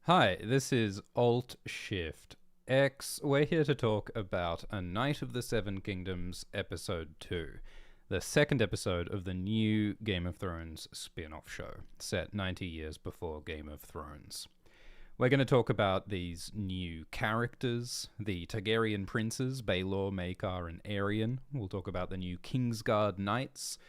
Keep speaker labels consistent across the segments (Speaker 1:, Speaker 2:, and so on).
Speaker 1: Hi, this is Alt Shift X. We're here to talk about A Knight of the Seven Kingdoms Episode 2, the second episode of the new Game of Thrones spin-off show, set 90 years before Game of Thrones. We're going to talk about these new characters, the Targaryen princes, Baelor, Maekar, and Aerion. We'll talk about the new Kingsguard knights,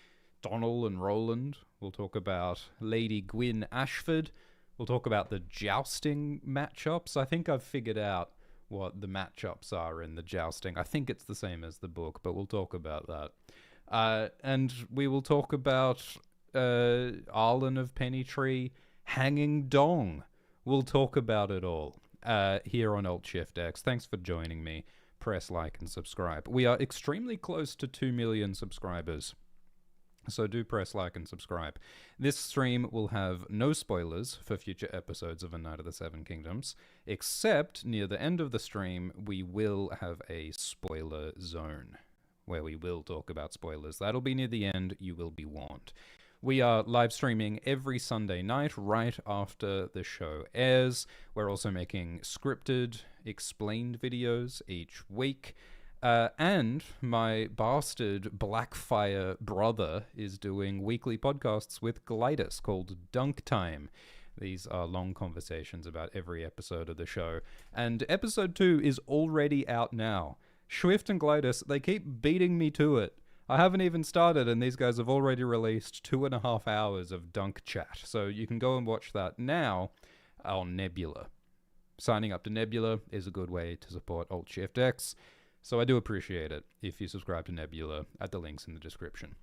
Speaker 1: Donal and Roland. We'll talk about Lady Gwyn Ashford. We'll talk about the jousting matchups. I think I've figured out what the matchups are in the jousting. I think it's the same as the book, but we'll talk about that. And we will talk about Arlen of Pennytree hanging Dong. We'll talk about it all here on Alt Shift X. Thanks for joining me. Press like and subscribe. We are extremely close to 2 million subscribers, so do press like and subscribe. This stream will have no spoilers for future episodes of A Knight of the Seven Kingdoms, except near the end of the stream, we will have a spoiler zone, where we will talk about spoilers. That'll be near the end, you will be warned. We are live streaming every Sunday night right after the show airs. We're also making scripted, explained videos each week. And my bastard Blackfire brother is doing weekly podcasts with Glidus called Dunk Time. These are long conversations about every episode of the show. And episode 2 is already out now. Swift and Glidus, they keep beating me to it. I haven't even started, and these guys have already released 2.5 hours of Dunk Chat. So you can go and watch that now on Nebula. Signing up to Nebula is a good way to support Alt Shift X. So I do appreciate it if you subscribe to Nebula at the links in the description.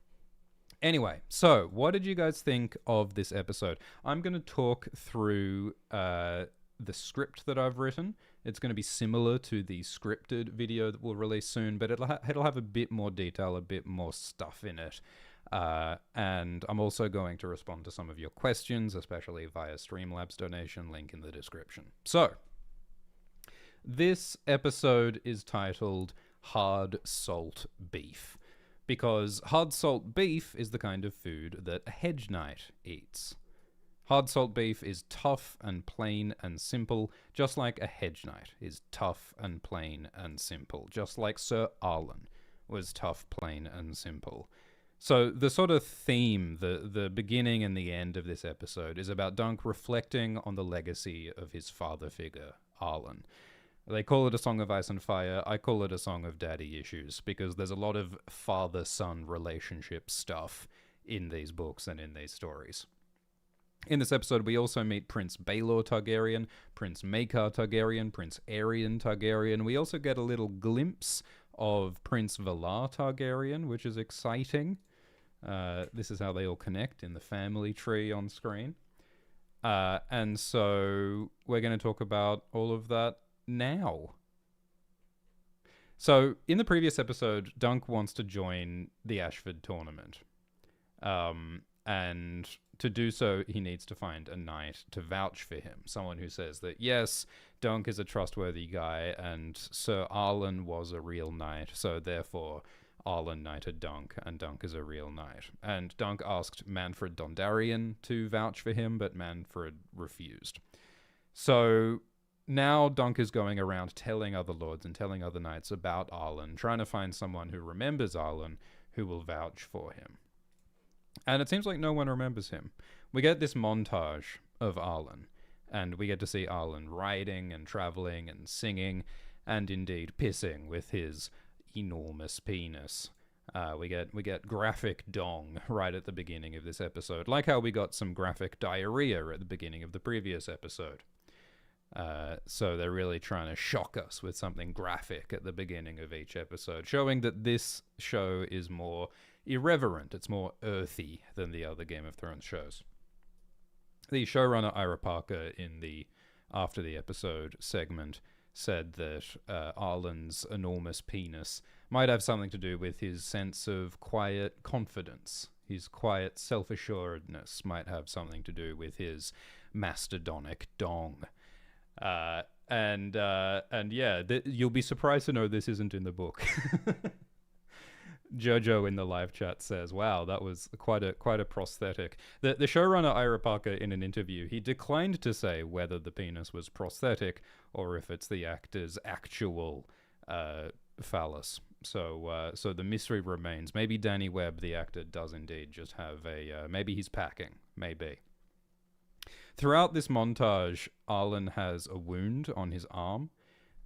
Speaker 1: Anyway, so what did you guys think of this episode? I'm going to talk through the script that I've written. It's going to be similar to the scripted video that we'll release soon, but it'll have a bit more detail, a bit more stuff in it. And I'm also going to respond to some of your questions, especially via Streamlabs donation, link in the description. So, this episode is titled Hard Salt Beef, because hard salt beef is the kind of food that a hedge knight eats. Hard salt beef is tough and plain and simple, just like a hedge knight is tough and plain and simple, just like Sir Arlen was tough, plain, and simple. So the sort of theme, the beginning and the end of this episode is about Dunk reflecting on the legacy of his father figure, Arlen. They call it a song of ice and fire. I call it a song of daddy issues, because there's a lot of father-son relationship stuff in these books and in these stories. In this episode, we also meet Prince Baelor Targaryen, Prince Maekar Targaryen, Prince Aerion Targaryen. We also get a little glimpse of Prince Valar Targaryen, which is exciting. This is how they all connect in the family tree on screen. And so we're going to talk about all of that now. So, in the previous episode, Dunk wants to join the Ashford tournament. And to do so, he needs to find a knight to vouch for him. Someone who says that, yes, Dunk is a trustworthy guy, and Sir Arlen was a real knight, so therefore Arlen knighted Dunk, and Dunk is a real knight. And Dunk asked Manfred Dondarrion to vouch for him, but Manfred refused. So now Dunk is going around telling other lords and telling other knights about Arlen, trying to find someone who remembers Arlen who will vouch for him. And it seems like no one remembers him. We get this montage of Arlen, and we get to see Arlen riding and traveling and singing, and indeed pissing with his enormous penis. We get graphic dong right at the beginning of this episode, like how we got some graphic diarrhea at the beginning of the previous episode. So they're really trying to shock us with something graphic at the beginning of each episode, showing that this show is more irreverent, it's more earthy than the other Game of Thrones shows. The showrunner Ira Parker in the After the Episode segment said that Arlen's enormous penis might have something to do with his sense of quiet confidence. His quiet self-assuredness might have something to do with his mastodonic dong. And yeah, you'll be surprised to know this isn't in the book. Jojo in the live chat says, "Wow, that was quite a prosthetic." The showrunner Ira Parker, in an interview, he declined to say whether the penis was prosthetic or if it's the actor's actual phallus. So the mystery remains. Maybe Danny Webb, the actor, does indeed just have a. Maybe he's packing. Maybe. Throughout this montage, Arlen has a wound on his arm.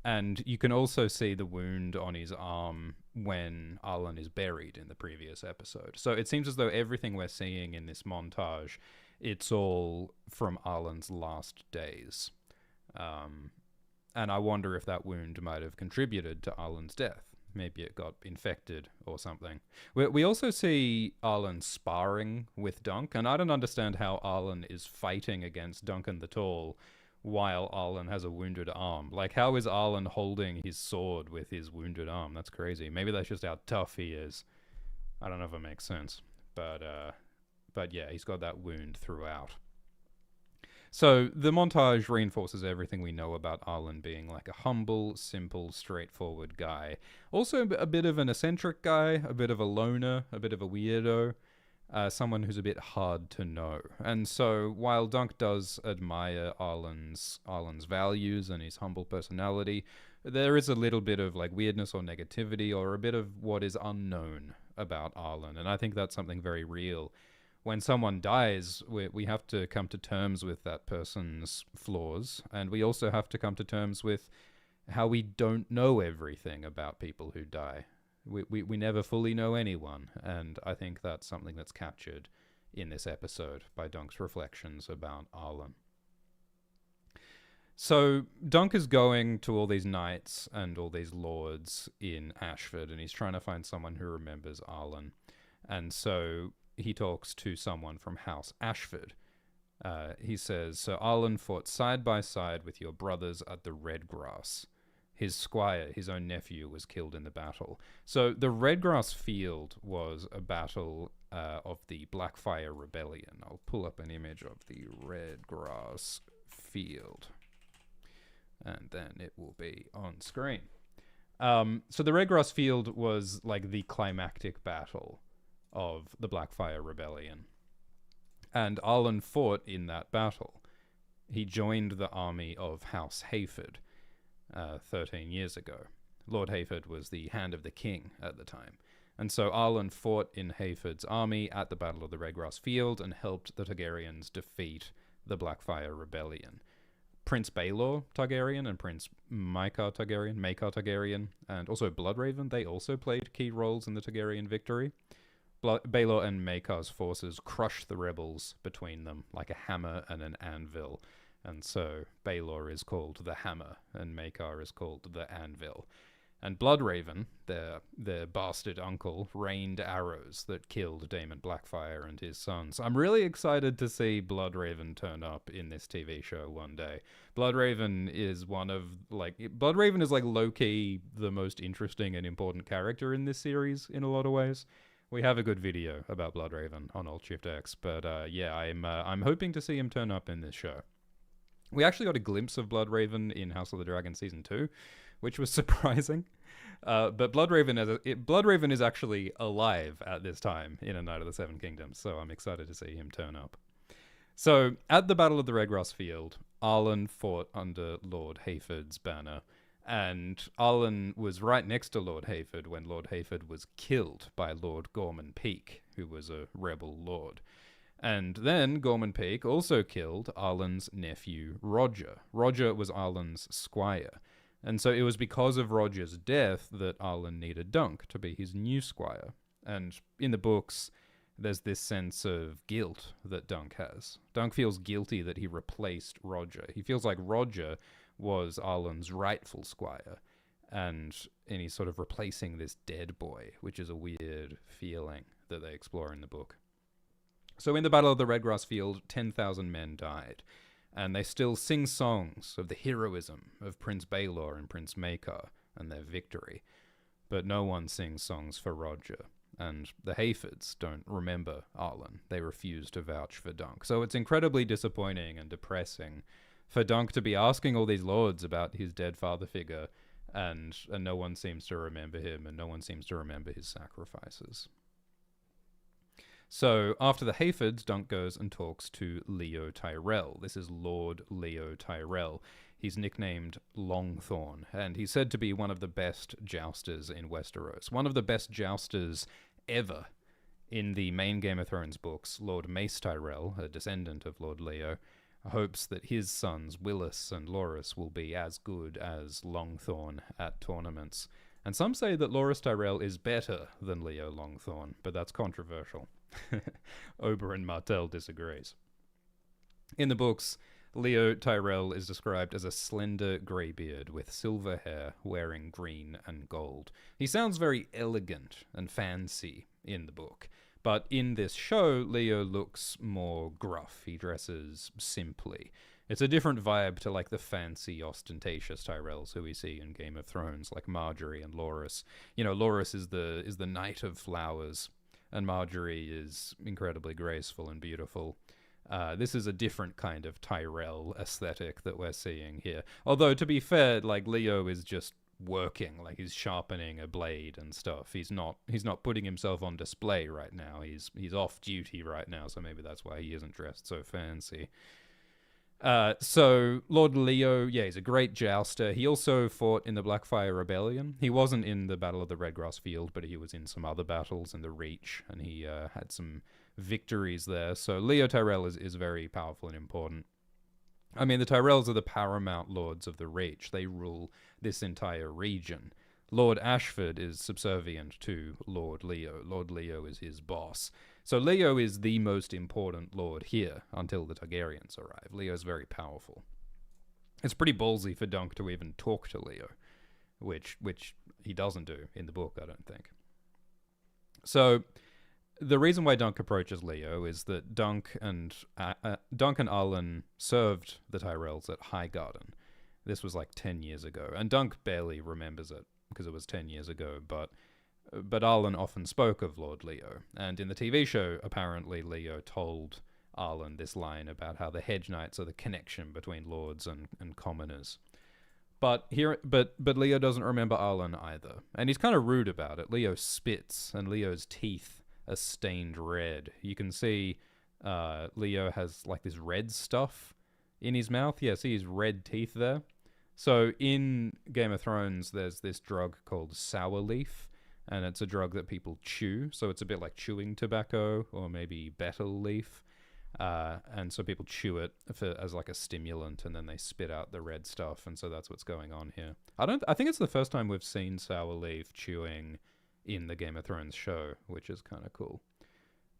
Speaker 1: And you can also see the wound on his arm when Arlen is buried in the previous episode. So it seems as though everything we're seeing in this montage, it's all from Arlen's last days. And I wonder if that wound might have contributed to Arlen's death. Maybe it got infected or something. We also see Arlen sparring with Dunk, and I don't understand how Arlen is fighting against Duncan the Tall while Arlen has a wounded arm. Like, how is Arlen holding his sword with his wounded arm? That's crazy. Maybe that's just how tough he is. I don't know if it makes sense. But yeah, he's got that wound throughout. So the montage reinforces everything we know about Arlen being like a humble, simple, straightforward guy. Also a bit of an eccentric guy, a bit of a loner, a bit of a weirdo. Someone who's a bit hard to know. And so while Dunk does admire Arlen's values and his humble personality, there is a little bit of like weirdness or negativity or a bit of what is unknown about Arlen. And I think that's something very real. When someone dies, we have to come to terms with that person's flaws. And we also have to come to terms with how we don't know everything about people who die. We never fully know anyone, and I think that's something that's captured in this episode by Dunk's reflections about Arlen. So Dunk is going to all these knights and all these lords in Ashford, and he's trying to find someone who remembers Arlen. And so he talks to someone from House Ashford. He says, "So Arlen fought side by side with your brothers at the Red Grass. His squire, his own nephew, was killed in the battle." So the Redgrass Field was a battle of the Blackfire Rebellion. I'll pull up an image of the Redgrass Field, and then it will be on screen. So the Redgrass Field was like the climactic battle of the Blackfire Rebellion. And Arlen fought in that battle. He joined the army of House Hayford 13 years ago. Lord Hayford was the Hand of the King at the time. And so Arlen fought in Hayford's army at the Battle of the Redgrass Field and helped the Targaryens defeat the Blackfire Rebellion. Prince Baelor Targaryen and Prince Maekar Targaryen, and also Bloodraven, they also played key roles in the Targaryen victory. Baelor and Maekar's forces crushed the rebels between them like a hammer and an anvil. And so Baelor is called the Hammer, and Maekar is called the Anvil. And Bloodraven, their bastard uncle, rained arrows that killed Daemon Blackfire and his sons. I'm really excited to see Bloodraven turn up in this TV show one day. Bloodraven is Bloodraven is like low-key the most interesting and important character in this series in a lot of ways. We have a good video about Bloodraven on Alt-Shift-X, but yeah, I'm hoping to see him turn up in this show. We actually got a glimpse of Bloodraven in House of the Dragon Season 2, which was surprising. But Bloodraven is actually alive at this time in A Night of the Seven Kingdoms, so I'm excited to see him turn up. So, at the Battle of the Redgrass Field, Arlen fought under Lord Hayford's banner, and Arlen was right next to Lord Hayford when Lord Hayford was killed by Lord Gorman Peake, who was a rebel lord. And then Gorman Peake also killed Arlen's nephew, Roger. Roger was Arlen's squire. And so it was because of Roger's death that Arlen needed Dunk to be his new squire. And in the books, there's this sense of guilt that Dunk has. Dunk feels guilty that he replaced Roger. He feels like Roger was Arlen's rightful squire. And he's sort of replacing this dead boy, which is a weird feeling that they explore in the book. So in the Battle of the Redgrass Field, 10,000 men died, and they still sing songs of the heroism of Prince Baelor and Prince Maekar and their victory, but no one sings songs for Roger, and the Hayfords don't remember Arlen. They refuse to vouch for Dunk. So it's incredibly disappointing and depressing for Dunk to be asking all these lords about his dead father figure, and no one seems to remember him, and no one seems to remember his sacrifices. So after the Hayfords, Dunk goes and talks to Leo Tyrell. This is Lord Leo Tyrell. He's nicknamed Longthorn, and he's said to be one of the best jousters in Westeros. One of the best jousters ever. In the main Game of Thrones books, Lord Mace Tyrell, a descendant of Lord Leo, hopes that his sons, Willis and Loras, will be as good as Longthorn at tournaments. And some say that Loras Tyrell is better than Leo Longthorn, but that's controversial. Oberyn Martell disagrees. In the books, Leo Tyrell is described as a slender greybeard with silver hair, wearing green and gold. He sounds very elegant and fancy in the book, but in this show, Leo looks more gruff. He dresses simply. It's a different vibe to like the fancy, ostentatious Tyrells who we see in Game of Thrones, like Marjorie and Loras. You know, Loras is the knight of flowers, and Marjorie is incredibly graceful and beautiful. This is a different kind of Tyrell aesthetic that we're seeing here. Although, to be fair, like, Leo is just working, like he's sharpening a blade and stuff. He's not putting himself on display right now. He's off duty right now, so maybe that's why he isn't dressed so fancy. So Lord Leo, yeah, he's a great jouster. He also fought in the Blackfire Rebellion. He wasn't in the Battle of the Redgrass Field, but he was in some other battles in the Reach, and he had some victories there. So Leo Tyrell is very powerful and important. I mean, the Tyrells are the paramount lords of the Reach. They rule this entire region. Lord Ashford is subservient to Lord Leo. Lord Leo is his boss. So Leo is the most important lord here until the Targaryens arrive. Leo's very powerful. It's pretty ballsy for Dunk to even talk to Leo, which he doesn't do in the book, I don't think. So the reason why Dunk approaches Leo is that Dunk and Arlen served the Tyrells at Highgarden. This was like 10 years ago, and Dunk barely remembers it because it was 10 years ago, but Arlen often spoke of Lord Leo, and in the TV show, apparently Leo told Arlen this line about how the Hedge Knights are the connection between lords and commoners. But Leo doesn't remember Arlen either, and he's kind of rude about it. Leo spits, and Leo's teeth are stained red. You can see Leo has like this red stuff in his mouth. Yeah, see his red teeth there? So in Game of Thrones, there's this drug called sour leaf, and it's a drug that people chew, so it's a bit like chewing tobacco or maybe betel leaf. And so people chew it as like a stimulant, and then they spit out the red stuff, and so that's what's going on here. I think it's the first time we've seen sour leaf chewing in the Game of Thrones show, which is kind of cool.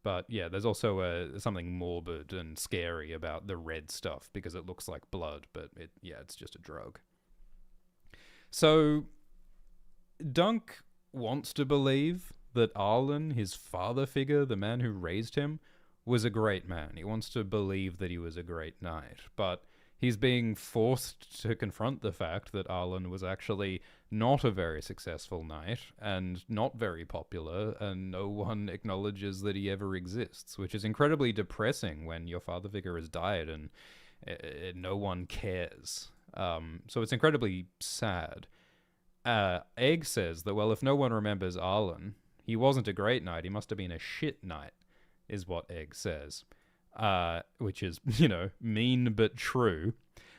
Speaker 1: But yeah, there's also something morbid and scary about the red stuff because it looks like blood, but it's just a drug. So Dunk wants to believe that Arlen, his father figure, the man who raised him, was a great man. He wants to believe that he was a great knight, but he's being forced to confront the fact that Arlen was actually not a very successful knight and not very popular, and no one acknowledges that he ever exists, which is incredibly depressing when your father figure has died and no one cares. So it's incredibly sad. Egg says that, well, if no one remembers Arlen, he wasn't a great knight, he must have been a shit knight, is what Egg says. Which is, mean but true.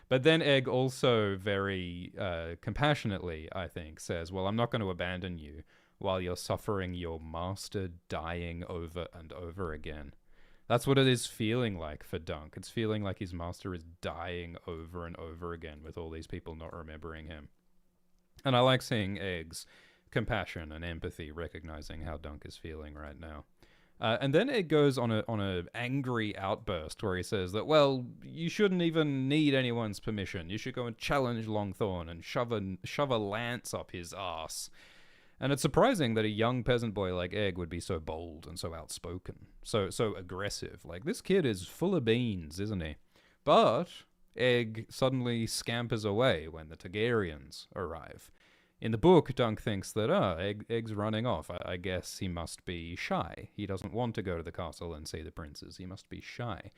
Speaker 1: But then Egg also very compassionately, I think, says, well, I'm not going to abandon you while you're suffering your master dying over and over again. That's what it is feeling like for Dunk. It's feeling like his master is dying over and over again with all these people not remembering him. And I like seeing Egg's compassion and empathy, recognizing how Dunk is feeling right now. And then it goes on a angry outburst where he says that, well, you shouldn't even need anyone's permission. You should go and challenge Longthorn and shove a lance up his ass. And it's surprising that a young peasant boy like Egg would be so bold and so outspoken, so aggressive. Like, this kid is full of beans, isn't he? But Egg suddenly scampers away when the Targaryens arrive. In the book, Dunk thinks that, Egg's running off. I guess he must be shy. He doesn't want to go to the castle and see the princes. He must be shy.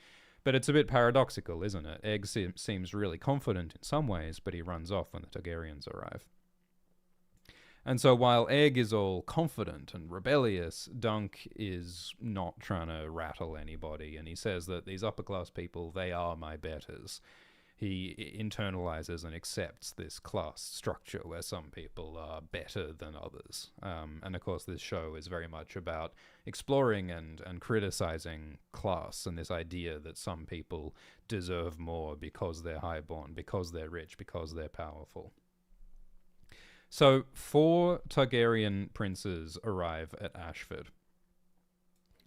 Speaker 1: But it's a bit paradoxical, isn't it? Egg seems really confident in some ways, but he runs off when the Targaryens arrive. And so while Egg is all confident and rebellious, Dunk is not trying to rattle anybody, and he says that these upper class people, they are my betters. He internalizes and accepts this class structure where some people are better than others. And of course, this show is very much about exploring and criticizing class and this idea that some people deserve more because they're highborn, because they're rich, because they're powerful. So 4 Targaryen princes arrive at Ashford.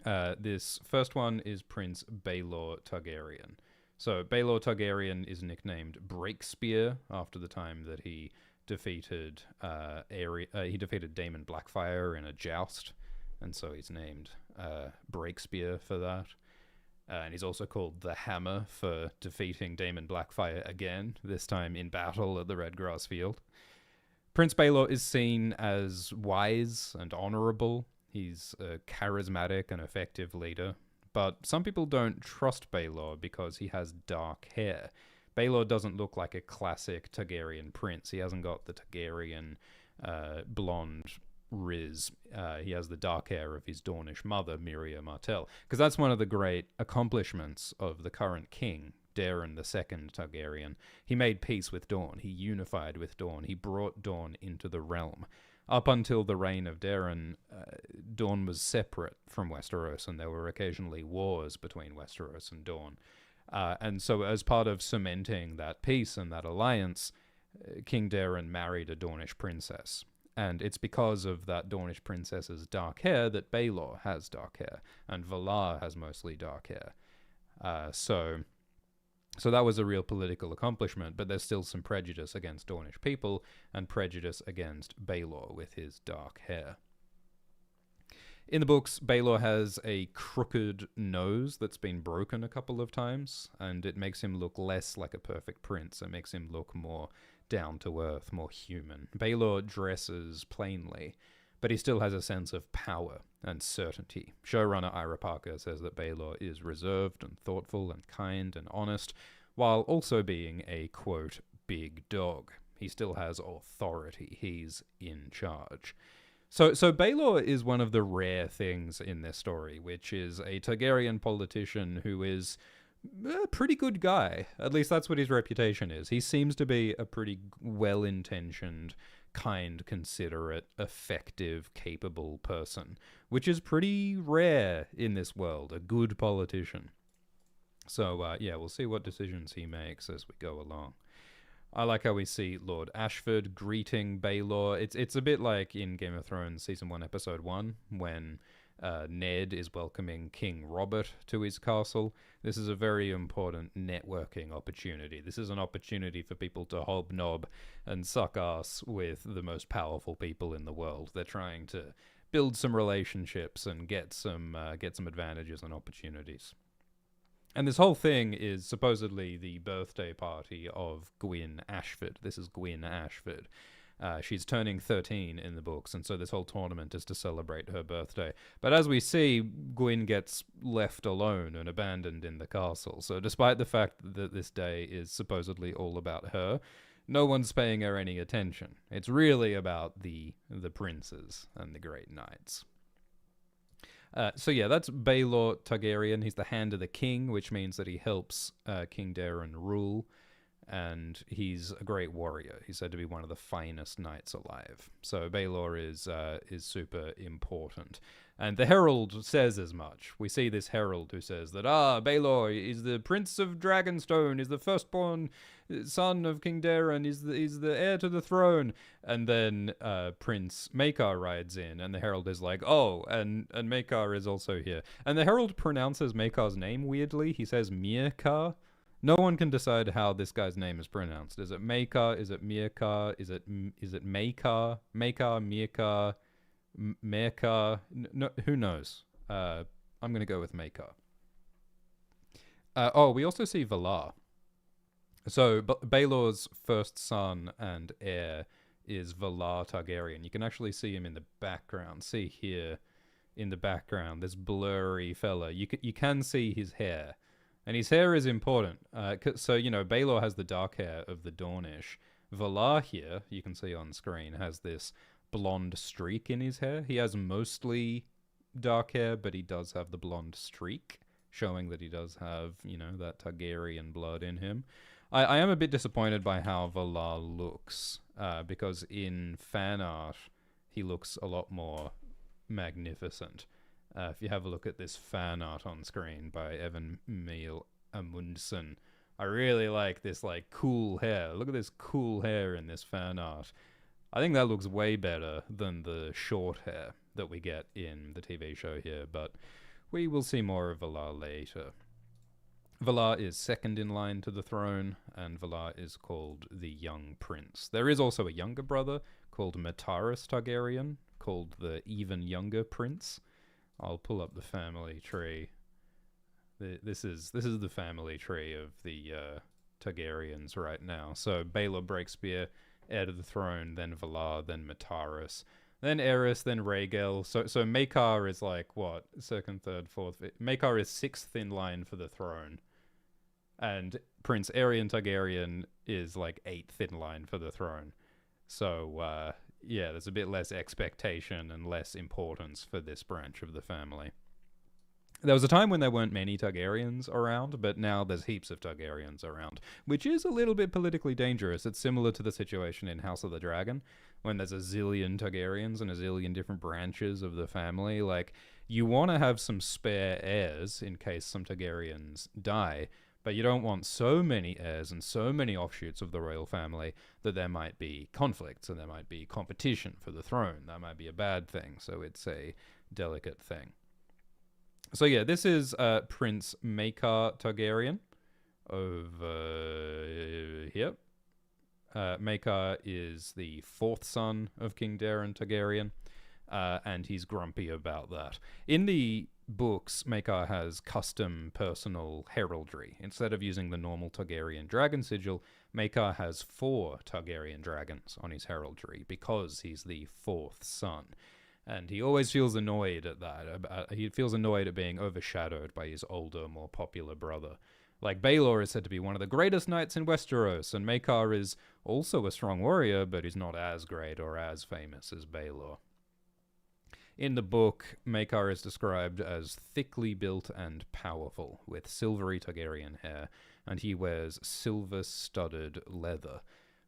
Speaker 1: This first one is Prince Baelor Targaryen. So Baelor Targaryen is nicknamed Breakspear after the time that he defeated Daemon Blackfire in a joust, and so he's named Breakspear for that. And he's also called the Hammer for defeating Daemon Blackfire again, this time in battle at the Redgrass Field. Prince Baelor is seen as wise and honorable. He's a charismatic and effective leader. But some people don't trust Baelor because he has dark hair. Baelor doesn't look like a classic Targaryen prince. He hasn't got the Targaryen blonde riz. He has the dark hair of his Dornish mother, Miria Martell. Because that's one of the great accomplishments of the current king, Daeron II Targaryen. He made peace with Dorne. He unified with Dorne. He brought Dorne into the realm. Up until the reign of Daeron, Dorne was separate from Westeros, and there were occasionally wars between Westeros and Dorne. And so as part of cementing that peace and that alliance, King Daeron married a Dornish princess. And it's because of that Dornish princess's dark hair that Baelor has dark hair, and Valar has mostly dark hair. So that was a real political accomplishment, but there's still some prejudice against Dornish people and prejudice against Baelor with his dark hair. In the books, Baelor has a crooked nose that's been broken a couple of times, and it makes him look less like a perfect prince. It makes him look more down-to-earth, more human. Baelor dresses plainly, but he still has a sense of power and certainty. Showrunner Ira Parker says that Baelor is reserved and thoughtful and kind and honest, while also being a, quote, big dog. He still has authority. He's in charge. So Baelor is one of the rare things in this story, which is a Targaryen politician who is a pretty good guy. At least that's what his reputation is. He seems to be a pretty well-intentioned, kind, considerate, effective, capable person, which is pretty rare in this world, a good politician. So, yeah, we'll see what decisions he makes as we go along. I like how we see Lord Ashford greeting Baelor. It's a bit like in Game of Thrones Season 1, Episode 1, when Ned is welcoming King Robert to his castle. This is a very important networking opportunity. This is an opportunity for people to hobnob and suck ass with the most powerful people in the world. They're trying to build some relationships and get some advantages and opportunities. And this whole thing is supposedly the birthday party of Gwyn Ashford. This is Gwyn Ashford. She's turning 13 in the books, and so this whole tournament is to celebrate her birthday. But as we see, Gwyn gets left alone and abandoned in the castle. So despite the fact that this day is supposedly all about her, no one's paying her any attention. It's really about the princes and the great knights. So yeah, that's Baelor Targaryen. He's the hand of the king, which means that he helps King Daeron rule. And he's a great warrior. He's said to be one of the finest knights alive. So Baelor is super important. And the herald says as much. We see this herald who says that, Baelor is the prince of Dragonstone, is the firstborn son of King Daeron, is the heir to the throne. And then Prince Maekar rides in, and the herald is like, and Maekar is also here. And the herald pronounces Maekar's name weirdly. He says Mirkar. No one can decide how this guy's name is pronounced. Is it Maekar? Is it Mirkar? Is it Maekar? Maekar, Mirkar, Maekar? No, who knows? I'm going to go with Maekar. We also see Valar. So Baelor's first son and heir is Valar Targaryen. You can actually see him in the background. See here in the background, this blurry fella. You can see his hair. And his hair is important. So, Baelor has the dark hair of the Dornish. Valar here, you can see on screen, has this blonde streak in his hair. He has mostly dark hair, but he does have the blonde streak, showing that he does have, that Targaryen blood in him. I am a bit disappointed by how Valar looks, because in fan art, he looks a lot more magnificent. If you have a look at this fan art on screen by Evan Meal Amundsen, I really like this cool hair. Look at this cool hair in this fan art. I think that looks way better than the short hair that we get in the TV show here, but we will see more of Valar later. Valar is second in line to the throne, and Valar is called the Young Prince. There is also a younger brother called Mataris Targaryen, called the Even Younger Prince. I'll pull up the family tree. This is the family tree of the Targaryens right now. So Baelor Breakspear, heir to the throne, then Valar, then Mataris, then Aerys, then Rhaegal. So Maekar is what? Second, third, fourth. Maekar is sixth in line for the throne. And Prince Aerion Targaryen is eighth in line for the throne. So, there's a bit less expectation and less importance for this branch of the family. There was a time when there weren't many Targaryens around, but now there's heaps of Targaryens around, which is a little bit politically dangerous. It's similar to the situation in House of the Dragon, when there's a zillion Targaryens and a zillion different branches of the family. You want to have some spare heirs in case some Targaryens die, but you don't want so many heirs and so many offshoots of the royal family that there might be conflicts and there might be competition for the throne. That might be a bad thing, so it's a delicate thing. So yeah, this is Prince Maekar Targaryen over here. Maekar is the fourth son of King Daeron Targaryen, and he's grumpy about that. In the books, Maekar has custom personal heraldry. Instead of using the normal Targaryen dragon sigil, Maekar has 4 Targaryen dragons on his heraldry because he's the fourth son. And he always feels annoyed at that. He feels annoyed at being overshadowed by his older, more popular brother. Baelor is said to be one of the greatest knights in Westeros, and Maekar is also a strong warrior, but he's not as great or as famous as Baelor. In the book, Maekar is described as thickly built and powerful, with silvery Targaryen hair, and he wears silver-studded leather.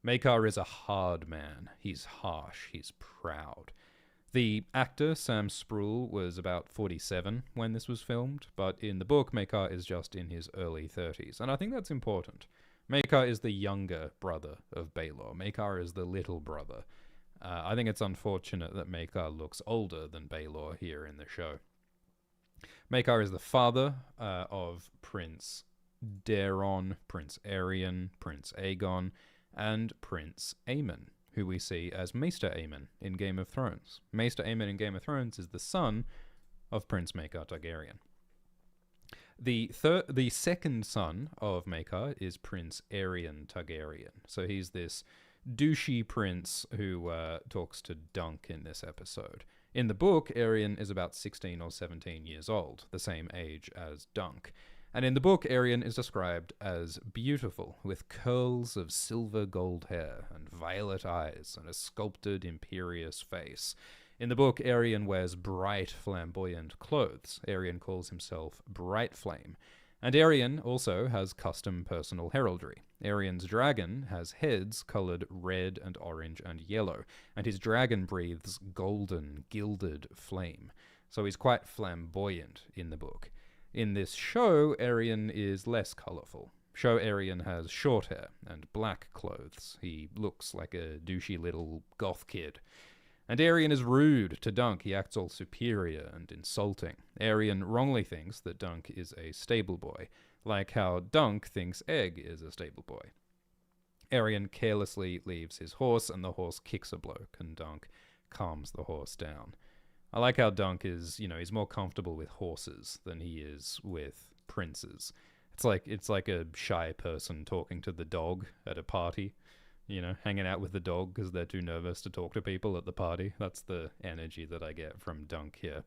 Speaker 1: Maekar is a hard man. He's harsh. He's proud. The actor, Sam Spruill, was about 47 when this was filmed, but in the book, Maekar is just in his early 30s, and I think that's important. Maekar is the younger brother of Baelor. Maekar is the little brother. I think it's unfortunate that Maekar looks older than Baelor here in the show. Maekar is the father of Prince Daeron, Prince Aerion, Prince Aegon, and Prince Aemon, who we see as Maester Aemon in Game of Thrones. Maester Aemon in Game of Thrones is the son of Prince Maekar Targaryen. The second son of Maekar is Prince Aerion Targaryen. So he's this douchey prince who talks to Dunk in this episode. In the book, Aerion is about 16 or 17 years old, the same age as Dunk. And in the book, Aerion is described as beautiful, with curls of silver gold hair and violet eyes and a sculpted, imperious face. In the book, Aerion wears bright, flamboyant clothes. Aerion calls himself Bright Flame. And Aerion also has custom personal heraldry. Aerion's dragon has heads coloured red and orange and yellow, and his dragon breathes golden, gilded flame. So he's quite flamboyant in the book. In this show, Aerion is less colourful. Show Aerion has short hair and black clothes. He looks like a douchey little goth kid. And Aerion is rude to Dunk. He acts all superior and insulting. Aerion wrongly thinks that Dunk is a stable boy, like how Dunk thinks Egg is a stable boy. Aerion carelessly leaves his horse, and the horse kicks a bloke, and Dunk calms the horse down. I like how Dunk is, he's more comfortable with horses than he is with princes. It's like a shy person talking to the dog at a party. Hanging out with the dog because they're too nervous to talk to people at the party. That's the energy that I get from Dunk here.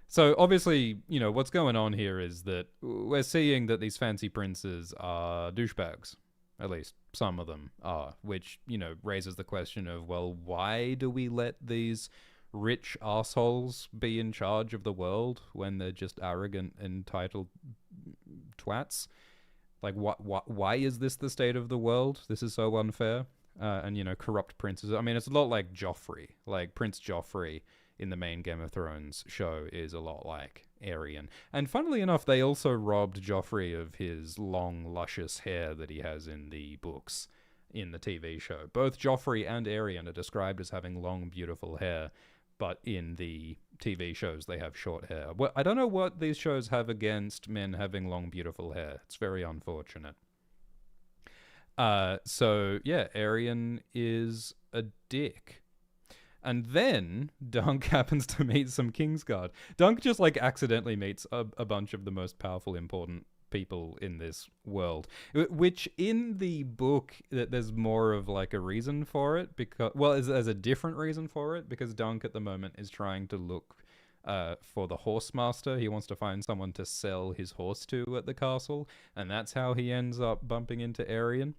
Speaker 1: So obviously, what's going on here is that we're seeing that these fancy princes are douchebags. At least some of them are, which, raises the question of, well, why do we let these rich assholes be in charge of the world when they're just arrogant, entitled twats? Like, why is this the state of the world? This is so unfair. And, corrupt princes. I mean, it's a lot like Joffrey. Like, Prince Joffrey in the main Game of Thrones show is a lot like Aerion. And funnily enough, they also robbed Joffrey of his long, luscious hair that he has in the books in the TV show. Both Joffrey and Aerion are described as having long, beautiful hair, but in the TV shows they have short hair. Well, I don't know what these shows have against men having long, beautiful hair. It's very unfortunate. So, yeah, Aerion is a dick. And then Dunk happens to meet some Kingsguard. Dunk just, accidentally meets a bunch of the most powerful, important people in this world. Which, in the book, there's more of, a reason for it. Because, well, there's a different reason for it. Because Dunk, at the moment, is trying to look for the horse master. He wants to find someone to sell his horse to at the castle, and that's how he ends up bumping into Aerion.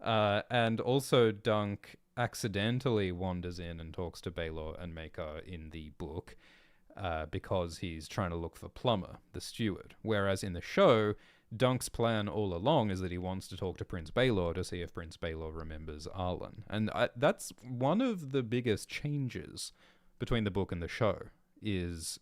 Speaker 1: And also Dunk accidentally wanders in and talks to Baelor and Maekar in the book because he's trying to look for Plumber, the steward. Whereas in the show, Dunk's plan all along is that he wants to talk to Prince Baelor to see if Prince Baelor remembers Arlen. And that's one of the biggest changes between the book and the show. Is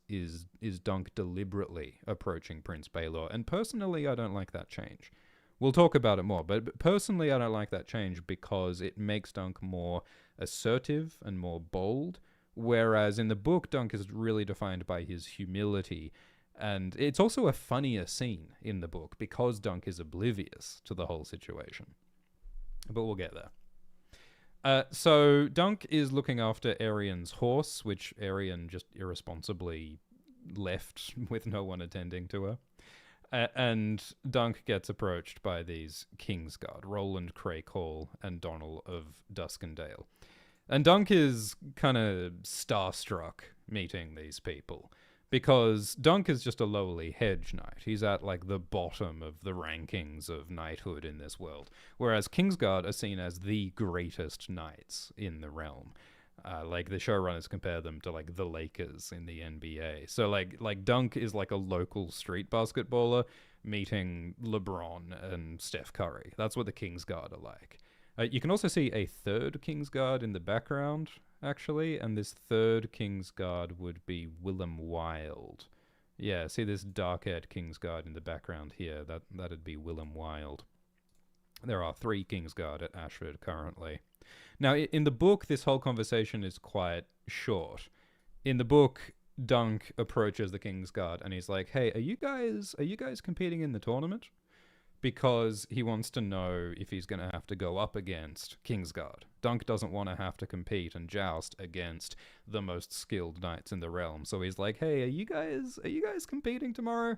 Speaker 1: Dunk deliberately approaching Prince Baelor. And personally, I don't like that change. We'll talk about it more, but personally, I don't like that change because it makes Dunk more assertive and more bold, whereas in the book, Dunk is really defined by his humility. And it's also a funnier scene in the book because Dunk is oblivious to the whole situation. But we'll get there. So Dunk is looking after Aerion's horse, which Aerion just irresponsibly left with no one attending to her. And Dunk gets approached by these Kingsguard, Roland Crake Hall and Donal of Duskendale. And Dunk is kind of starstruck meeting these people. Because Dunk is just a lowly hedge knight. He's at, the bottom of the rankings of knighthood in this world. Whereas Kingsguard are seen as the greatest knights in the realm. The showrunners compare them to, the Lakers in the NBA. So, Dunk is, a local street basketballer meeting LeBron and Steph Curry. That's what the Kingsguard are like. You can also see a third Kingsguard in the background, actually, and this third Kingsguard would be Willem Wild. Yeah, see this dark-haired Kingsguard in the background here? That'd be Willem Wild. There are 3 Kingsguard at Ashford currently. Now, in the book, this whole conversation is quite short. In the book, Dunk approaches the Kingsguard and he's like, "Hey, are you guys competing in the tournament?" Because he wants to know if he's going to have to go up against Kingsguard. Dunk doesn't want to have to compete and joust against the most skilled knights in the realm. So he's like, "Hey, are you guys competing tomorrow?"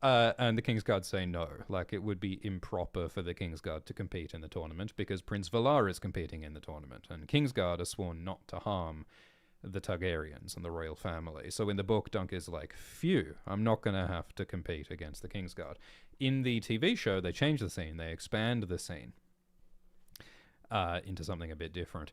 Speaker 1: And the Kingsguard say no. It would be improper for the Kingsguard to compete in the tournament because Prince Valar is competing in the tournament. And Kingsguard are sworn not to harm the Targaryens and the royal family. So in the book, Dunk is like, phew, I'm not going to have to compete against the Kingsguard. In the TV show, they change the scene. They expand the scene into something a bit different.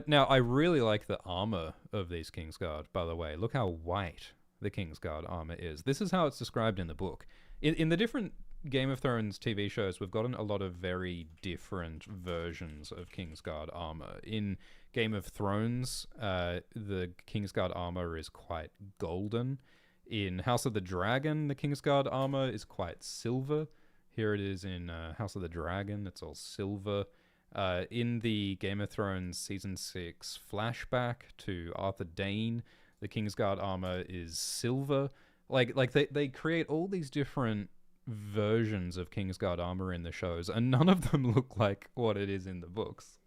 Speaker 1: Now, I really like the armor of these Kingsguard, by the way. Look how white the Kingsguard armor is. This is how it's described in the book. In the different Game of Thrones TV shows, we've gotten a lot of very different versions of Kingsguard armor. In Game of Thrones, the Kingsguard armor is quite golden. In House of the Dragon, the Kingsguard armor is quite silver. Here it is in House of the Dragon, it's all silver. In the Game of Thrones Season 6 flashback to Arthur Dayne, the Kingsguard armor is silver. They create all these different versions of Kingsguard armor in the shows, and none of them look like what it is in the books.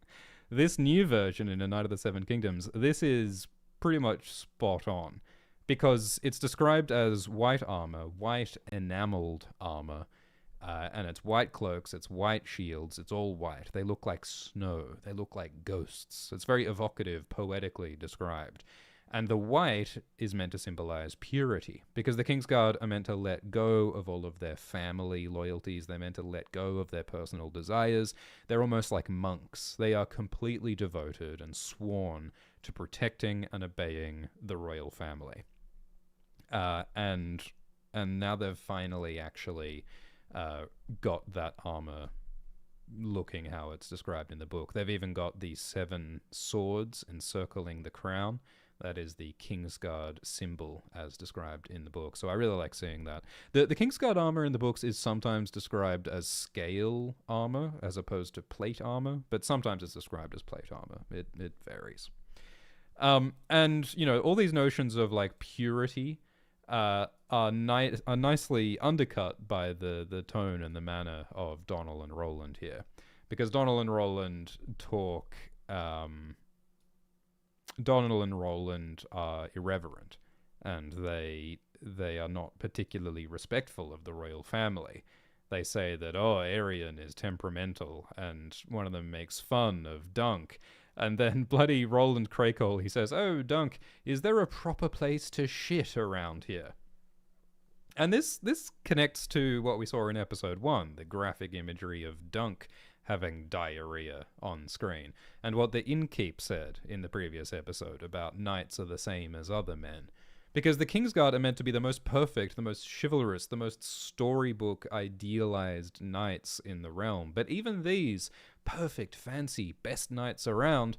Speaker 1: This new version in A Knight of the Seven Kingdoms, this is pretty much spot on, because it's described as white armor, white enameled armor, and it's white cloaks, it's white shields, it's all white. They look like snow, they look like ghosts. It's very evocative, poetically described. And the white is meant to symbolize purity, because the Kingsguard are meant to let go of all of their family loyalties. They're meant to let go of their personal desires. They're almost like monks. They are completely devoted and sworn to protecting and obeying the royal family. And now they've finally actually got that armor looking how it's described in the book. They've even got the 7 swords encircling the crown. That is the Kingsguard symbol as described in the book. So I really like seeing that. The Kingsguard armor in the books is sometimes described as scale armor as opposed to plate armor, but sometimes it's described as plate armor. It varies. And, you know, all these notions of like purity are nicely undercut by the tone and the manner of Donal and Roland here. Because Donal and Roland talk... Donal and Roland are irreverent, and they are not particularly respectful of the royal family. They say that, oh, Arian is temperamental, and one of them makes fun of Dunk. And then bloody Roland Cracole, he says, oh, Dunk, is there a proper place to shit around here? And this connects to what we saw in episode 1, the graphic imagery of Dunk having diarrhea on screen, and what the innkeep said in the previous episode about knights are the same as other men. Because the Kingsguard are meant to be the most perfect, the most chivalrous, the most storybook idealized knights in the realm. But even these perfect, fancy, best knights around,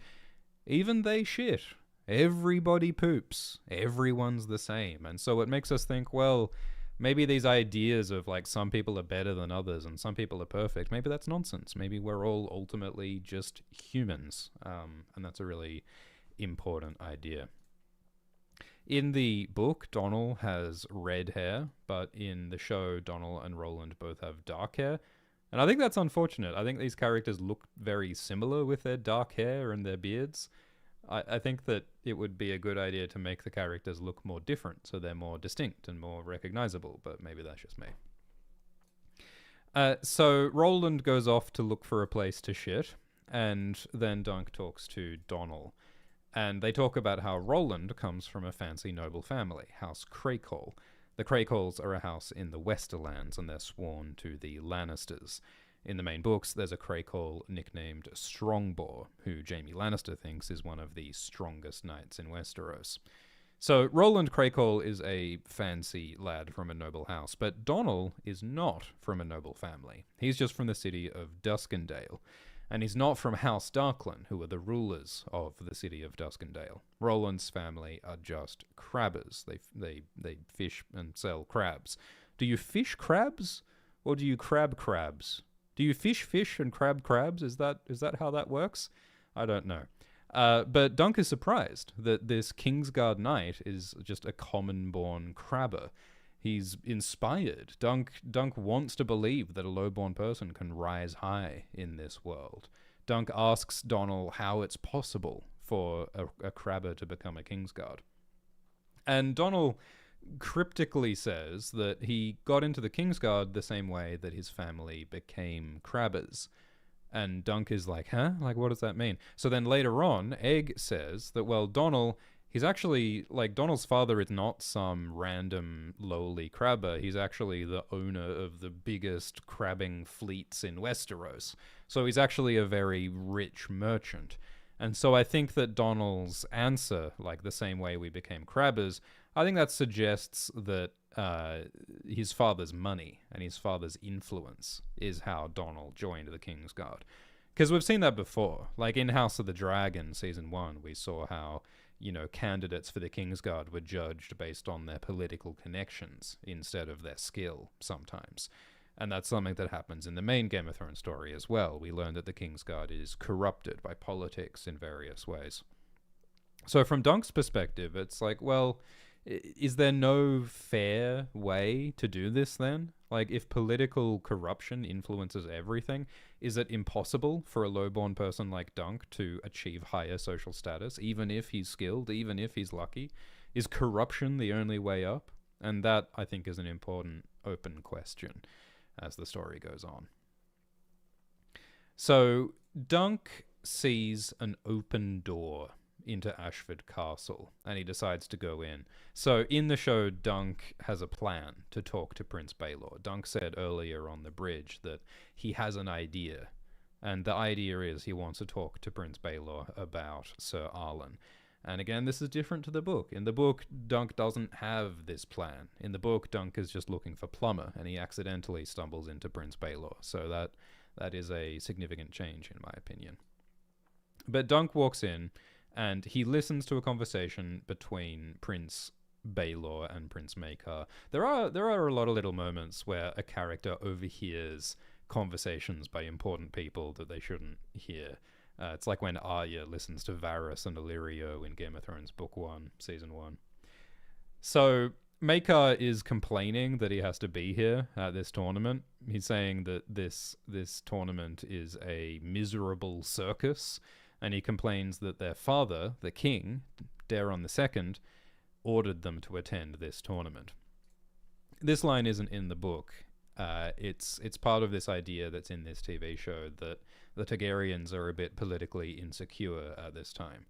Speaker 1: even they shit. Everybody poops. Everyone's the same. And so it makes us think, well, maybe these ideas of like some people are better than others and some people are perfect, maybe that's nonsense. Maybe we're all ultimately just humans. And that's a really important idea. In the book, Donal has red hair, but in the show, Donal and Roland both have dark hair. And I think that's unfortunate. I think these characters look very similar with their dark hair and their beards. I think that it would be a good idea to make the characters look more different, so they're more distinct and more recognizable, but maybe that's just me. So Roland goes off to look for a place to shit, and then Dunk talks to Donal. And they talk about how Roland comes from a fancy noble family, House Cracole. The Cracoles are a house in the Westerlands, and they're sworn to the Lannisters. In the main books, there's a Cracole nicknamed Strongbore, who Jaime Lannister thinks is one of the strongest knights in Westeros. So Roland Cracole is a fancy lad from a noble house, but Donal is not from a noble family. He's just from the city of Duskendale. And he's not from House Darklan, who are the rulers of the city of Duskendale. Roland's family are just crabbers. They fish and sell crabs. Do you fish crabs, or do you crab crabs? Do you fish and crab crabs? Is that how that works? I don't know. But Dunk is surprised that this Kingsguard knight is just a common-born crabber. He's inspired. Dunk wants to believe that a low-born person can rise high in this world. Dunk asks Donal how it's possible for a crabber to become a Kingsguard. And Donal cryptically says that he got into the Kingsguard the same way that his family became crabbers. And Dunk is like, huh? Like, what does that mean? So then later on, Egg says that, well, Donal... He's actually, like, Donal's father is not some random lowly crabber. He's actually the owner of the biggest crabbing fleets in Westeros. So he's actually a very rich merchant. And so I think that Donal's answer, like the same way we became crabbers, I think that suggests that his father's money and his father's influence is how Donal joined the Kingsguard. Because we've seen that before. Like in House of the Dragon, Season 1, we saw how... you know, candidates for the Kingsguard were judged based on their political connections instead of their skill sometimes. And that's something that happens in the main Game of Thrones story as well. We learn that the Kingsguard is corrupted by politics in various ways. So from Dunk's perspective, it's like, well, is there no fair way to do this then? Like, if political corruption influences everything, is it impossible for a low-born person like Dunk to achieve higher social status, even if he's skilled, even if he's lucky? Is corruption the only way up? And that, I think, is an important open question as the story goes on. So, Dunk sees an open door into Ashford Castle, and he decides to go in. So in the show, Dunk has a plan to talk to Prince Baelor. Dunk said earlier on the bridge that he has an idea, and the idea is he wants to talk to Prince Baelor about Sir Arlen. And again, this is different to the book. In the book, Dunk doesn't have this plan. In the book, Dunk is just looking for Plummer, and he accidentally stumbles into Prince Baelor. So that is a significant change, in my opinion. But Dunk walks in, and he listens to a conversation between Prince Baelor and Prince Maekar. There are a lot of little moments where a character overhears conversations by important people that they shouldn't hear. It's like when Arya listens to Varys and Illyrio in Game of Thrones Book 1, Season 1. So Maekar is complaining that he has to be here at this tournament. He's saying that this tournament is a miserable circus, and he complains that their father, the king, Daeron II, ordered them to attend this tournament. This line isn't in the book. It's part of this idea that's in this TV show that the Targaryens are a bit politically insecure at this time.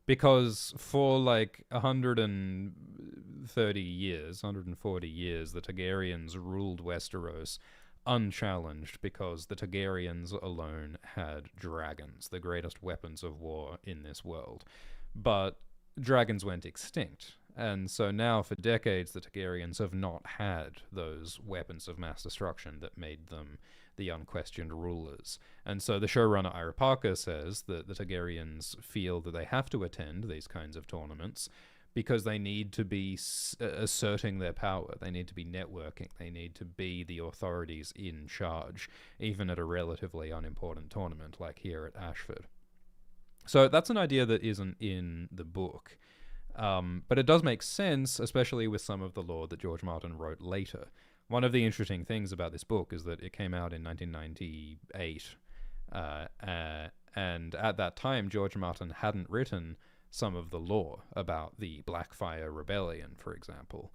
Speaker 1: Because for like 130 years, 140 years, the Targaryens ruled Westeros unchallenged because the Targaryens alone had dragons, the greatest weapons of war in this world. But dragons went extinct. And so now, for decades, the Targaryens have not had those weapons of mass destruction that made them the unquestioned rulers. And so the showrunner Ira Parker says that the Targaryens feel that they have to attend these kinds of tournaments because they need to be asserting their power. They need to be networking. They need to be the authorities in charge, even at a relatively unimportant tournament like here at Ashford. So that's an idea that isn't in the book. But it does make sense, especially with some of the lore that George Martin wrote later. One of the interesting things about this book is that it came out in 1998, and at that time, George Martin hadn't written some of the lore about the Blackfire Rebellion, for example.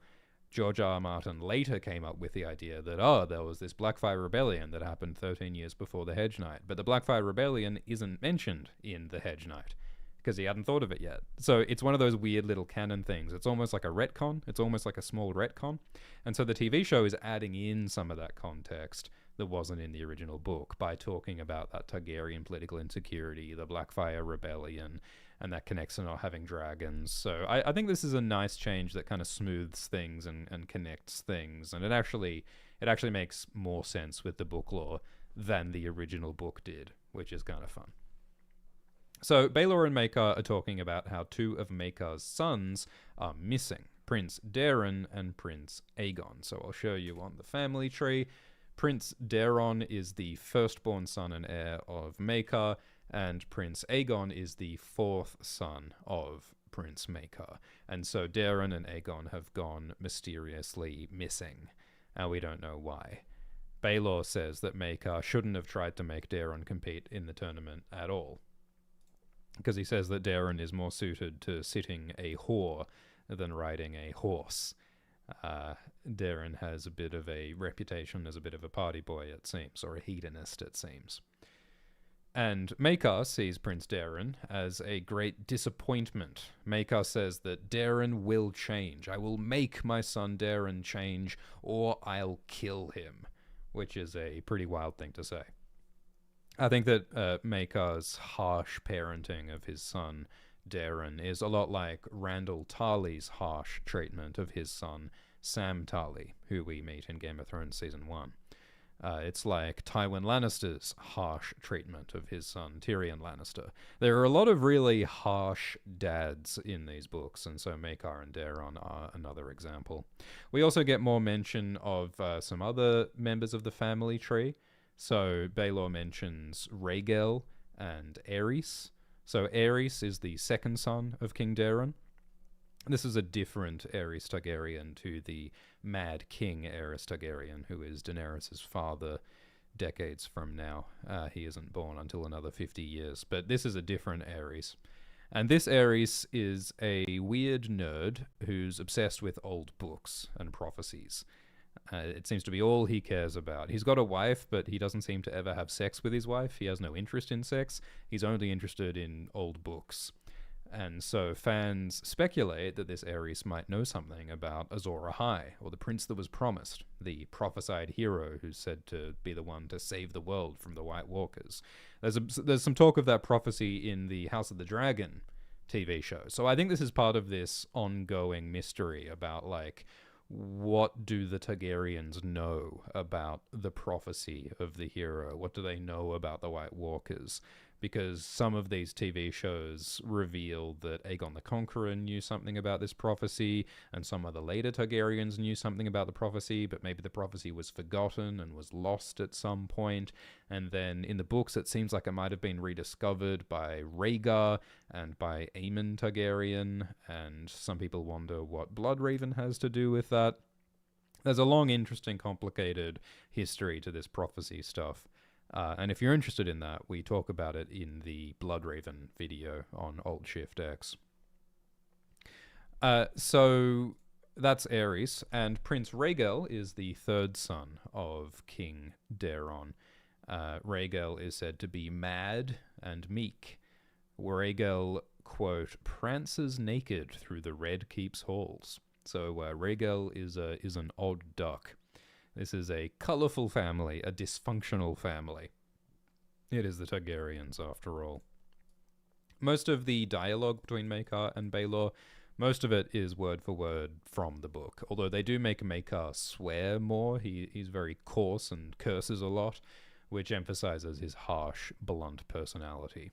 Speaker 1: George R. R. Martin later came up with the idea that, there was this Blackfire Rebellion that happened 13 years before the Hedge Knight, but the Blackfire Rebellion isn't mentioned in the Hedge Knight, because he hadn't thought of it yet. So it's one of those weird little canon things. It's almost like a retcon. It's almost like a small retcon. And so the TV show is adding in some of that context that wasn't in the original book by talking about that Targaryen political insecurity, the Blackfire Rebellion, and that connects to not having dragons. So I think this is a nice change that kind of smooths things and connects things. And it actually makes more sense with the book lore than the original book did, which is kind of fun. So Baelor and Maekar are talking about how two of Maekar's sons are missing, Prince Daeron and Prince Aegon. So I'll show you on the family tree. Prince Daeron is the firstborn son and heir of Maekar, and Prince Aegon is the fourth son of Prince Maekar. And so Daeron and Aegon have gone mysteriously missing, and we don't know why. Baelor says that Maekar shouldn't have tried to make Daeron compete in the tournament at all, because he says that Daeron is more suited to sitting a whore than riding a horse. Daeron has a bit of a reputation as a bit of a party boy, it seems, or a hedonist, it seems. And Maekar sees Prince Daeron as a great disappointment. Maekar says that Daeron will change. I will make my son Daeron change, or I'll kill him, which is a pretty wild thing to say. I think that Maekar's harsh parenting of his son Daeron is a lot like Randall Tarley's harsh treatment of his son Sam Tarley, who we meet in Game of Thrones Season 1. It's like Tywin Lannister's harsh treatment of his son Tyrion Lannister. There are a lot of really harsh dads in these books, and so Maekar and Daeron are another example. We also get more mention of some other members of the family tree. So Baelor mentions Rhaegal and Aerys. So Aerys is the second son of King Daeron. This is a different Aerys Targaryen to the Mad King Aerys Targaryen, who is Daenerys' father decades from now. He isn't born until another 50 years, but this is a different Aerys. And this Aerys is a weird nerd who's obsessed with old books and prophecies. It seems to be all he cares about. He's got a wife, but he doesn't seem to ever have sex with his wife. He has no interest in sex. He's only interested in old books. And so fans speculate that this Aerys might know something about Azor Ahai, or the prince that was promised, the prophesied hero who's said to be the one to save the world from the White Walkers. There's some talk of that prophecy in the House of the Dragon TV show. So I think this is part of this ongoing mystery about, like, what do the Targaryens know about the prophecy of the hero? What do they know about the White Walkers? Because some of these TV shows reveal that Aegon the Conqueror knew something about this prophecy, and some of the later Targaryens knew something about the prophecy, but maybe the prophecy was forgotten and was lost at some point. And then in the books, it seems like it might have been rediscovered by Rhaegar and by Aemon Targaryen, and some people wonder what Bloodraven has to do with that. There's a long, interesting, complicated history to this prophecy stuff. And if you're interested in that, we talk about it in the Bloodraven video on Alt-Shift-X. So that's Aerys, and Prince Rhaegal is the third son of King Daeron. Rhaegal is said to be mad and meek. Rhaegal, quote, prances naked through the Red Keep's halls. So Rhaegal is an odd duck. This is a colourful family, a dysfunctional family. It is the Targaryens, after all. Most of the dialogue between Maekar and Baelor, most of it is word for word from the book, although they do make Maekar swear more. He's very coarse and curses a lot, which emphasizes his harsh, blunt personality.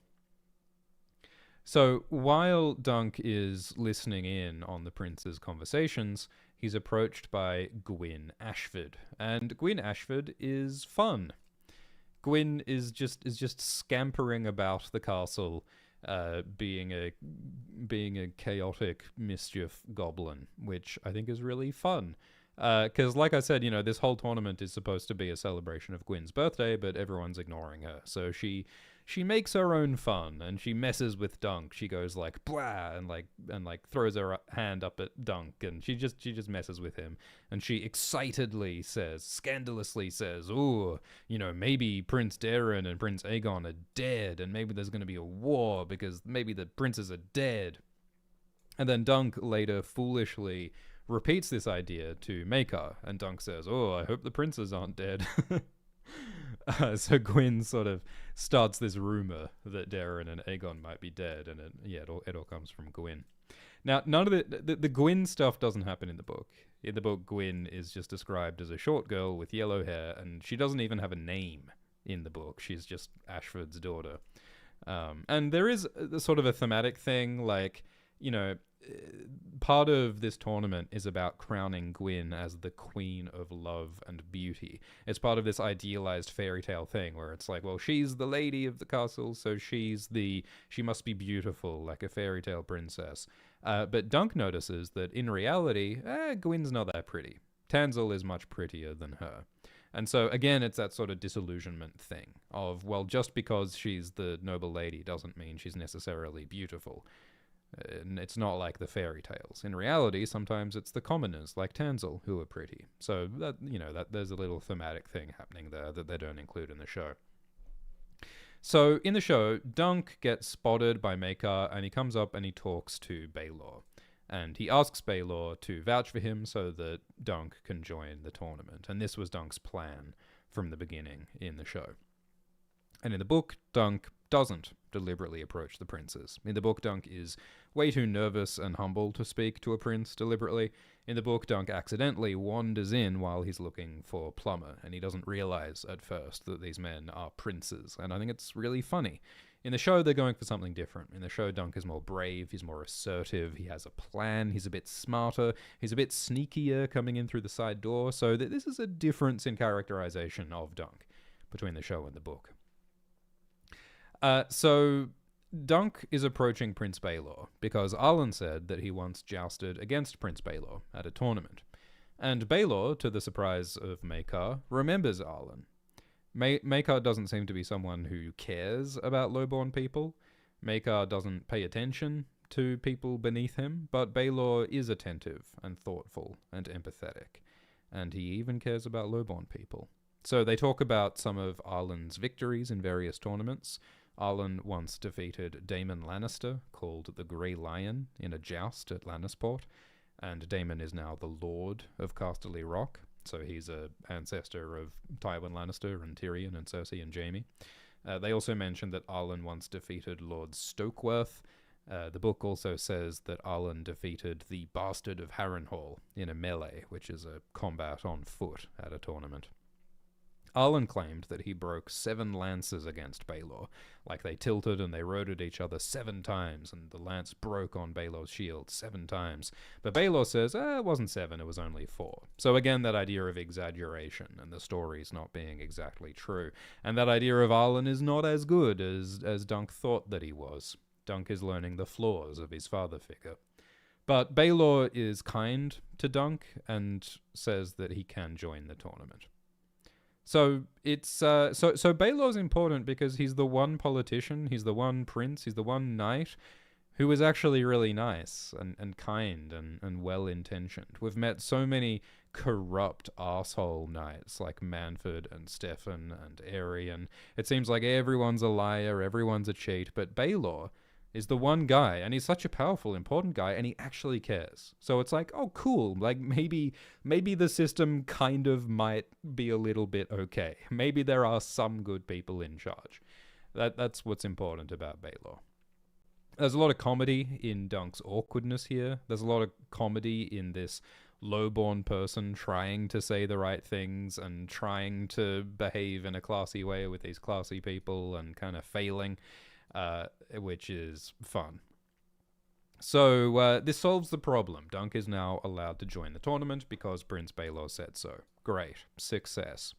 Speaker 1: So while Dunk is listening in on the prince's conversations, he's approached by Gwyn Ashford, and Gwyn Ashford is fun. Gwyn is just scampering about the castle, being a chaotic mischief goblin, which I think is really fun. Because, like I said, this whole tournament is supposed to be a celebration of Gwyn's birthday, but everyone's ignoring her. So she makes her own fun, and she messes with Dunk. She goes like blah and like throws her hand up at Dunk, and she just messes with him. And she excitedly says, scandalously says, "Ooh, maybe Prince Daeron and Prince Aegon are dead, and maybe there's going to be a war because maybe the princes are dead." And then Dunk later foolishly repeats this idea to Maekar, and Dunk says, "Oh, I hope the princes aren't dead." So Gwyn sort of starts this rumor that Daeron and Aegon might be dead, and it all comes from Gwyn. Now, none of the Gwyn stuff doesn't happen in the book. In the book, Gwyn is just described as a short girl with yellow hair, and she doesn't even have a name in the book. She's just Ashford's daughter. And there is sort of a thematic thing, like, part of this tournament is about crowning Gwyn as the queen of love and beauty. It's part of this idealized fairy tale thing where it's like, well, she's the lady of the castle, so she must be beautiful, like a fairy tale princess. But Dunk notices that in reality, Gwyn's not that pretty. Tansel is much prettier than her. And so, again, it's that sort of disillusionment thing of, well, just because she's the noble lady doesn't mean she's necessarily beautiful. It's not like the fairy tales. In reality, sometimes it's the commoners, like Tansel, who are pretty. So that there's a little thematic thing happening there that they don't include in the show. So in the show, Dunk gets spotted by Maekar, and he comes up and he talks to Baelor. And he asks Baelor to vouch for him so that Dunk can join the tournament. And this was Dunk's plan from the beginning in the show. And in the book, Dunk doesn't deliberately approach the princes. In the book, Dunk is way too nervous and humble to speak to a prince deliberately. In the book, Dunk accidentally wanders in while he's looking for Plummer, and he doesn't realize at first that these men are princes, and I think it's really funny. In the show, they're going for something different. In the show, Dunk is more brave, he's more assertive, he has a plan, he's a bit smarter, he's a bit sneakier coming in through the side door, so this is a difference in characterization of Dunk between the show and the book. So Dunk is approaching Prince Baelor because Arlen said that he once jousted against Prince Baelor at a tournament. And Baelor, to the surprise of Maekar, remembers Arlen. Maekar doesn't seem to be someone who cares about lowborn people. Maekar doesn't pay attention to people beneath him, but Baelor is attentive and thoughtful and empathetic. And he even cares about lowborn people. So they talk about some of Arlen's victories in various tournaments. Arlen once defeated Daemon Lannister, called the Grey Lion, in a joust at Lannisport, and Daemon is now the Lord of Casterly Rock, so he's a ancestor of Tywin Lannister and Tyrion and Cersei and Jaime. They also mentioned that Arlen once defeated Lord Stokeworth. The book also says that Arlen defeated the Bastard of Harrenhal in a melee, which is a combat on foot at a tournament. Arlen claimed that he broke 7 lances against Baelor, like they tilted and they rode at each other 7 times, and the lance broke on Baelor's shield 7 times. But Baelor says, it wasn't 7, it was only 4. So again, that idea of exaggeration and the stories not being exactly true. And that idea of Arlen is not as good as Dunk thought that he was. Dunk is learning the flaws of his father figure. But Baelor is kind to Dunk and says that he can join the tournament. So it's so Baelor's important because he's the one politician, he's the one prince, he's the one knight who is actually really nice and kind and well-intentioned. We've met so many corrupt asshole knights like Manfred and Stefan and Aery, and it seems like everyone's a liar, everyone's a cheat, but Baelor is the one guy, and he's such a powerful, important guy, and he actually cares. So it's like, oh, cool, like maybe the system kind of might be a little bit okay. Maybe there are some good people in charge. That's what's important about Baelor. There's a lot of comedy in Dunk's awkwardness here. There's a lot of comedy in this lowborn person trying to say the right things and trying to behave in a classy way with these classy people and kind of failing. Which is fun. So this solves the problem. Dunk is now allowed to join the tournament because Prince Baelor said so. Great. Success.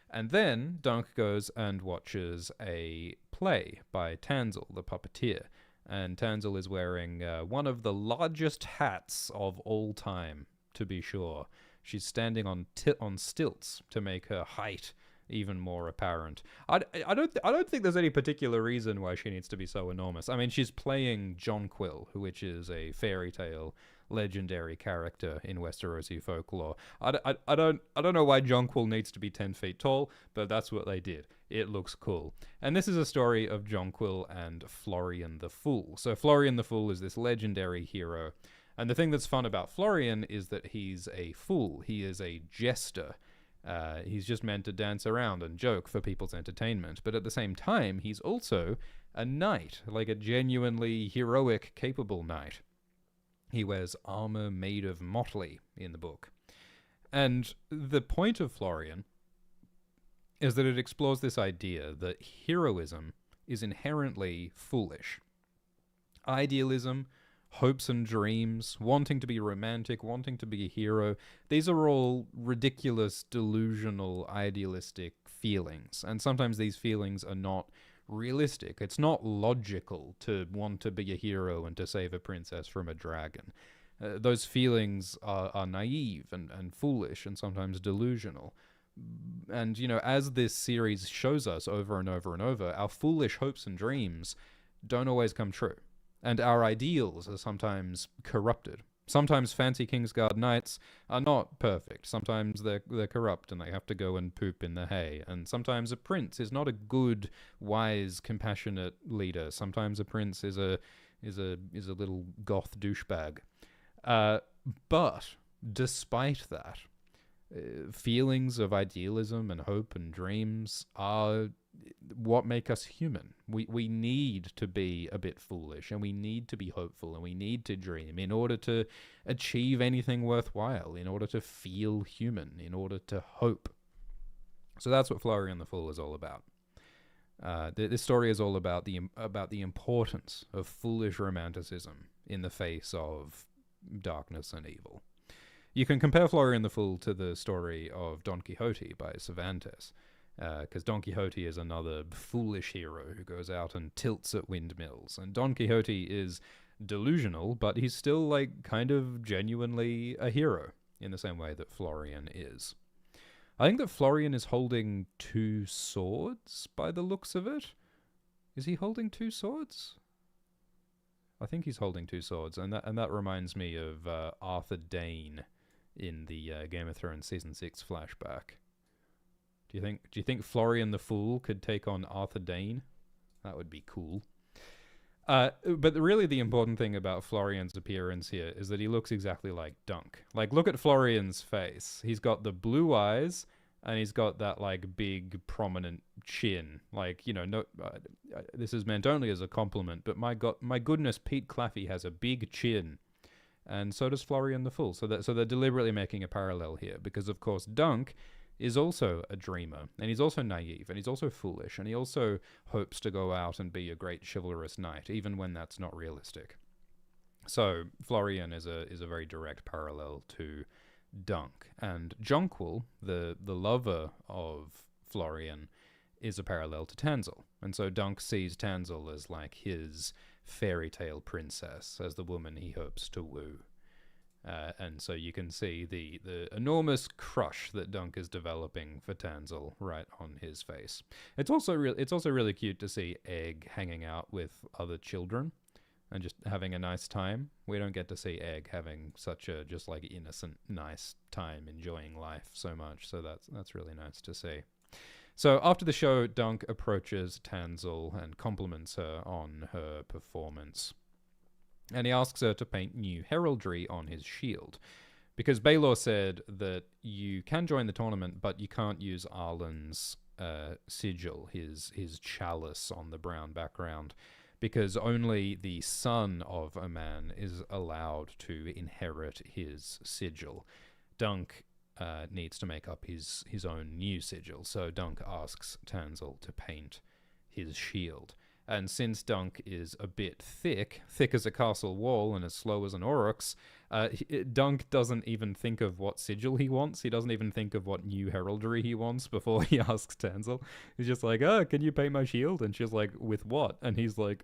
Speaker 1: And then Dunk goes and watches a play by Tanzil, the puppeteer. And Tanzil is wearing one of the largest hats of all time, to be sure. She's standing on stilts to make her height even more apparent. I don't think there's any particular reason why she needs to be so enormous. I mean, she's playing Jonquil, which is a fairy tale legendary character in Westerosi folklore. I don't know why Jonquil needs to be 10 feet tall, but that's what they did. It looks cool. And this is a story of Jonquil and Florian the Fool. So Florian the Fool is this legendary hero. And the thing that's fun about Florian is that he's a fool. He is a jester. He's just meant to dance around and joke for people's entertainment. But at the same time, he's also a knight, like a genuinely heroic, capable knight. He wears armor made of motley in the book. And the point of Florian is that it explores this idea that heroism is inherently foolish. Idealism, hopes and dreams, wanting to be romantic, wanting to be a hero, these are all ridiculous, delusional, idealistic feelings. And sometimes these feelings are not realistic. It's not logical to want to be a hero and to save a princess from a dragon. Those feelings are naive and foolish and sometimes delusional. And, you know, as this series shows us over and over and over, our foolish hopes and dreams don't always come true. And our ideals are sometimes corrupted. Sometimes fancy Kingsguard knights are not perfect. Sometimes they're corrupt and they have to go and poop in the hay. And sometimes a prince is not a good, wise, compassionate leader. Sometimes a prince is a little goth douchebag. But despite that, feelings of idealism and hope and dreams are what make us human. We need to be a bit foolish, and we need to be hopeful, and we need to dream in order to achieve anything worthwhile, in order to feel human, in order to hope. So that's what Florian the Fool is all about. This story is all about the importance of foolish romanticism in the face of darkness and evil. You can compare Florian the Fool to the story of Don Quixote by Cervantes, because Don Quixote is another foolish hero who goes out and tilts at windmills. And Don Quixote is delusional, but he's still, like, kind of genuinely a hero, in the same way that Florian is. I think that Florian is holding 2 swords, by the looks of it. Is he holding 2 swords? I think he's holding 2 swords, and that reminds me of Arthur Dane in the Game of Thrones Season 6 flashback. Do you think Florian the Fool could take on Arthur Dane? That would be cool. But really the important thing about Florian's appearance here is that he looks exactly like Dunk. Like, look at Florian's face. He's got the blue eyes, and he's got that, like, big, prominent chin. Like, this is meant only as a compliment, but my goodness, Pete Claffey has a big chin. And so does Florian the Fool. So they're deliberately making a parallel here, because, of course, Dunk is also a dreamer, and he's also naive, and he's also foolish, and he also hopes to go out and be a great chivalrous knight, even when that's not realistic. So Florian is a very direct parallel to Dunk, and Jonquil, the lover of Florian, is a parallel to Tanzil, and so Dunk sees Tanzil as like his fairy tale princess, as the woman he hopes to woo. And so you can see the enormous crush that Dunk is developing for Tanzil right on his face. It's also really cute to see Egg hanging out with other children and just having a nice time. We don't get to see Egg having such a just like innocent, nice time, enjoying life so much. So that's really nice to see. So after the show, Dunk approaches Tanzil and compliments her on her performance. And he asks her to paint new heraldry on his shield, because Baelor said that you can join the tournament, but you can't use Arlen's sigil, his chalice on the brown background, because only the son of a man is allowed to inherit his sigil. Dunk needs to make up his own new sigil, so Dunk asks Tanzil to paint his shield. And since Dunk is a bit thick as a castle wall and as slow as an aurochs, Dunk doesn't even think of what sigil he wants. He doesn't even think of what new heraldry he wants before he asks Tanzil. He's just like, can you paint my shield? And she's like, with what? And he's like,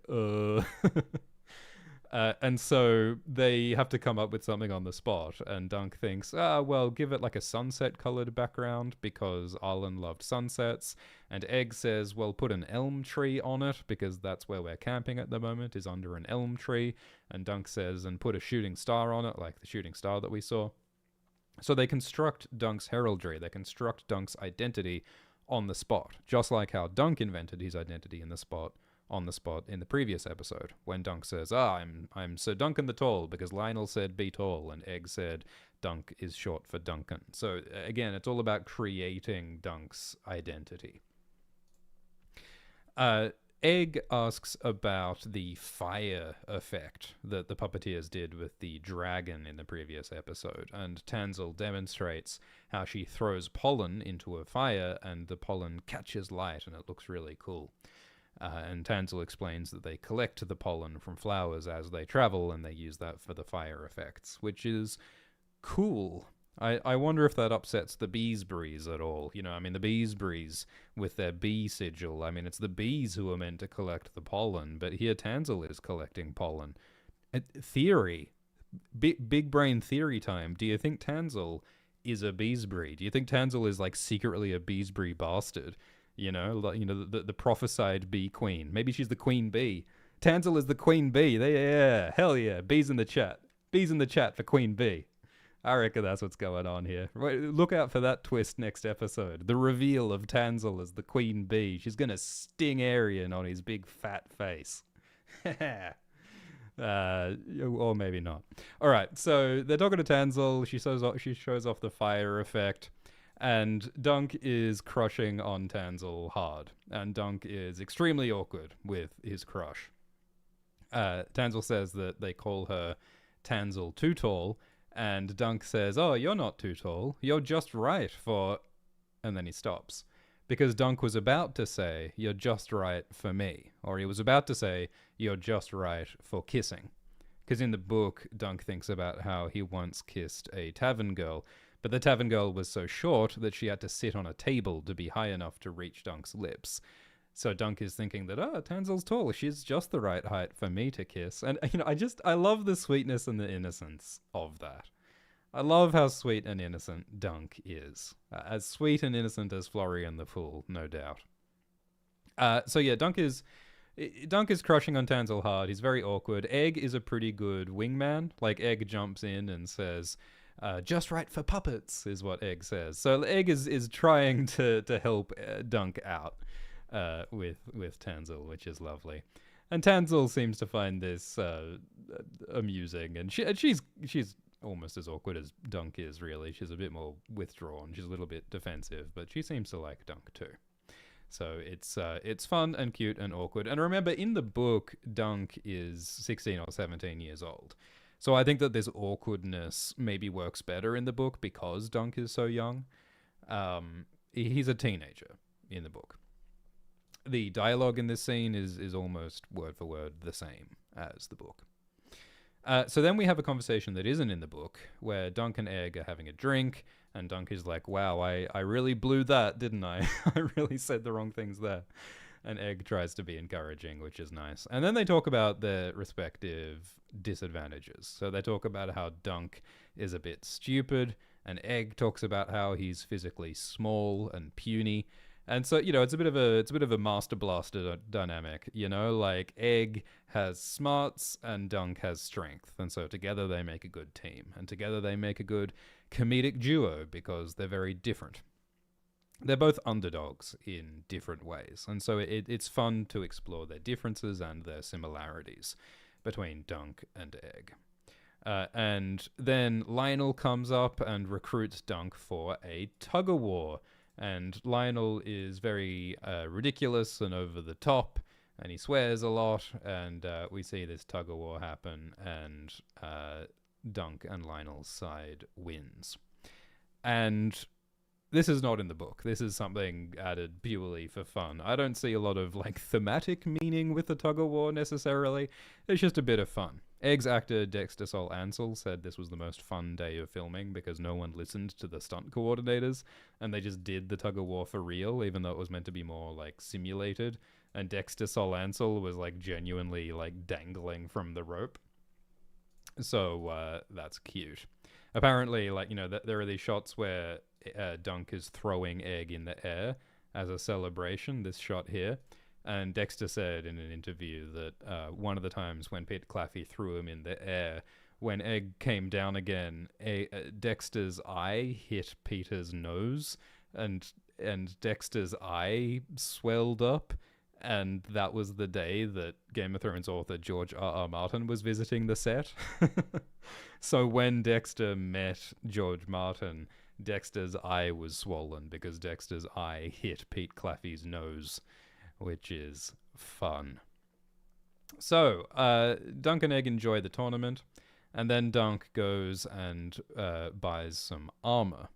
Speaker 1: And so they have to come up with something on the spot, and Dunk thinks, well, give it like a sunset-colored background, because Arlen loved sunsets, and Egg says, well, put an elm tree on it, because that's where we're camping at the moment, is under an elm tree, and Dunk says, and put a shooting star on it, like the shooting star that we saw. So they construct Dunk's heraldry, they construct Dunk's identity on the spot, just like how Dunk invented his identity on the spot in the previous episode, when Dunk says, I'm Sir Duncan the Tall, because Lionel said be tall, and Egg said Dunk is short for Duncan. So again, it's all about creating Dunk's identity. Egg asks about the fire effect that the puppeteers did with the dragon in the previous episode, and Tanzil demonstrates how she throws pollen into a fire, and the pollen catches light, and it looks really cool. And Tanzil explains that they collect the pollen from flowers as they travel, and they use that for the fire effects, which is cool. I wonder if that upsets the Beesburies at all. The Beesburies with their bee sigil, it's the bees who are meant to collect the pollen, but here Tanzil is collecting pollen. Theory. Big brain theory time. Do you think Tanzil is a Beesbury? Do you think Tanzil is, like, secretly a Beesbury bastard? The prophesied bee queen. Maybe she's the queen bee. Tanzil is the queen bee. Yeah, hell yeah. Bees in the chat. Bees in the chat for queen bee. I reckon that's what's going on here. Look out for that twist next episode. The reveal of Tanzil as the queen bee. She's going to sting Arian on his big fat face. Or maybe not. All right, so they're talking to Tanzil. She shows off the fire effect. And Dunk is crushing on Tanzil hard. And Dunk is extremely awkward with his crush. Tanzil says that they call her Tanzil too tall. And Dunk says, you're not too tall. You're just right for... And then he stops. Because Dunk was about to say, you're just right for me. Or he was about to say, you're just right for kissing. Because in the book, Dunk thinks about how he once kissed a tavern girl. But the tavern girl was so short that she had to sit on a table to be high enough to reach Dunk's lips. So Dunk is thinking that, Tanzil's tall. She's just the right height for me to kiss. And, I love the sweetness and the innocence of that. I love how sweet and innocent Dunk is. As sweet and innocent as Florian the Fool, no doubt. Dunk is crushing on Tanzil hard. He's very awkward. Egg is a pretty good wingman. Like, Egg jumps in and says... just right for puppets, is what Egg says. So Egg is trying to help Dunk out. with Tanzil, which is lovely. And Tanzil seems to find this amusing, and she's almost as awkward as Dunk is. Really, she's a bit more withdrawn. She's a little bit defensive, but she seems to like Dunk too. So it's fun and cute and awkward. And remember, in the book, Dunk is 16 or 17 years old. So I think that this awkwardness maybe works better in the book because Dunk is so young. He's a teenager in the book. The dialogue in this scene is almost word for word the same as the book. So then we have a conversation that isn't in the book, where Dunk and Egg are having a drink, and Dunk is like, wow, I really blew that, didn't I? I really said the wrong things there. And Egg tries to be encouraging, which is nice. And then they talk about their respective disadvantages. So they talk about how Dunk is a bit stupid, and Egg talks about how he's physically small and puny. And so, it's a bit of a master blaster dynamic, like Egg has smarts and Dunk has strength. And so together they make a good team, and together they make a good comedic duo because they're very different. They're both underdogs in different ways. And so it's fun to explore their differences and their similarities between Dunk and Egg. And then Lionel comes up and recruits Dunk for a tug-of-war. And Lionel is very ridiculous and over the top, and he swears a lot, and we see this tug-of-war happen, and Dunk and Lionel's side wins. And this is not in the book. This is something added purely for fun. I don't see a lot of thematic meaning with the tug-of-war necessarily. It's just a bit of fun. Egg's actor Dexter Sol Ansel said this was the most fun day of filming because no one listened to the stunt coordinators and they just did the tug-of-war for real, even though it was meant to be more simulated. And Dexter Sol Ansel was genuinely dangling from the rope. So that's cute. Apparently, there are these shots where Dunk is throwing Egg in the air as a celebration, this shot here. And Dexter said in an interview that one of the times when Peter Claffey threw him in the air, when Egg came down again, Dexter's eye hit Peter's nose, and Dexter's eye swelled up. And that was the day that Game of Thrones author George R.R. Martin was visiting the set. So when Dexter met George Martin, Dexter's eye was swollen because Dexter's eye hit Pete Claffey's nose, which is fun. So Dunk and Egg enjoy the tournament, and then Dunk goes and buys some armor,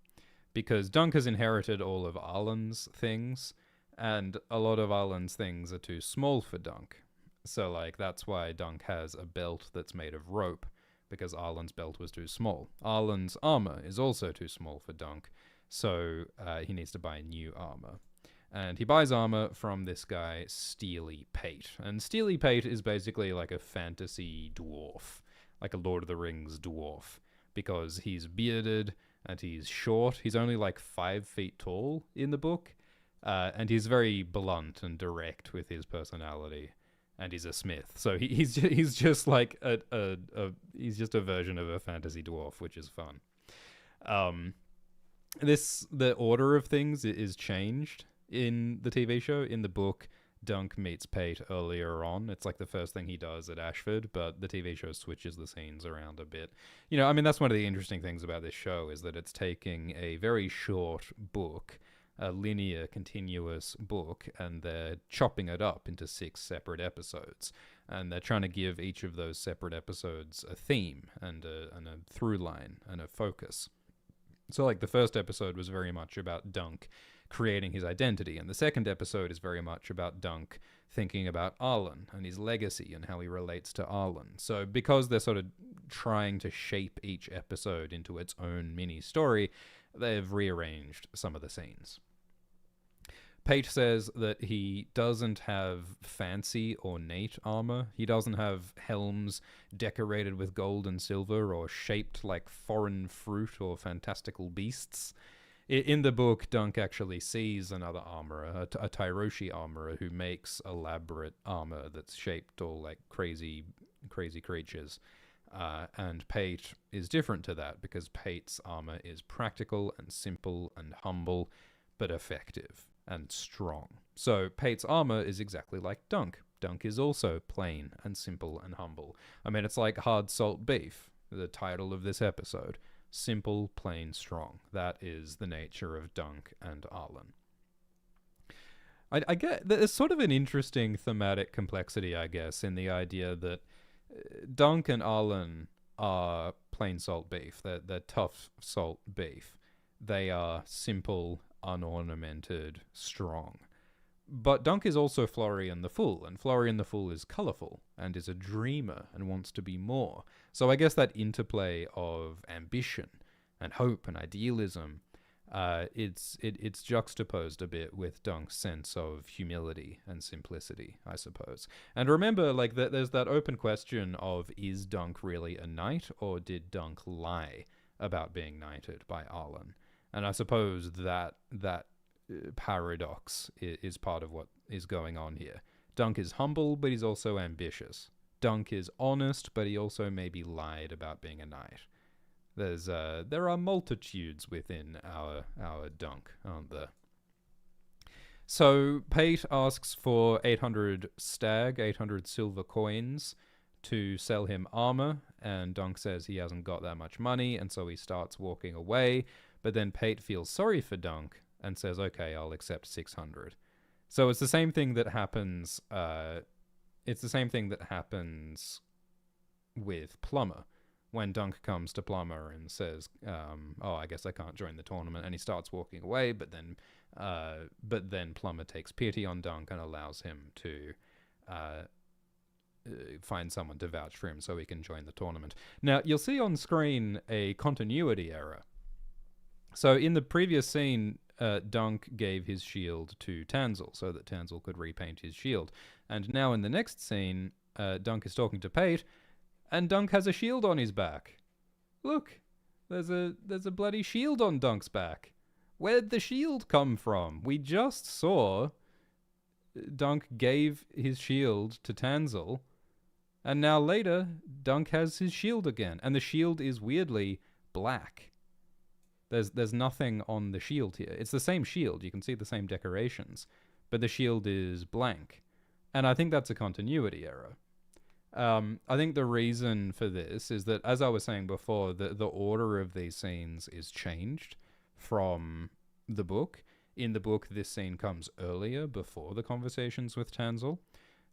Speaker 1: because Dunk has inherited all of Arlen's things, and a lot of Arlen's things are too small for Dunk. So that's why Dunk has a belt that's made of rope, because Arlen's belt was too small. Arlen's armor is also too small for Dunk, so he needs to buy new armor. And he buys armor from this guy, Steely Pate. And Steely Pate is basically like a fantasy dwarf, like a Lord of the Rings dwarf, because he's bearded and he's short. He's only 5 feet tall in the book, and he's very blunt and direct with his personality. And he's a smith, so he's just he's just a version of a fantasy dwarf, which is fun. The order of things is changed in the TV show. In the book, Dunk meets Pate earlier on. It's the first thing he does at Ashford, but the TV show switches the scenes around a bit. That's one of the interesting things about this show, is that it's taking a very short book, a linear, continuous book, and they're chopping it up into 6 separate episodes. And they're trying to give each of those separate episodes a theme and a through line and a focus. So the first episode was very much about Dunk creating his identity, and the second episode is very much about Dunk thinking about Arlen and his legacy and how he relates to Arlen. So because they're sort of trying to shape each episode into its own mini story, they've rearranged some of the scenes. Pate says that he doesn't have fancy, ornate armor. He doesn't have helms decorated with gold and silver or shaped like foreign fruit or fantastical beasts. In the book, Dunk actually sees another armorer, a Tyroshi armorer, who makes elaborate armor that's shaped all like crazy creatures. And Pate is different to that, because Pate's armor is practical and simple and humble, but effective. and strong. So Pate's armor is exactly like Dunk. Dunk is also plain and simple and humble. I mean, it's like hard salt beef, the title of this episode. Simple, plain, strong. That is the nature of Dunk and Arlen. I get there's sort of an interesting thematic complexity, I guess, in the idea that Dunk and Arlen are plain salt beef. They're tough salt beef. They are simple, unornamented, strong. But Dunk is also Florian the Fool, and Florian the Fool is colourful and is a dreamer and wants to be more. So I guess that interplay of ambition and hope and idealism, it's juxtaposed a bit with Dunk's sense of humility and simplicity, I suppose. And remember, like, there's that open question of, is Dunk really a knight, or did Dunk lie about being knighted by Arlen? And I suppose that paradox is part of what is going on here. Dunk is humble, but he's also ambitious. Dunk is honest, but he also maybe lied about being a knight. There are multitudes within our Dunk, aren't there? So Pate asks for 800 silver coins to sell him armor, and Dunk says he hasn't got that much money, and so he starts walking away. But then Pate feels sorry for Dunk and says, okay, I'll accept 600. So it's the same thing that happens. It's the same thing that happens with Plumber. When Dunk comes to Plumber and says, oh, I guess I can't join the tournament, and he starts walking away, but then Plumber takes pity on Dunk and allows him to find someone to vouch for him so he can join the tournament. Now, you'll see on screen a continuity error. So in the previous scene, Dunk gave his shield to Tanzel so that Tanzel could repaint his shield. And now in the next scene, Dunk is talking to Pate, and Dunk has a shield on his back. Look, there's a bloody shield on Dunk's back. Where'd the shield come from? We just saw Dunk gave his shield to Tanzel, and now later, Dunk has his shield again, and the shield is weirdly black. There's nothing on the shield here. It's the same shield. You can see the same decorations, but the shield is blank. And I think that's a continuity error. I think the reason for this is that, as I was saying before, the order of these scenes is changed from the book. In the book, this scene comes earlier, before the conversations with Tanzel.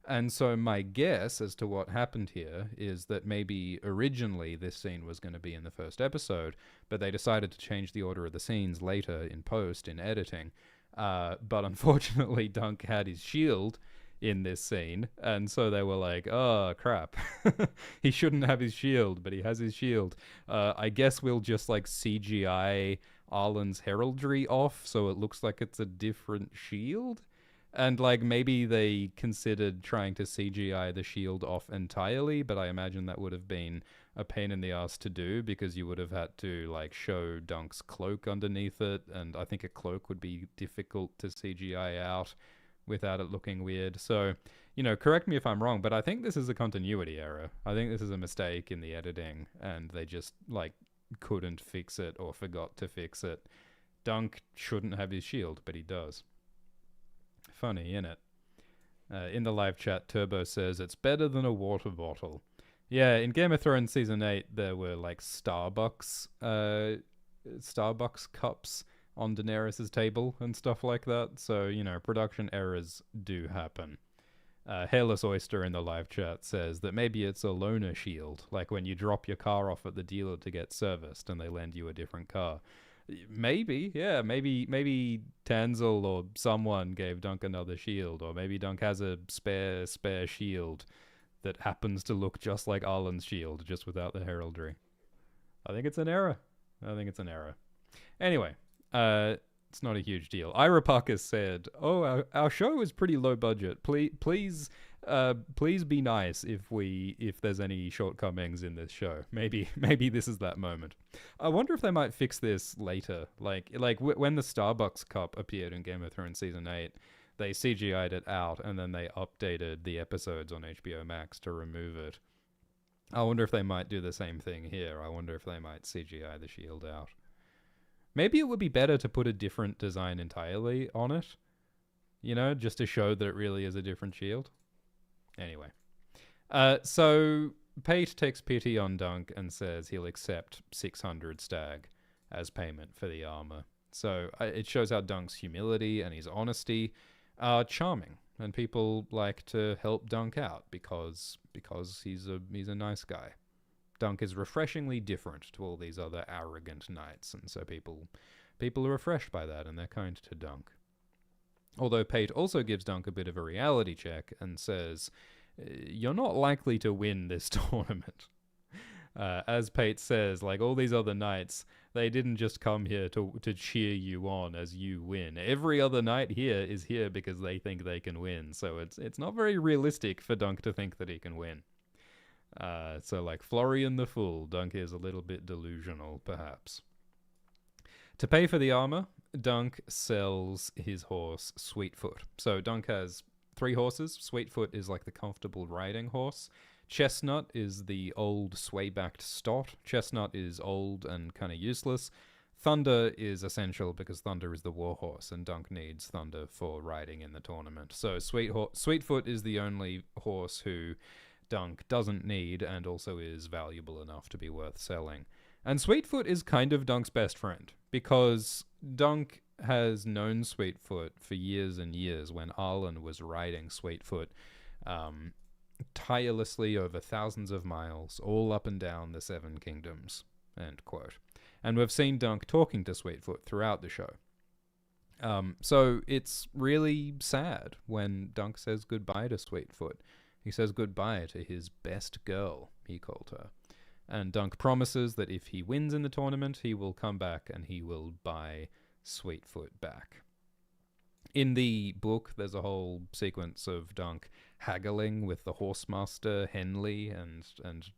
Speaker 1: And so my guess as to what happened here is that maybe originally this scene was going to be in the first episode, but they decided to change the order of the scenes later in post, in editing. But unfortunately, Dunk had his shield in this scene, and so they were like, oh, crap. He shouldn't have his shield, but he has his shield. I guess we'll just, like, CGI Arlen's heraldry off so it looks like it's a different shield? And, like, maybe they considered trying to CGI the shield off entirely, but I imagine that would have been a pain in the ass to do because you would have had to, like, show Dunk's cloak underneath it, and I think a cloak would be difficult to CGI out without it looking weird. So, you know, correct me if I'm wrong, but I think this is a continuity error. I think this is a mistake in the editing, and they just, like, couldn't fix it or forgot to fix it. Dunk shouldn't have his shield, but he does. Funny, innit? In the live chat, Turbo says, it's better than a water bottle. Yeah, in Game of Thrones Season 8, there were, like, Starbucks cups on Daenerys' table and stuff like that. So, you know, production errors do happen. Hairless Oyster in the live chat says that maybe it's a loaner shield, like when you drop your car off at the dealer to get serviced and they lend you a different car. Maybe, yeah, maybe Tanzel or someone gave Dunk another shield, or maybe Dunk has a spare shield that happens to look just like Arlen's shield, just without the heraldry. I think it's an error. Anyway, it's not a huge deal. Ira Parker said, "Oh, our show is pretty low budget. Please be nice if there's any shortcomings in this show. Maybe this is that moment. I wonder if they might fix this later. Like when the Starbucks cup appeared in Game of Thrones Season 8, they CGI'd it out and then they updated the episodes on HBO Max to remove it. I wonder if they might do the same thing here. I wonder if they might CGI the shield out. Maybe it would be better to put a different design entirely on it. you know, just to show that it really is a different shield. Anyway. So Pate takes pity on Dunk and says he'll accept 600 stag as payment for the armor. So it shows how Dunk's humility and his honesty are charming, and people like to help Dunk out because he's a nice guy. Dunk is refreshingly different to all these other arrogant knights, and so people are refreshed by that, and they're kind to Dunk. Although Pate also gives Dunk a bit of a reality check and says, you're not likely to win this tournament. As Pate says, like all these other knights, they didn't just come here to cheer you on as you win. Every other knight here is here because they think they can win. So it's not very realistic for Dunk to think that he can win. So like Florian the Fool, Dunk is a little bit delusional, perhaps. To pay for the armor, Dunk sells his horse Sweetfoot. So Dunk has 3 horses. Sweetfoot is like the comfortable riding horse. Chestnut is the old sway-backed stot. Chestnut is old and kind of useless. Thunder is essential because Thunder is the warhorse, and Dunk needs Thunder for riding in the tournament. So Sweetfoot is the only horse who Dunk doesn't need and also is valuable enough to be worth selling. And Sweetfoot is kind of Dunk's best friend, because Dunk has known Sweetfoot for years and years when Arlen was riding Sweetfoot tirelessly over thousands of miles, all up and down the Seven Kingdoms, end quote. And we've seen Dunk talking to Sweetfoot throughout the show. So it's really sad when Dunk says goodbye to Sweetfoot. He says goodbye to his best girl, he called her. And Dunk promises that if he wins in the tournament, he will come back and he will buy Sweetfoot back. In the book, there's a whole sequence of Dunk haggling with the horsemaster Henley and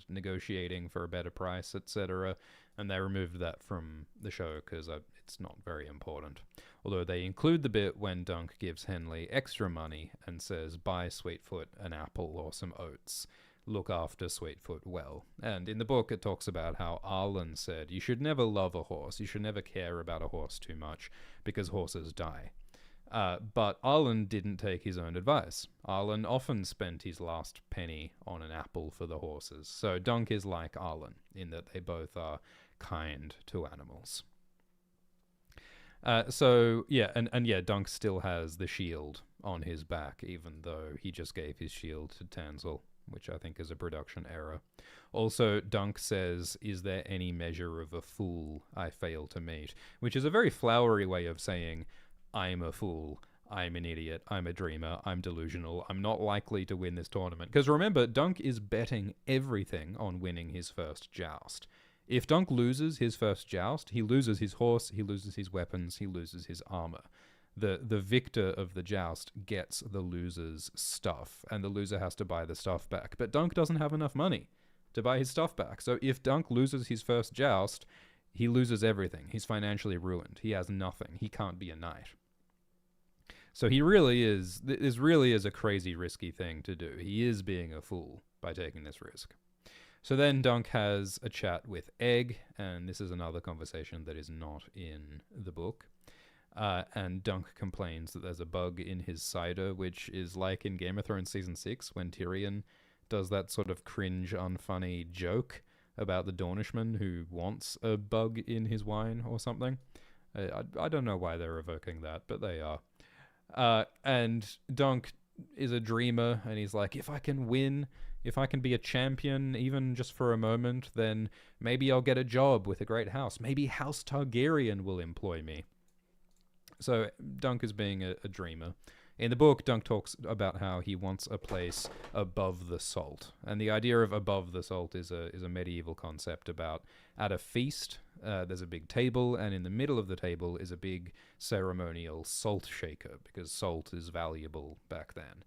Speaker 1: negotiating for a better price, etc. And they removed that from the show because it's not very important. Although they include the bit when Dunk gives Henley extra money and says, buy Sweetfoot an apple or some oats. Look after Sweetfoot well. And in the book, it talks about how Arlen said, you should never love a horse. You should never care about a horse too much because horses die. But Arlen didn't take his own advice. Arlen often spent his last penny on an apple for the horses. So Dunk is like Arlen in that they both are kind to animals. Dunk still has the shield on his back, even though he just gave his shield to Tanzel, which I think is a production error. Also, Dunk says, is there any measure of a fool I fail to meet? Which is a very flowery way of saying, I'm a fool, I'm an idiot, I'm a dreamer, I'm delusional, I'm not likely to win this tournament. Because remember, Dunk is betting everything on winning his first joust. If Dunk loses his first joust, he loses his horse, he loses his weapons, he loses his armor. The victor of the joust gets the loser's stuff, and the loser has to buy the stuff back. But Dunk doesn't have enough money to buy his stuff back. So if Dunk loses his first joust, he loses everything. He's financially ruined. He has nothing. He can't be a knight. So this really is a crazy risky thing to do. He is being a fool by taking this risk. So then Dunk has a chat with Egg, and this is another conversation that is not in the book. And Dunk complains that there's a bug in his cider, which is like in Game of Thrones Season 6 when Tyrion does that sort of cringe, unfunny joke about the Dornishman who wants a bug in his wine or something. I don't know why they're evoking that, but they are. And Dunk is a dreamer, and he's like, if I can win, if I can be a champion, even just for a moment, then maybe I'll get a job with a great house. Maybe House Targaryen will employ me. So Dunk is being a dreamer. In the book, Dunk talks about how he wants a place above the salt. And the idea of above the salt is a medieval concept about at a feast, there's a big table, and in the middle of the table is a big ceremonial salt shaker, because salt is valuable back then.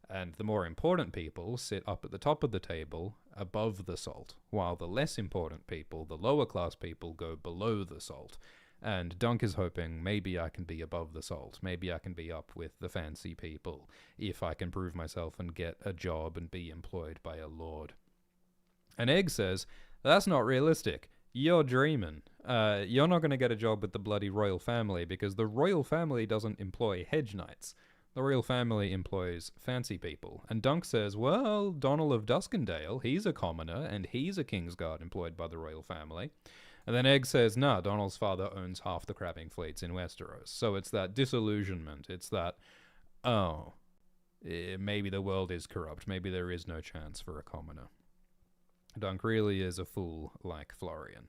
Speaker 1: And the more important people sit up at the top of the table above the salt, while the less important people, the lower class people, go below the salt. And Dunk is hoping maybe I can be above the salt. Maybe I can be up with the fancy people if I can prove myself and get a job and be employed by a lord. And Egg says, that's not realistic. You're dreaming. You're not going to get a job with the bloody royal family because the royal family doesn't employ hedge knights. The royal family employs fancy people. And Dunk says, well, Donald of Duskendale, he's a commoner, and he's a Kingsguard employed by the royal family. And then Egg says, nah, Donald's father owns half the crabbing fleets in Westeros. So it's that disillusionment. It's that, oh, maybe the world is corrupt. Maybe there is no chance for a commoner. Dunk really is a fool like Florian.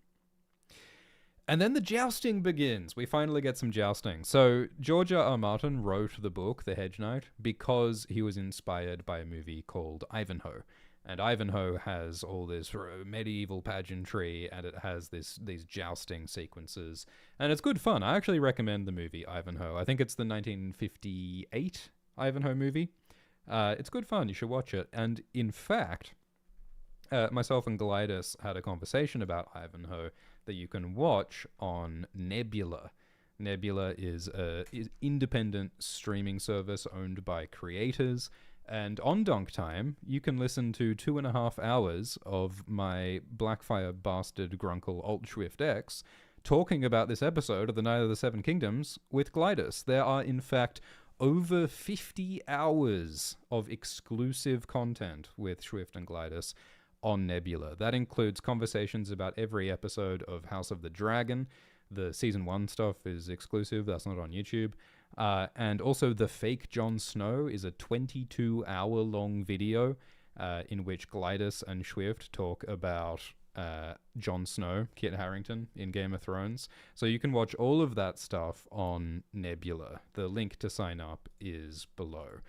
Speaker 1: And then the jousting begins. We finally get some jousting. So George R. R. Martin wrote the book, The Hedge Knight, because he was inspired by a movie called Ivanhoe. And Ivanhoe has all this medieval pageantry, and it has these jousting sequences. And it's good fun. I actually recommend the movie Ivanhoe. I think it's the 1958 Ivanhoe movie. It's good fun. You should watch it. And in fact, myself and Glidus had a conversation about Ivanhoe that you can watch on Nebula. Nebula is an independent streaming service owned by creators. And on Dunk Time, you can listen to 2.5 hours of my Blackfire bastard grunkle Alt-Swift X talking about this episode of The Night of the Seven Kingdoms with Glidus. There are, in fact, over 50 hours of exclusive content with Swift and Glidus on Nebula. That includes conversations about every episode of House of the Dragon. The season 1 stuff is exclusive. That's not on YouTube. And also The Fake Jon Snow is a 22-hour-long video in which Glidus and Swift talk about Jon Snow, Kit Harington, in Game of Thrones. So you can watch all of that stuff on Nebula. The link to sign up is below.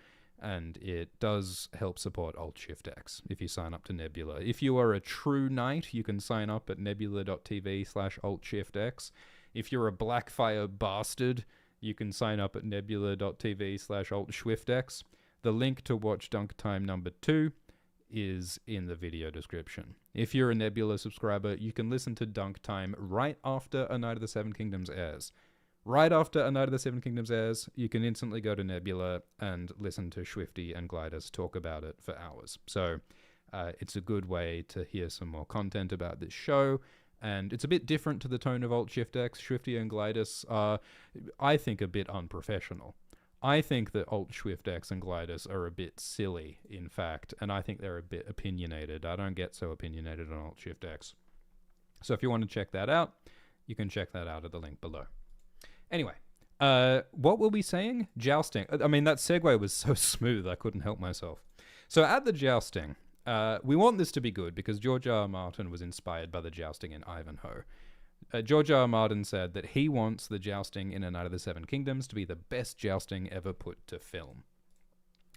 Speaker 1: And it does help support Alt-Shift-X if you sign up to Nebula. If you are a true knight, you can sign up at nebula.tv/Alt-Shift-X. If you're a Blackfire bastard, you can sign up at nebula.tv/Alt-Swift-X. The link to watch Dunk Time number 2 is in the video description. If you're a Nebula subscriber, you can listen to Dunk Time right after A Night of the Seven Kingdoms airs. Right after A Night of the Seven Kingdoms airs, you can instantly go to Nebula and listen to Swifty and Glidus talk about it for hours. So it's a good way to hear some more content about this show, and it's a bit different to the tone of Alt-Shift-X. Swifty and Glidus are, I think, a bit unprofessional. I think that Alt-Swift-X and Glidus are a bit silly, in fact, and I think they're a bit opinionated. I don't get so opinionated on Alt-Shift-X. So if you want to check that out, you can check that out at the link below. Anyway, what were we saying? Jousting. I mean, that segue was so smooth, I couldn't help myself. So at the jousting, we want this to be good because George R. R. Martin was inspired by the jousting in Ivanhoe. George R. R. Martin said that he wants the jousting in A Night of the Seven Kingdoms to be the best jousting ever put to film.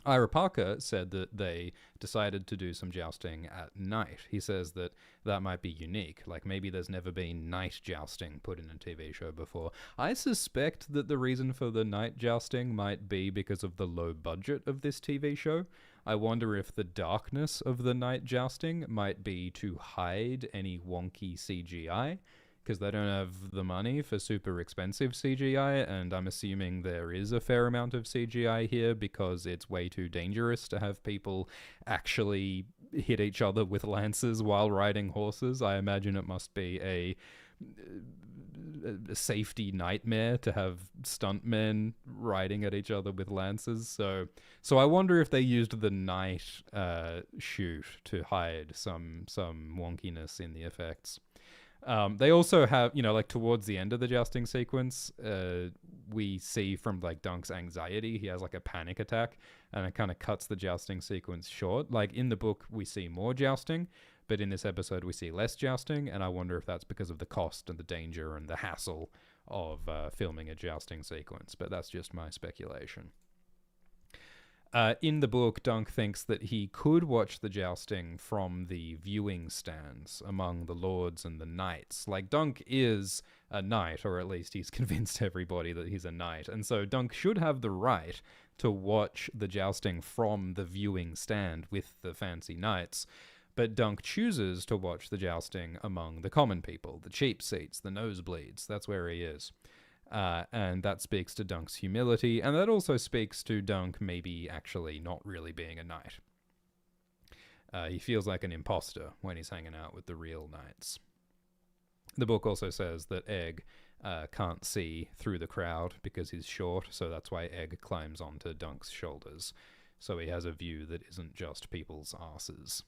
Speaker 1: Ira Parker said that they decided to do some jousting at night. He says that that might be unique. Like, maybe there's never been night jousting put in a TV show before. I suspect that the reason for the night jousting might be because of the low budget of this TV show. I wonder if the darkness of the night jousting might be to hide any wonky CGI, because they don't have the money for super expensive CGI, and I'm assuming there is a fair amount of CGI here because it's way too dangerous to have people actually hit each other with lances while riding horses. I imagine it must be a safety nightmare to have stuntmen riding at each other with lances. So I wonder if they used the night shoot to hide some wonkiness in the effects. They also have, like towards the end of the jousting sequence, we see from like Dunk's anxiety, he has like a panic attack, and it kind of cuts the jousting sequence short. Like in the book, we see more jousting, but in this episode, we see less jousting, and I wonder if that's because of the cost and the danger and the hassle of filming a jousting sequence, but that's just my speculation. In the book, Dunk thinks that he could watch the jousting from the viewing stands among the lords and the knights. Like, Dunk is a knight, or at least he's convinced everybody that he's a knight, and so Dunk should have the right to watch the jousting from the viewing stand with the fancy knights. But Dunk chooses to watch the jousting among the common people, the cheap seats, the nosebleeds. That's where he is. And that speaks to Dunk's humility, and that also speaks to Dunk maybe actually not really being a knight. He feels like an imposter when he's hanging out with the real knights. The book also says that Egg can't see through the crowd because he's short, so that's why Egg climbs onto Dunk's shoulders. So he has a view that isn't just people's asses.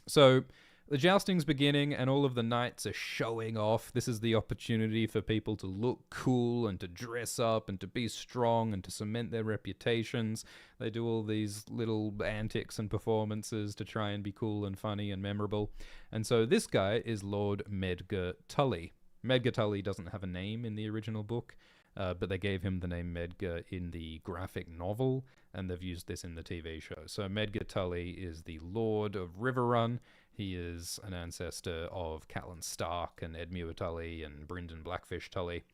Speaker 1: So the jousting's beginning, and all of the knights are showing off. This is the opportunity for people to look cool and to dress up and to be strong and to cement their reputations. They do all these little antics and performances to try and be cool and funny and memorable. And so this guy is Lord Medgar Tully. Medgar Tully doesn't have a name in the original book, but they gave him the name Medgar in the graphic novel, and they've used this in the TV show. So Medgar Tully is the Lord of Riverrun. He is an ancestor of Catelyn Stark and Edmure Tully and Brynden Blackfish Tully.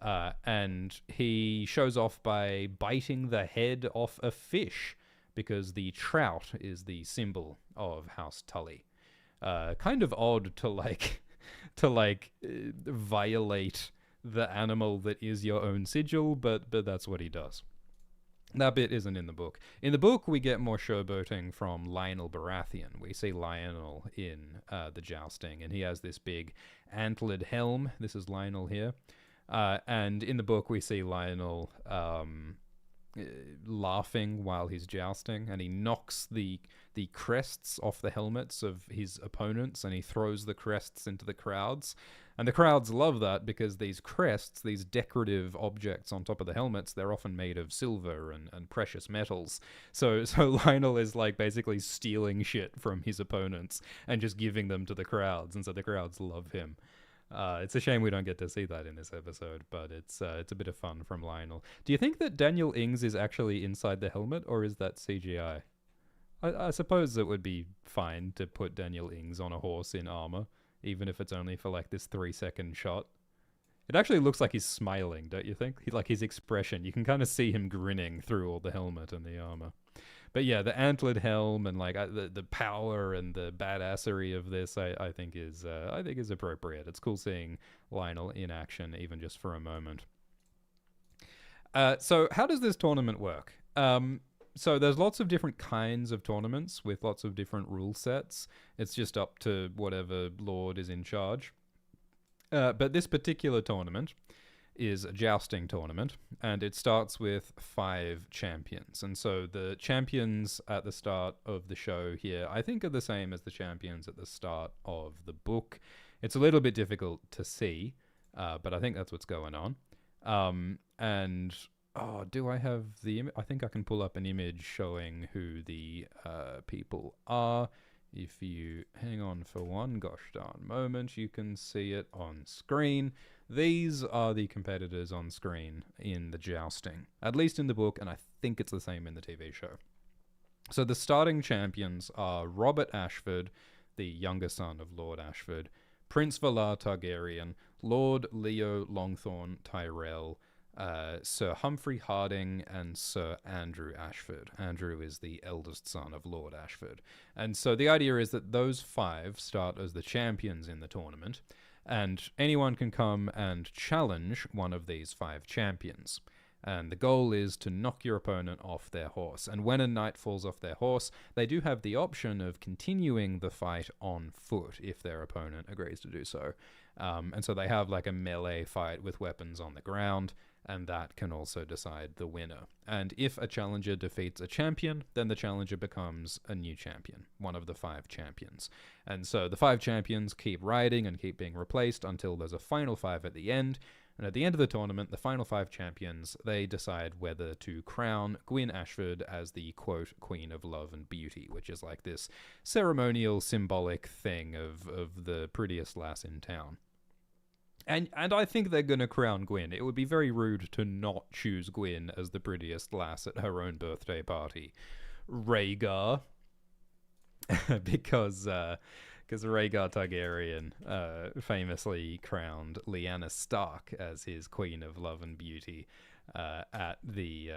Speaker 1: And he shows off by biting the head off a fish, because the trout is the symbol of House Tully. Kind of odd to violate the animal that is your own sigil, but that's what he does. That bit isn't in the book. In the book, we get more showboating from Lionel Baratheon. We see Lionel in the jousting, and he has this big antlered helm. This is Lionel here. And in the book, we see Lionel laughing while he's jousting, and he knocks the crests off the helmets of his opponents, and he throws the crests into the crowds. And the crowds love that, because these crests, these decorative objects on top of the helmets, they're often made of silver and precious metals. So Lionel is like basically stealing shit from his opponents and just giving them to the crowds, and so the crowds love him. It's a shame we don't get to see that in this episode, but it's a bit of fun from Lionel. Do you think that Daniel Ings is actually inside the helmet, or is that CGI? I suppose it would be fine to put Daniel Ings on a horse in armor, even if it's only for like this 3-second shot. It actually looks like he's smiling, don't you think? Like his expression, you can kind of see him grinning through all the helmet and the armor. But yeah, the antlered helm and like the power and the badassery of this, I think is appropriate. It's cool seeing Lionel in action, even just for a moment. So how does this tournament work? So there's lots of different kinds of tournaments with lots of different rule sets. It's just up to whatever lord is in charge. But this particular tournament is a jousting tournament, and it starts with 5 champions. And so the champions at the start of the show here, I think, are the same as the champions at the start of the book. It's a little bit difficult to see, but I think that's what's going on. Do I have the I think I can pull up an image showing who the people are. If you hang on for one gosh darn moment, you can see it on screen. These are the competitors on screen in the jousting, at least in the book, and I think it's the same in the TV show. So the starting champions are Robert Ashford, the younger son of Lord Ashford, Prince Valar Targaryen, Lord Leo Longthorn Tyrell, Sir Humphrey Harding, and Sir Andrew Ashford. Andrew is the eldest son of Lord Ashford. And so the idea is that those 5 start as the champions in the tournament, and anyone can come and challenge one of these 5 champions. And the goal is to knock your opponent off their horse. And when a knight falls off their horse, they do have the option of continuing the fight on foot if their opponent agrees to do so. And so they have like a melee fight with weapons on the ground, and that can also decide the winner. And if a challenger defeats a champion, then the challenger becomes a new champion, one of the 5 champions. And so the 5 champions keep riding and keep being replaced until there's a final 5 at the end. And at the end of the tournament, the final 5 champions, they decide whether to crown Gwyn Ashford as the, quote, Queen of Love and Beauty, which is like this ceremonial, symbolic thing of the prettiest lass in town. And I think they're going to crown Gwyn. It would be very rude to not choose Gwyn as the prettiest lass at her own birthday party. Rhaegar. because Rhaegar Targaryen famously crowned Lyanna Stark as his Queen of Love and Beauty at the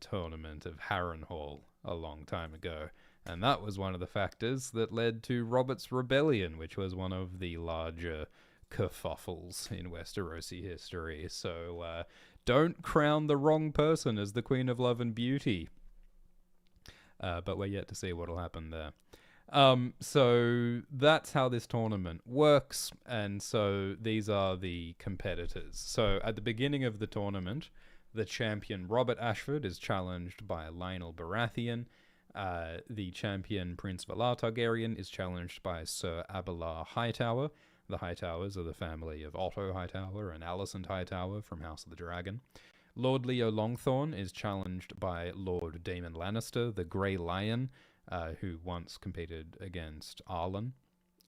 Speaker 1: tournament of Harrenhal a long time ago. And that was one of the factors that led to Robert's Rebellion, which was one of the larger kerfuffles in Westerosi history. So don't crown the wrong person as the Queen of Love and Beauty. But we're yet to see what'll happen there. So that's how this tournament works, and so these are the competitors. So at the beginning of the tournament, the champion Robert Ashford is challenged by Lionel Baratheon. The champion Prince Valar Targaryen is challenged by Sir Abelard Hightower. The Hightowers are the family of Otto Hightower and Alicent Hightower from House of the Dragon. Lord Leo Longthorn is challenged by Lord Daemon Lannister, the Grey Lion, who once competed against Arlen.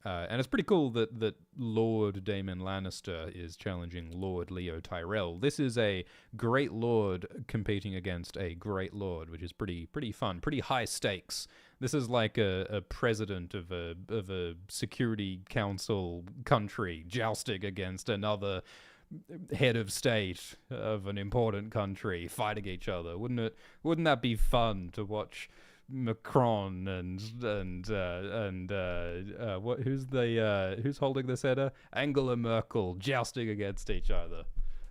Speaker 1: And it's pretty cool that Lord Daemon Lannister is challenging Lord Leo Tyrell. This is a great lord competing against a great lord, which is pretty fun, pretty high stakes. This is like a president of a Security Council country jousting against another head of state of an important country fighting each other. Wouldn't that be fun to watch? Macron and who's holding this header? Angela Merkel jousting against each other.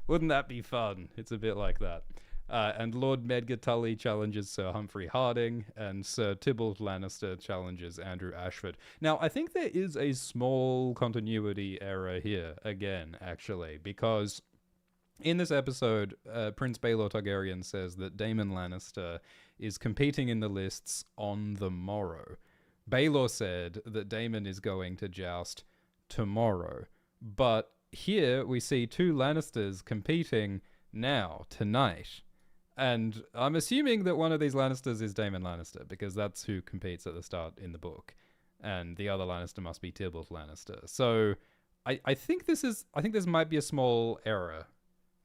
Speaker 1: Wouldn't that be fun? It's a bit like that. And Lord Medgar Tully challenges Sir Humphrey Harding, and Sir Tybalt Lannister challenges Andrew Ashford. Now, I think there is a small continuity error here, again, actually, because in this episode, Prince Baelor Targaryen says that Daemon Lannister is competing in the lists on the morrow. Baelor said that Daemon is going to joust tomorrow. But here we see two Lannisters competing now, tonight. And I'm assuming that one of these Lannisters is Daemon Lannister, because that's who competes at the start in the book. And the other Lannister must be Tybalt Lannister. So I think this might be a small error.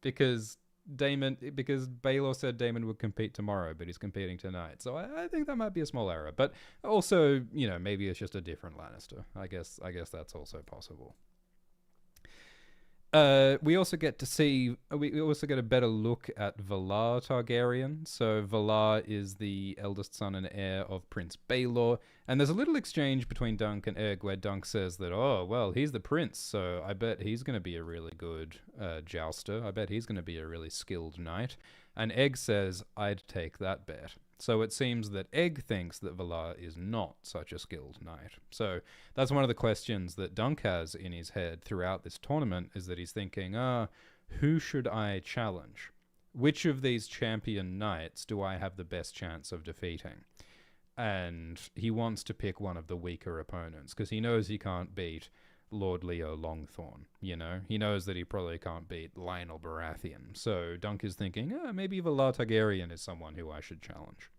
Speaker 1: Because Baelor said Daemon would compete tomorrow, but he's competing tonight. So I think that might be a small error. But also, maybe it's just a different Lannister. I guess that's also possible. We also get a better look at Valar Targaryen. So Valar is the eldest son and heir of Prince Baelor, and there's a little exchange between Dunk and Egg where Dunk says that, oh, well, he's the prince, so I bet he's going to be a really good jouster. I bet he's going to be a really skilled knight. And Egg says, I'd take that bet. So it seems that Egg thinks that Valar is not such a skilled knight. So that's one of the questions that Dunk has in his head throughout this tournament, is that he's thinking, who should I challenge? Which of these champion knights do I have the best chance of defeating? And he wants to pick one of the weaker opponents, because he knows he can't beat Lord Leo Longthorn, He knows that he probably can't beat Lionel Baratheon. So Dunk is thinking, maybe Valar Targaryen is someone who I should challenge.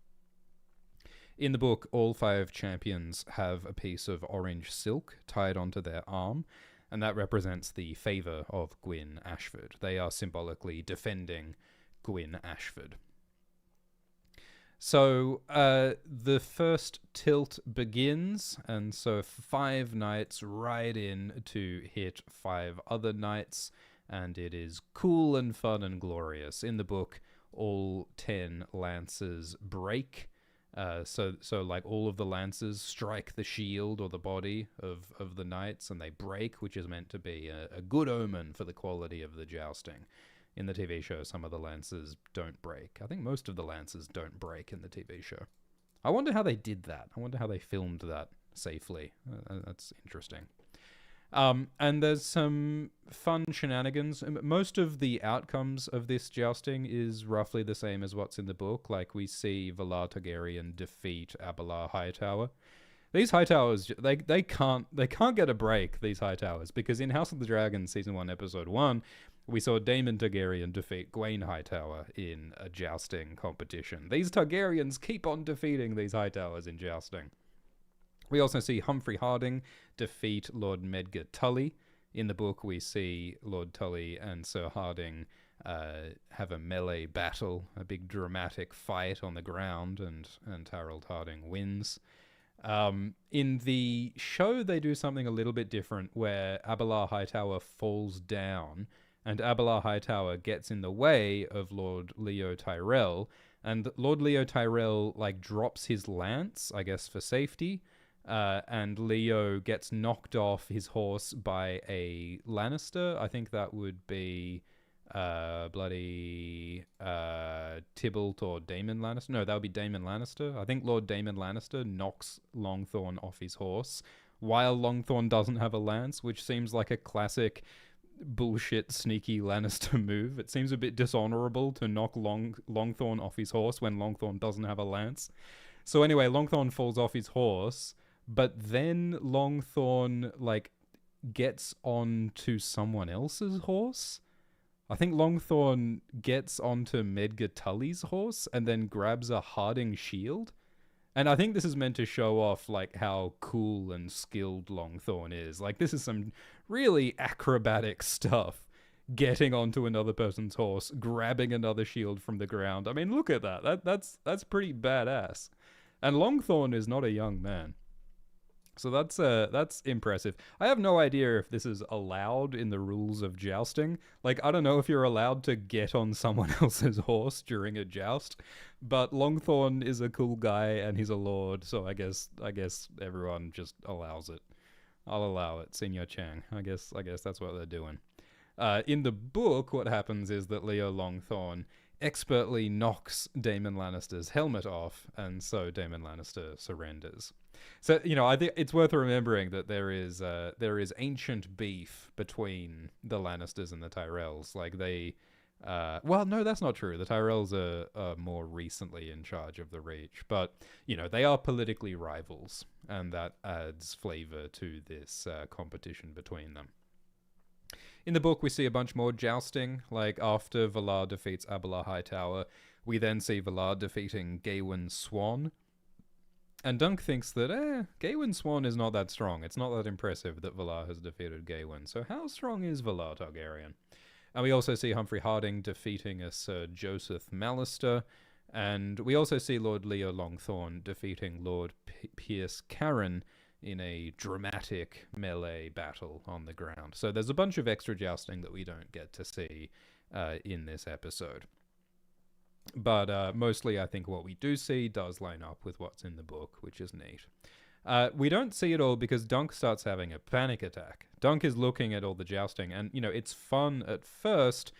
Speaker 1: In the book, all 5 champions have a piece of orange silk tied onto their arm, and that represents the favour of Gwyn Ashford. They are symbolically defending Gwyn Ashford. So the first tilt begins, and so 5 knights ride in to hit 5 other knights, and it is cool and fun and glorious. In the book, all 10 lances break. So like all of the lances strike the shield or the body of the knights, and they break, which is meant to be a good omen for the quality of the jousting. In the TV show, some of the lances don't break. I think most of the lances don't break in the TV show. I wonder how they did that. I wonder how they filmed that safely. That's interesting. And there's some fun shenanigans. Most of the outcomes of this jousting is roughly the same as what's in the book. Like, we see Valar Targaryen defeat Abelard Hightower. These Hightowers, they can't get a break, these Hightowers, because in House of the Dragon Season 1, Episode 1, we saw Daemon Targaryen defeat Gwaine Hightower in a jousting competition. These Targaryens keep on defeating these Hightowers in jousting. We also see Humphrey Harding defeat Lord Medgar Tully. In the book, we see Lord Tully and Sir Harding have a melee battle, a big dramatic fight on the ground, and Harold Harding wins. In the show, they do something a little bit different, where Abelard Hightower falls down, and Abelard Hightower gets in the way of Lord Leo Tyrell, and Lord Leo Tyrell, drops his lance, I guess, for safety, and Leo gets knocked off his horse by a Lannister. I think that would be bloody Tybalt or Daemon Lannister. No, that would be Daemon Lannister. I think Lord Daemon Lannister knocks Longthorn off his horse while Longthorn doesn't have a lance, which seems like a classic bullshit sneaky Lannister move. It seems a bit dishonorable to knock Longthorn off his horse when Longthorn doesn't have a lance. So anyway, Longthorn falls off his horse, but then Longthorn like gets onto someone else's horse. I think Longthorn gets onto Medgar Tully's horse and then grabs a Harding shield. And I think this is meant to show off like how cool and skilled Longthorn is. Like this is some really acrobatic stuff. Getting onto another person's horse, grabbing another shield from the ground. I mean, look at that. That's pretty badass. And Longthorn is not a young man. So that's impressive. I have no idea if this is allowed in the rules of jousting. Like, I don't know if you're allowed to get on someone else's horse during a joust, but Longthorn is a cool guy and he's a lord, so I guess everyone just allows it. I'll allow it, Senior Chang. I guess that's what they're doing. In the book, what happens is that Leo Longthorn expertly knocks Daemon Lannister's helmet off, and so Daemon Lannister surrenders. So, you know, I think it's worth remembering that there is ancient beef between the Lannisters and the Tyrells. Like they, well, no, that's not true. The Tyrells are more recently in charge of the Reach, but you know they are politically rivals, and that adds flavor to this competition between them. In the book, we see a bunch more jousting. Like after Valar defeats Abelar Hightower, we then see Valar defeating Gawain Swan. And Dunk thinks that, Gawain Swan is not that strong. It's not that impressive that Valar has defeated Gawain. So how strong is Valar Targaryen? And we also see Humphrey Harding defeating a Sir Joseph Mallister. And we also see Lord Leo Longthorn defeating Lord Pierce Carron in a dramatic melee battle on the ground. So there's a bunch of extra jousting that we don't get to see in this episode. But mostly I think what we do see does line up with what's in the book, which is neat. We don't see it all because Dunk starts having a panic attack. Dunk is looking at all the jousting, and, you know, it's fun at first,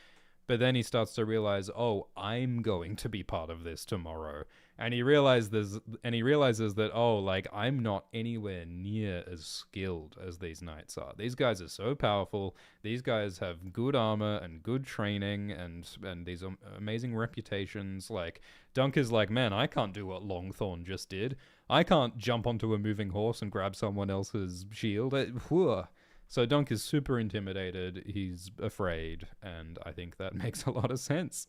Speaker 1: but then he starts to realize, oh, I'm going to be part of this tomorrow. And he realizes that, oh, like, I'm not anywhere near as skilled as these knights are. These guys are so powerful. These guys have good armor and good training and these amazing reputations. Like, Dunk is like, man, I can't do what Longthorn just did. I can't jump onto a moving horse and grab someone else's shield. So Dunk is super intimidated, he's afraid, and I think that makes a lot of sense.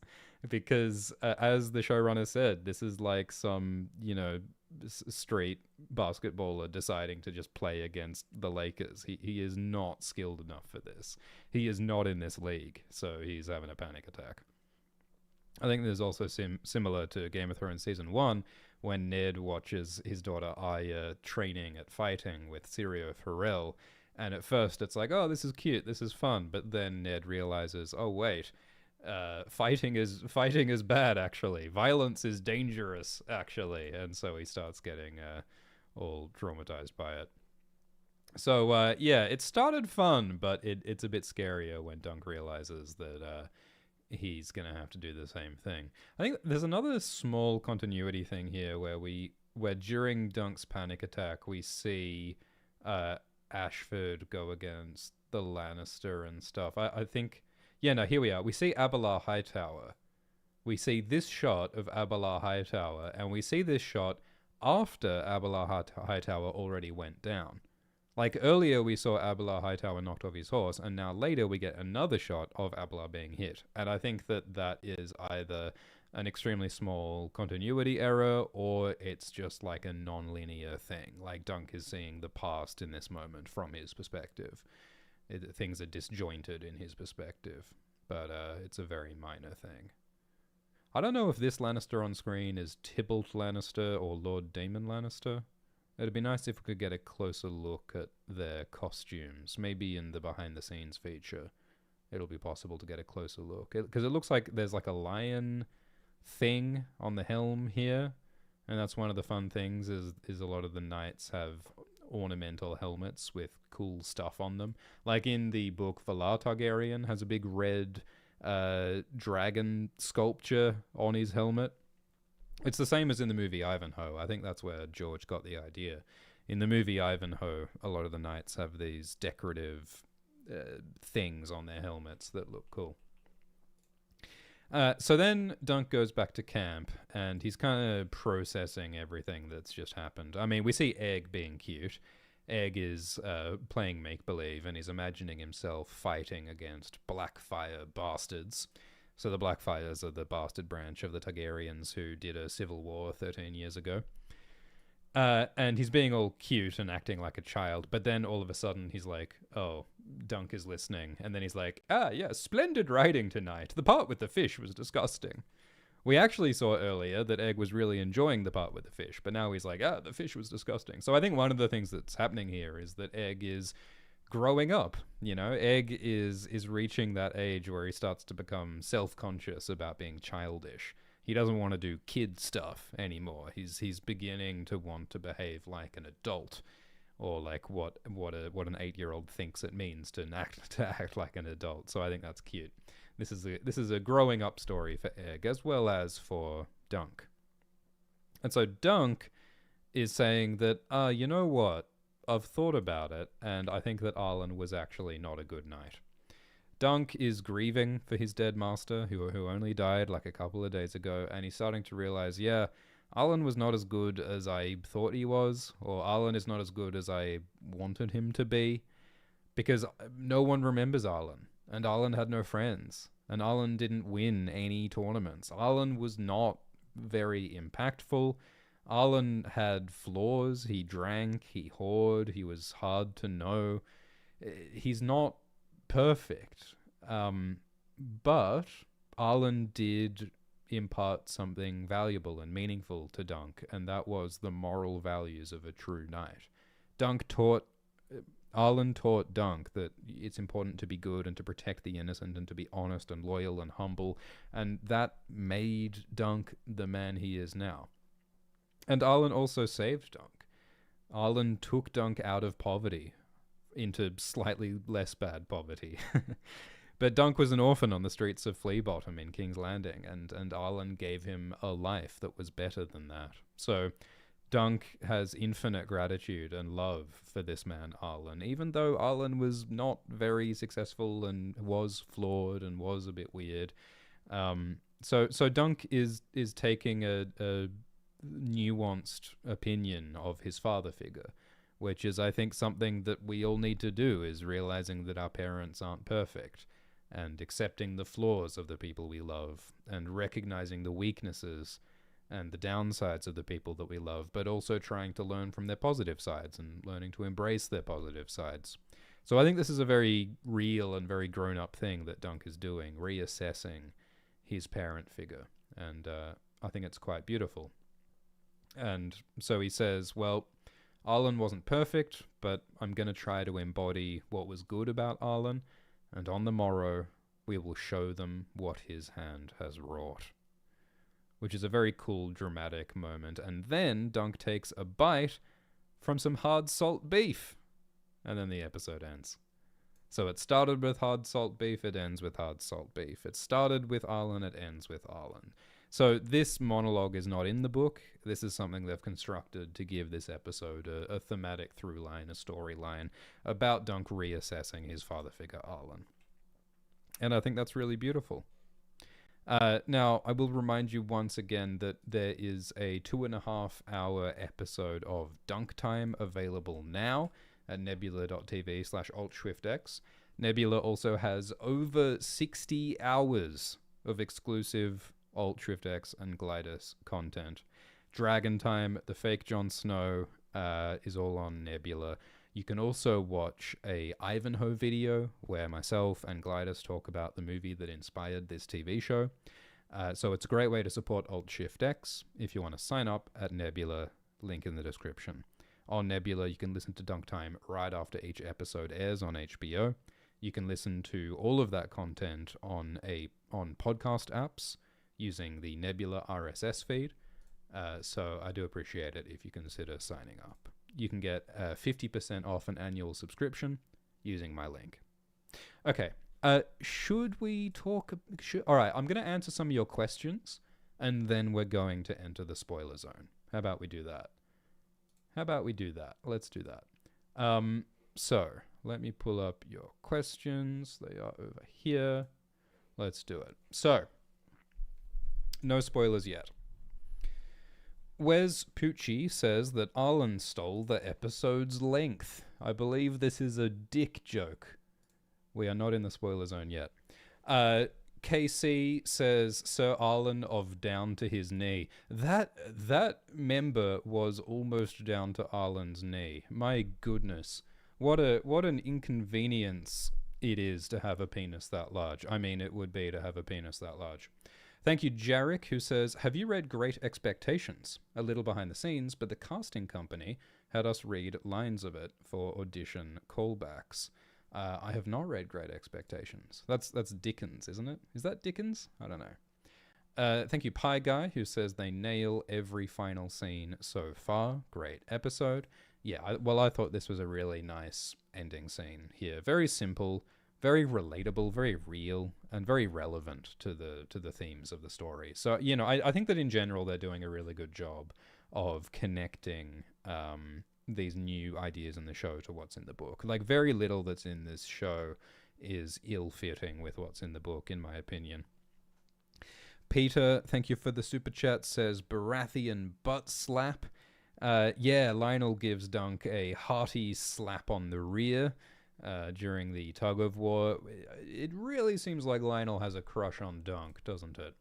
Speaker 1: Because, as the showrunner said, this is like some, you know, street basketballer deciding to just play against the Lakers. He is not skilled enough for this. He is not in this league, so he's having a panic attack. I think there's also similar to Game of Thrones Season 1, when Ned watches his daughter Arya training at fighting with Syrio Forel. And at first it's like, oh, this is cute, this is fun. But then Ned realizes, oh, wait, fighting is bad, actually. Violence is dangerous, actually. And so he starts getting all traumatized by it. So, yeah, it started fun, but it's a bit scarier when Dunk realizes that he's going to have to do the same thing. I think there's another small continuity thing here where during Dunk's panic attack, we see Ashford go against the Lannister and stuff. I think, yeah, no, here we are. We see Abelar Hightower. We see this shot of Abelar Hightower, and we see this shot after Abelar Hightower already went down. Like, earlier we saw Abelar Hightower knocked off his horse, and now later we get another shot of Abelar being hit. And I think that is either an extremely small continuity error, or it's just like a non-linear thing. Like, Dunk is seeing the past in this moment from his perspective. Things are disjointed in his perspective, but it's a very minor thing. I don't know if this Lannister on screen is Tybalt Lannister or Lord Daemon Lannister. It'd be nice if we could get a closer look at their costumes. Maybe in the behind-the-scenes feature, it'll be possible to get a closer look. Because it looks like there's like a lion thing on the helm here, and that's one of the fun things is a lot of the knights have ornamental helmets with cool stuff on them. Like in the book, Valar Targaryen has a big red dragon sculpture on his helmet. It's the same as in the movie Ivanhoe. I think that's where George got the idea. In the movie Ivanhoe, a lot of the knights have these decorative things on their helmets that look cool. So then Dunk goes back to camp, and he's kind of processing everything that's just happened. I mean, we see Egg being cute. Egg is playing make-believe, and he's imagining himself fighting against Blackfire bastards. So the Blackfires are the bastard branch of the Targaryens who did a civil war 13 years ago. And he's being all cute and acting like a child, but then all of a sudden he's like, oh, Dunk is listening. And then he's like, yeah, splendid writing tonight. The part with the fish was disgusting. We actually saw earlier that Egg was really enjoying the part with the fish, but now he's like, the fish was disgusting. So I think one of the things that's happening here is that Egg is growing up. You know, Egg is reaching that age where he starts to become self-conscious about being childish. He doesn't want to do kid stuff anymore. He's beginning to want to behave like an adult, or like what an 8-year-old thinks it means to act like an adult. So I think that's cute. This is a growing up story for Egg as well as for Dunk. And so Dunk is saying that, you know what? I've thought about it, and I think that Arlen was actually not a good knight. Dunk is grieving for his dead master, who only died like a couple of days ago, and he's starting to realize, yeah, Arlen was not as good as I thought he was, or Arlen is not as good as I wanted him to be, because no one remembers Arlen, and Arlen had no friends, and Arlen didn't win any tournaments. Arlen was not very impactful. Arlen had flaws. He drank, he whored, he was hard to know. He's not perfect. But Arlen did impart something valuable and meaningful to Dunk, and that was the moral values of a true knight. Arlen taught Dunk that it's important to be good and to protect the innocent and to be honest and loyal and humble, and that made Dunk the man he is now. And Arlen also saved Dunk. Arlen took Dunk out of poverty into slightly less bad poverty. But Dunk was an orphan on the streets of Fleabottom in King's Landing, and Arlen gave him a life that was better than that. So Dunk has infinite gratitude and love for this man, Arlen, even though Arlen was not very successful and was flawed and was a bit weird. So Dunk is taking a nuanced opinion of his father figure, which is, I think, something that we all need to do, is realizing that our parents aren't perfect, and accepting the flaws of the people we love, and recognizing the weaknesses and the downsides of the people that we love, but also trying to learn from their positive sides and learning to embrace their positive sides. So I think this is a very real and very grown-up thing that Dunk is doing, reassessing his parent figure, and I think it's quite beautiful. And so he says, well, Arlen wasn't perfect, but I'm going to try to embody what was good about Arlen, and on the morrow we will show them what his hand has wrought. Which is a very cool, dramatic moment. And then Dunk takes a bite from some hard salt beef. And then the episode ends. So it started with hard salt beef, it ends with hard salt beef. It started with Arlen, it ends with Arlen. So this monologue is not in the book. This is something they've constructed to give this episode a thematic through line, a storyline about Dunk reassessing his father figure, Arlen. And I think that's really beautiful. Now, I will remind you once again that there is a 2.5-hour episode of Dunk Time available now at nebula.tv/AltSwiftX. Nebula also has over 60 hours of exclusive AltSwiftX and Glidus content. Dragon Time, the fake Jon Snow, is all on Nebula. You can also watch a Ivanhoe video where myself and Glidus talk about the movie that inspired this TV show. So it's a great way to support AltShiftX if you want to sign up at Nebula, link in the description. On Nebula, you can listen to Dunk Time right after each episode airs on HBO. You can listen to all of that content on podcast apps using the Nebula RSS feed. So I do appreciate it if you consider signing up. You can get 50% off an annual subscription using my link. Okay, Should we talk? All right, I'm going to answer some of your questions, and then we're going to enter the spoiler zone. How about we do that? Let's do that. So let me pull up your questions. They are over here. Let's do it. So, no spoilers yet. Wes Pucci says that Arlen stole the episode's length. I believe this is a dick joke. We are not in the spoiler zone yet. KC says Sir Arlen of down to his knee. That member was almost down to Arlen's knee. My goodness. What an inconvenience it is to have a penis that large. I mean, it would be to have a penis that large. Thank you, Jarek, who says, have you read Great Expectations? A little behind the scenes, but the casting company had us read lines of it for audition callbacks. I have not read Great Expectations. That's Dickens, isn't it? Is that Dickens? I don't know. Thank you, Pie Guy, who says they nail every final scene so far. Great episode. Yeah, I thought this was a really nice ending scene here. Very simple, very relatable, very real, and very relevant to the themes of the story. So, I think that in general they're doing a really good job of connecting these new ideas in the show to what's in the book. Like, very little that's in this show is ill-fitting with what's in the book, in my opinion. Peter, thank you for the super chat, says Baratheon butt slap. Yeah, Lionel gives Dunk a hearty slap on the rear during the tug of war. It really seems like Lionel has a crush on Dunk, doesn't it?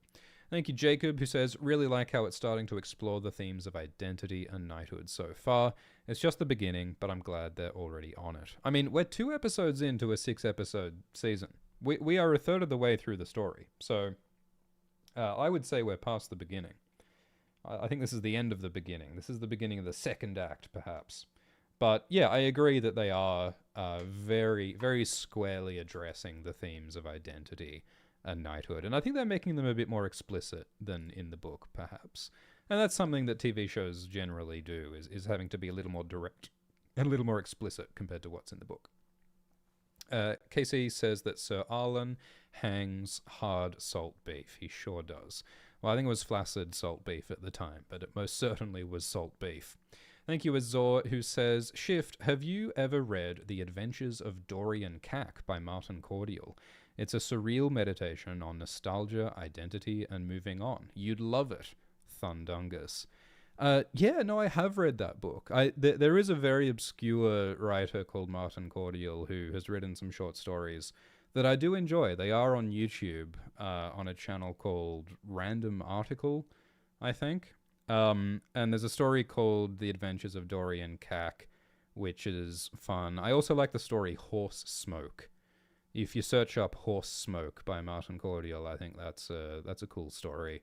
Speaker 1: Thank you, Jacob, who says, really like how it's starting to explore the themes of identity and knighthood so far. It's just the beginning, but I'm glad they're already on it. I mean, we're 2 episodes into a 6-episode season. We are a third of the way through the story, so I would say we're past the beginning. I think this is the end of the beginning. This is the beginning of the second act, perhaps. But yeah, I agree that they are very, very squarely addressing the themes of identity and knighthood. And I think they're making them a bit more explicit than in the book, perhaps. And that's something that TV shows generally do, is having to be a little more direct and a little more explicit compared to what's in the book. KC says that Sir Arlen hangs hard salt beef. He sure does. Well, I think it was flaccid salt beef at the time, but it most certainly was salt beef. Thank you, Azor, who says, Shift, have you ever read The Adventures of Dorian Cack by Martin Cordial? It's a surreal meditation on nostalgia, identity, and moving on. You'd love it. Thundungus. Yeah, no, I have read that book. There is a very obscure writer called Martin Cordial who has written some short stories that I do enjoy. They are on YouTube on a channel called Random Article, I think. And there's a story called The Adventures of Dorian Cack, which is fun. I also like the story Horse Smoke. If you search up Horse Smoke by Martin Cordial, I think that's a cool story.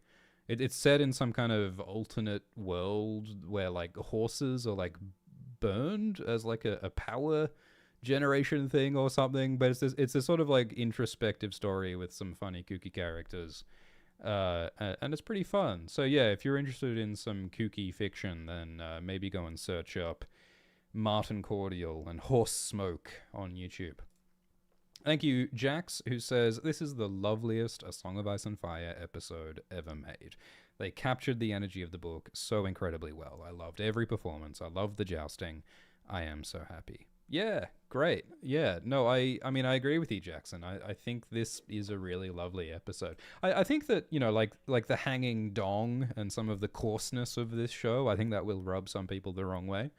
Speaker 1: It's set in some kind of alternate world where like horses are like burned as like a power generation thing or something, but it's a sort of like introspective story with some funny kooky characters, and it's pretty fun. So yeah, if you're interested in some kooky fiction, then maybe go and search up Martin Cordial and Horse Smoke on YouTube. Thank you, Jax, who says, this is the loveliest A Song of Ice and Fire episode ever made. They captured the energy of the book so incredibly well. I loved every performance. I loved the jousting. I am so happy. Yeah, great. Yeah, no, I mean, I agree with you, Jackson. I think this is a really lovely episode. I think that, like the hanging dong and some of the coarseness of this show, I think that will rub some people the wrong way.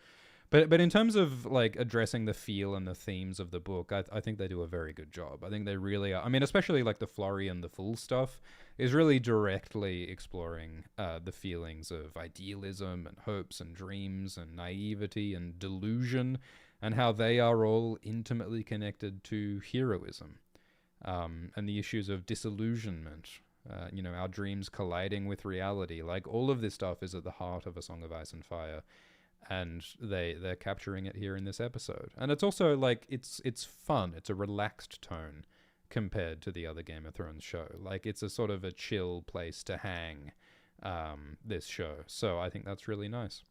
Speaker 1: But in terms of like addressing the feel and the themes of the book, I think they do a very good job. I think they really are. I mean, especially like the Flurry and the Fool stuff is really directly exploring the feelings of idealism and hopes and dreams and naivety and delusion, and how they are all intimately connected to heroism, and the issues of disillusionment. Our dreams colliding with reality. Like all of this stuff is at the heart of A Song of Ice and Fire. And they're capturing it here in this episode. And it's also like it's fun. It's a relaxed tone compared to the other Game of Thrones show. Like it's a sort of a chill place to hang, this show. So I think that's really nice.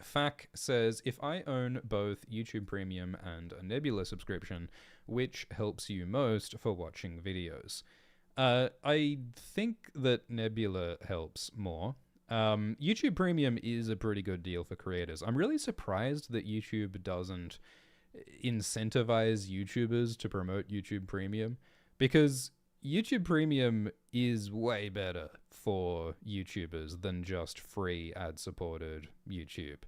Speaker 1: Fac says, if I own both YouTube Premium and a Nebula subscription, which helps you most for watching videos? I think that Nebula helps more. YouTube Premium is a pretty good deal for creators. I'm really surprised that YouTube doesn't incentivize YouTubers to promote YouTube Premium, because YouTube Premium is way better for YouTubers than just free ad-supported YouTube.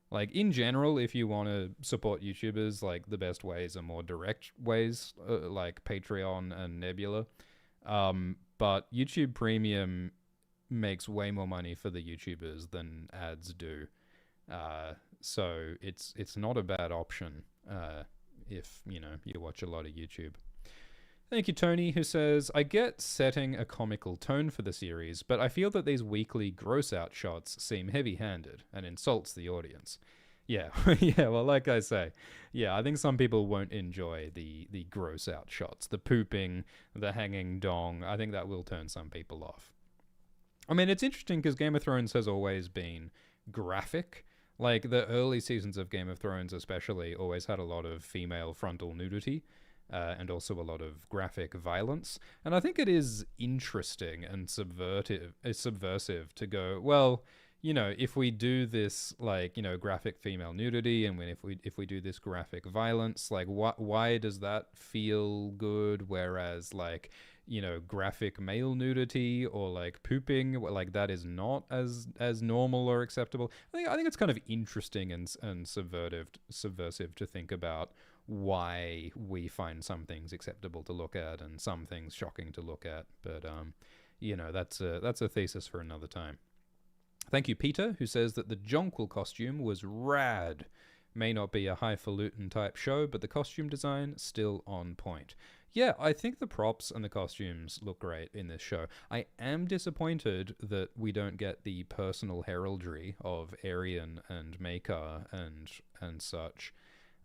Speaker 1: Like, in general, if you want to support YouTubers, like, the best ways are more direct ways, like Patreon and Nebula. But YouTube Premium makes way more money for the YouTubers than ads do. So it's not a bad option if, you watch a lot of YouTube. Thank you, Tony, who says, I get setting a comical tone for the series, but I feel that these weekly gross-out shots seem heavy-handed and insults the audience. Yeah, yeah, well, like I say, yeah, I think some people won't enjoy the gross-out shots, the pooping, the hanging dong. I think that will turn some people off. I mean, it's interesting because Game of Thrones has always been graphic. Like, the early seasons of Game of Thrones especially always had a lot of female frontal nudity. And also a lot of graphic violence. And I think it is interesting and subversive to go, well, if we do this, like, graphic female nudity, and if we do this graphic violence, like, why does that feel good? Whereas, like, graphic male nudity or like pooping, like, that is not as normal or acceptable. I think it's kind of interesting and subversive to think about why we find some things acceptable to look at and some things shocking to look at. But that's a thesis for another time. Thank you, Peter, who says that the Jonquil costume was rad. May not be a highfalutin type show, but the costume design still on point. Yeah, I think the props and the costumes look great in this show. I am disappointed that we don't get the personal heraldry of Arian and Maker and such.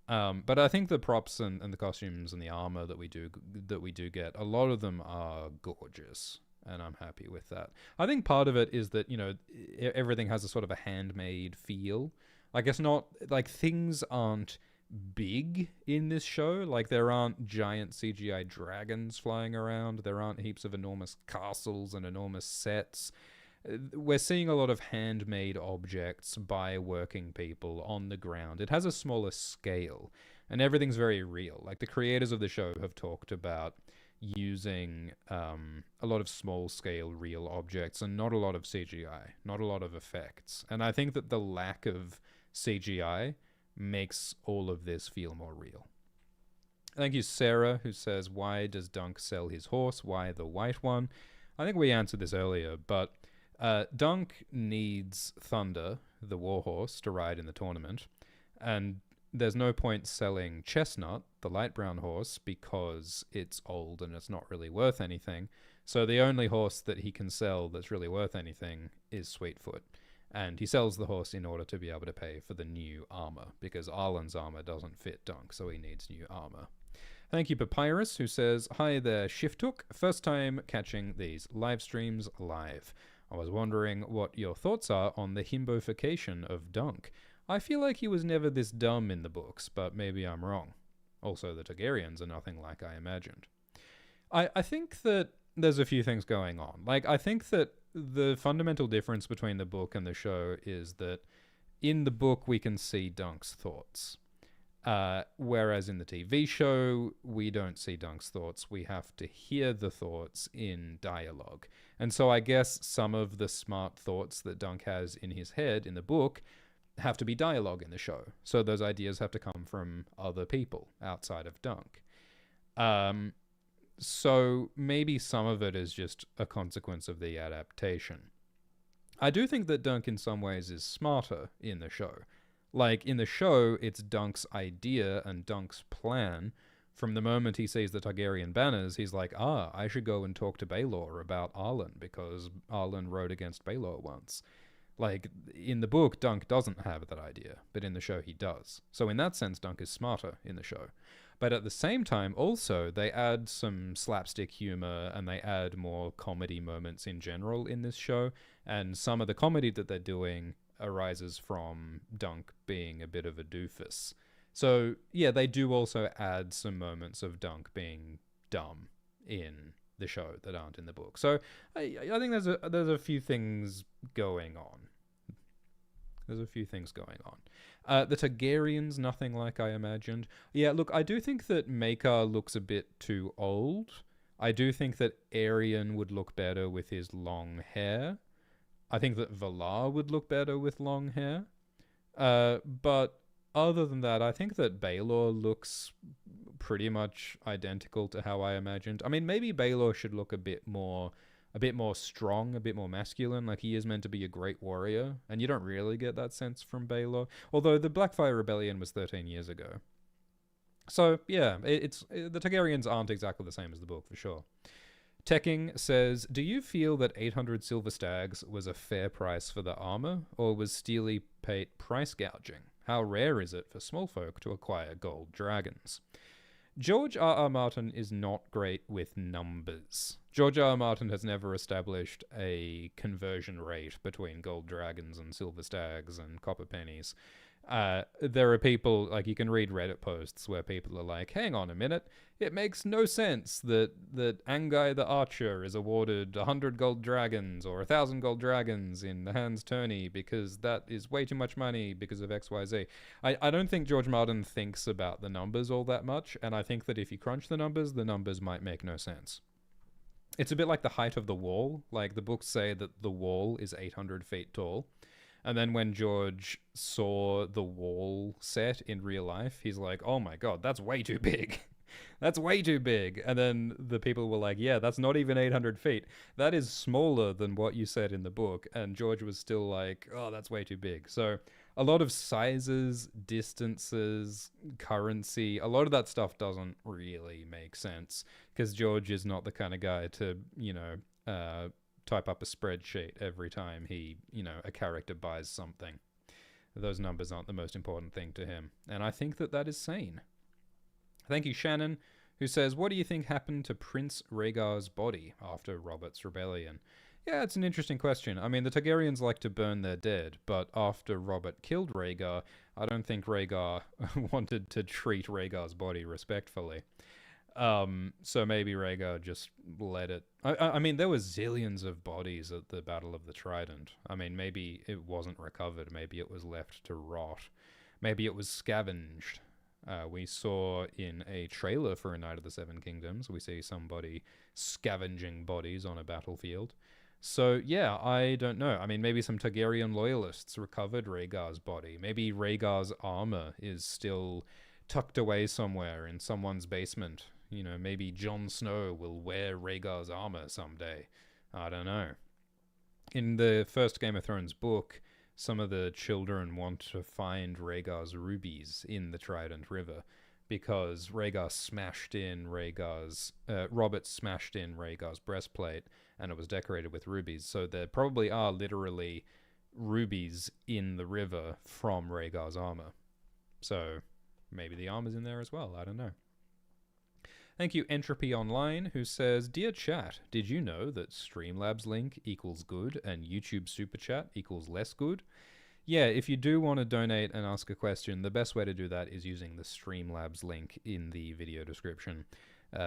Speaker 1: But I think the props and the costumes and the armor that we do get, a lot of them are gorgeous, and I'm happy with that. I think part of it is that, everything has a sort of a handmade feel. Like, it's not, like, things aren't big in this show. Like, there aren't giant CGI dragons flying around. There aren't heaps of enormous castles and enormous sets. We're seeing a lot of handmade objects by working people on the ground. It has a smaller scale, and everything's very real. Like, the creators of the show have talked about using a lot of small-scale real objects and not a lot of CGI, not a lot of effects. And I think that the lack of CGI makes all of this feel more real. Thank you, Sarah, who says, why does Dunk sell his horse? Why the white one? I think we answered this earlier, but Dunk needs Thunder, the warhorse, to ride in the tournament, and there's no point selling Chestnut, the light brown horse, because it's old and it's not really worth anything. So the only horse that he can sell that's really worth anything is Sweetfoot. And he sells the horse in order to be able to pay for the new armor, because Arlen's armor doesn't fit Dunk, so he needs new armor. Thank you, Papyrus, who says, hi there, Shifthook. First time catching these live streams live. I was wondering what your thoughts are on the himbofication of Dunk. I feel like he was never this dumb in the books, but maybe I'm wrong. Also, the Targaryens are nothing like I imagined. I think that there's a few things going on. Like, I think that the fundamental difference between the book and the show is that in the book we can see Dunk's thoughts. Whereas in the TV show, we don't see Dunk's thoughts. We have to hear the thoughts in dialogue. And so I guess some of the smart thoughts that Dunk has in his head in the book have to be dialogue in the show. So those ideas have to come from other people outside of Dunk. So maybe some of it is just a consequence of the adaptation. I do think that Dunk in some ways is smarter in the show. Like, in the show, it's Dunk's idea and Dunk's plan. From the moment he sees the Targaryen banners, he's like, I should go and talk to Baelor about Arlen, because Arlen rode against Baelor once. Like, in the book, Dunk doesn't have that idea, but in the show he does. So in that sense, Dunk is smarter in the show. But at the same time, also, they add some slapstick humor and they add more comedy moments in general in this show. And some of the comedy that they're doing arises from Dunk being a bit of a doofus. So yeah, they do also add some moments of Dunk being dumb in the show that aren't in the book. So I think there's a few things going on. There's a few things going on. The Targaryens, nothing like I imagined. Yeah, look, I do think that Maekar looks a bit too old. I do think that Aerion would look better with his long hair. I think that Valar would look better with long hair. But other than that, I think that Baelor looks pretty much identical to how I imagined. I mean, maybe Baelor should look a bit more strong, a bit more masculine. Like, he is meant to be a great warrior, and you don't really get that sense from Baelor. Although the Blackfire Rebellion was 13 years ago. So, yeah, the Targaryens aren't exactly the same as the book, for sure. Tekking says, do you feel that 800 silver stags was a fair price for the armor, or was Steely Pate price gouging? How rare is it for small folk to acquire gold dragons? George R.R. Martin is not great with numbers. George R.R. Martin has never established a conversion rate between gold dragons and silver stags and copper pennies. There are people, like, you can read Reddit posts where people are like, hang on a minute, it makes no sense that Angai the Archer is awarded 100 gold dragons or 1,000 gold dragons in the Hand's Tourney because that is way too much money because of XYZ. I don't think George Martin thinks about the numbers all that much, and I think that if you crunch the numbers might make no sense. It's a bit like the height of the wall. Like, the books say that the wall is 800 feet tall. And then when George saw the wall set in real life, he's like, oh my god, that's way too big. That's way too big. And then the people were like, yeah, that's not even 800 feet. That is smaller than what you said in the book. And George was still like, oh, that's way too big. So a lot of sizes, distances, currency, a lot of that stuff doesn't really make sense because George is not the kind of guy to, type up a spreadsheet every time a character buys something. Those numbers aren't the most important thing to him. And I think that is sane. Thank you, Shannon, who says, what do you think happened to Prince Rhaegar's body after Robert's rebellion? Yeah, it's an interesting question. I mean, the Targaryens like to burn their dead, but after Robert killed Rhaegar, I don't think Rhaegar wanted to treat Rhaegar's body respectfully. So maybe Rhaegar just let it... I mean, there was zillions of bodies at the Battle of the Trident. I mean, maybe it wasn't recovered. Maybe it was left to rot. Maybe it was scavenged. We saw in a trailer for A Night of the Seven Kingdoms, we see somebody scavenging bodies on a battlefield. So, yeah, I don't know. I mean, maybe some Targaryen loyalists recovered Rhaegar's body. Maybe Rhaegar's armor is still tucked away somewhere in someone's basement. Maybe Jon Snow will wear Rhaegar's armor someday. I don't know. In the first Game of Thrones book, some of the children want to find Rhaegar's rubies in the Trident River because Robert smashed in Rhaegar's breastplate and it was decorated with rubies. So there probably are literally rubies in the river from Rhaegar's armor. So maybe the armor's in there as well. I don't know. Thank you, Entropy Online, who says, Dear chat, did you know that Streamlabs link equals good and YouTube Super Chat equals less good? Yeah, if you do want to donate and ask a question, the best way to do that is using the Streamlabs link in the video description.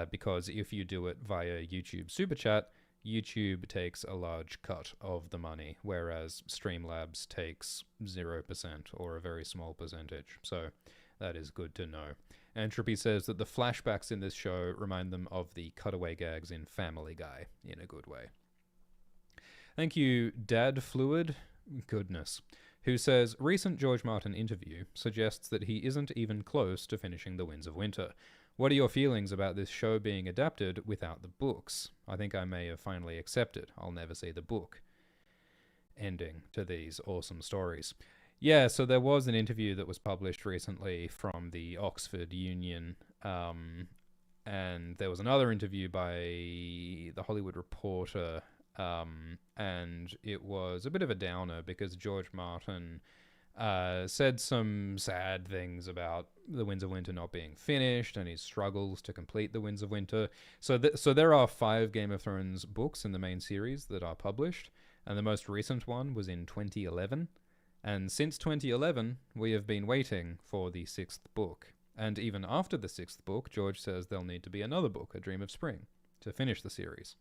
Speaker 1: Because if you do it via YouTube Super Chat, YouTube takes a large cut of the money, whereas Streamlabs takes 0% or a very small percentage. So that is good to know. Entropy says that the flashbacks in this show remind them of the cutaway gags in Family Guy in a good way. Thank you, Dad Fluid, goodness, who says, recent George Martin interview suggests that he isn't even close to finishing The Winds of Winter. What are your feelings about this show being adapted without the books? I think I may have finally accepted I'll never see the book. Ending to these awesome stories. Yeah, so there was an interview that was published recently from the Oxford Union, and there was another interview by The Hollywood Reporter, and it was a bit of a downer because George Martin said some sad things about The Winds of Winter not being finished and his struggles to complete The Winds of Winter. So there are 5 Game of Thrones books in the main series that are published, and the most recent one was in 2011. And since 2011, we have been waiting for the 6th book. And even after the 6th book, George says there'll need to be another book, A Dream of Spring, to finish the series.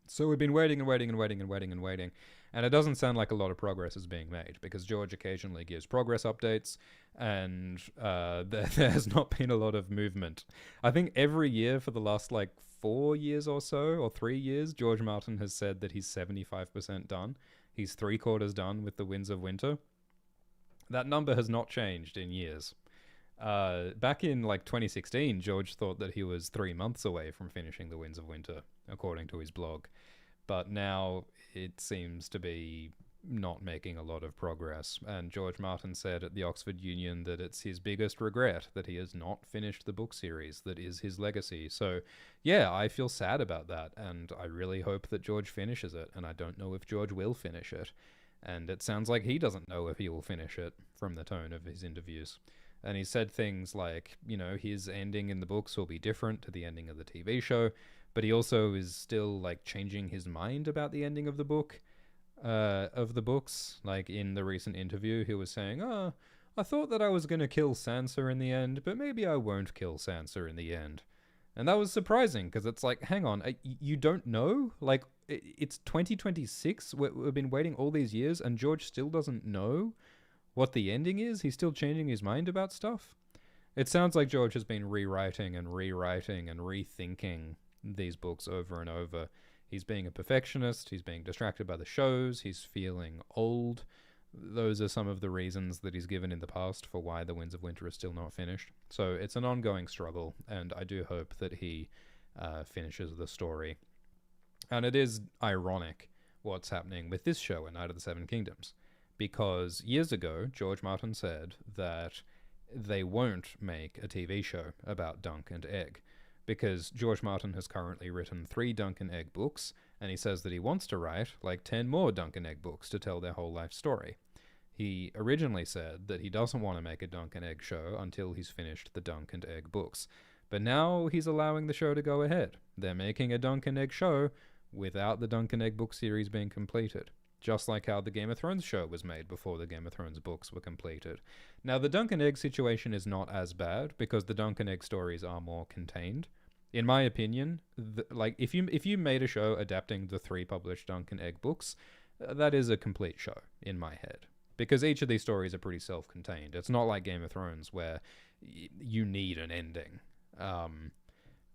Speaker 1: So we've been waiting and waiting and waiting and waiting and waiting. And it doesn't sound like a lot of progress is being made, because George occasionally gives progress updates, and there has not been a lot of movement. I think every year for the last 4 years or so, or 3 years, George Martin has said that he's 75% done. He's 3/4 done with The Winds of Winter. That number has not changed in years. Back in 2016, George thought that he was 3 months away from finishing The Winds of Winter, according to his blog. But now it seems to be not making a lot of progress. And George Martin said at the Oxford Union that it's his biggest regret that he has not finished the book series that is his legacy. So yeah, I feel sad about that, and I really hope that George finishes it, and I don't know if George will finish it. And it sounds like he doesn't know if he will finish it from the tone of his interviews. And he said things like, his ending in the books will be different to the ending of the TV show, but he also is still changing his mind about the ending of the book, of the books. In the recent interview, he was saying, I thought that I was going to kill Sansa in the end, but maybe I won't kill Sansa in the end. And that was surprising, because it's hang on, you don't know? It's 2026, we've been waiting all these years, and George still doesn't know what the ending is? He's still changing his mind about stuff? It sounds like George has been rewriting and rethinking these books over and over. He's being a perfectionist, he's being distracted by the shows, he's feeling old. Those are some of the reasons that he's given in the past for why The Winds of Winter is still not finished. So it's an ongoing struggle, and I do hope that he finishes the story. And it is ironic what's happening with this show, A Night of the Seven Kingdoms, because years ago, George Martin said that they won't make a TV show about Dunk and Egg, because George Martin has currently written 3 Dunk and Egg books, and he says that he wants to write 10 more Dunk and Egg books to tell their whole life story. He originally said that he doesn't want to make a Dunk and Egg show until he's finished the Dunk and Egg books. But now he's allowing the show to go ahead. They're making a Dunk and Egg show without the Dunk and Egg book series being completed. Just like how the Game of Thrones show was made before the Game of Thrones books were completed. Now, the Dunk and Egg situation is not as bad, because the Dunk and Egg stories are more contained. In my opinion, if you made a show adapting the 3 published Dunk and Egg books, that is a complete show, in my head. Because each of these stories are pretty self-contained. It's not like Game of Thrones, where you need an ending.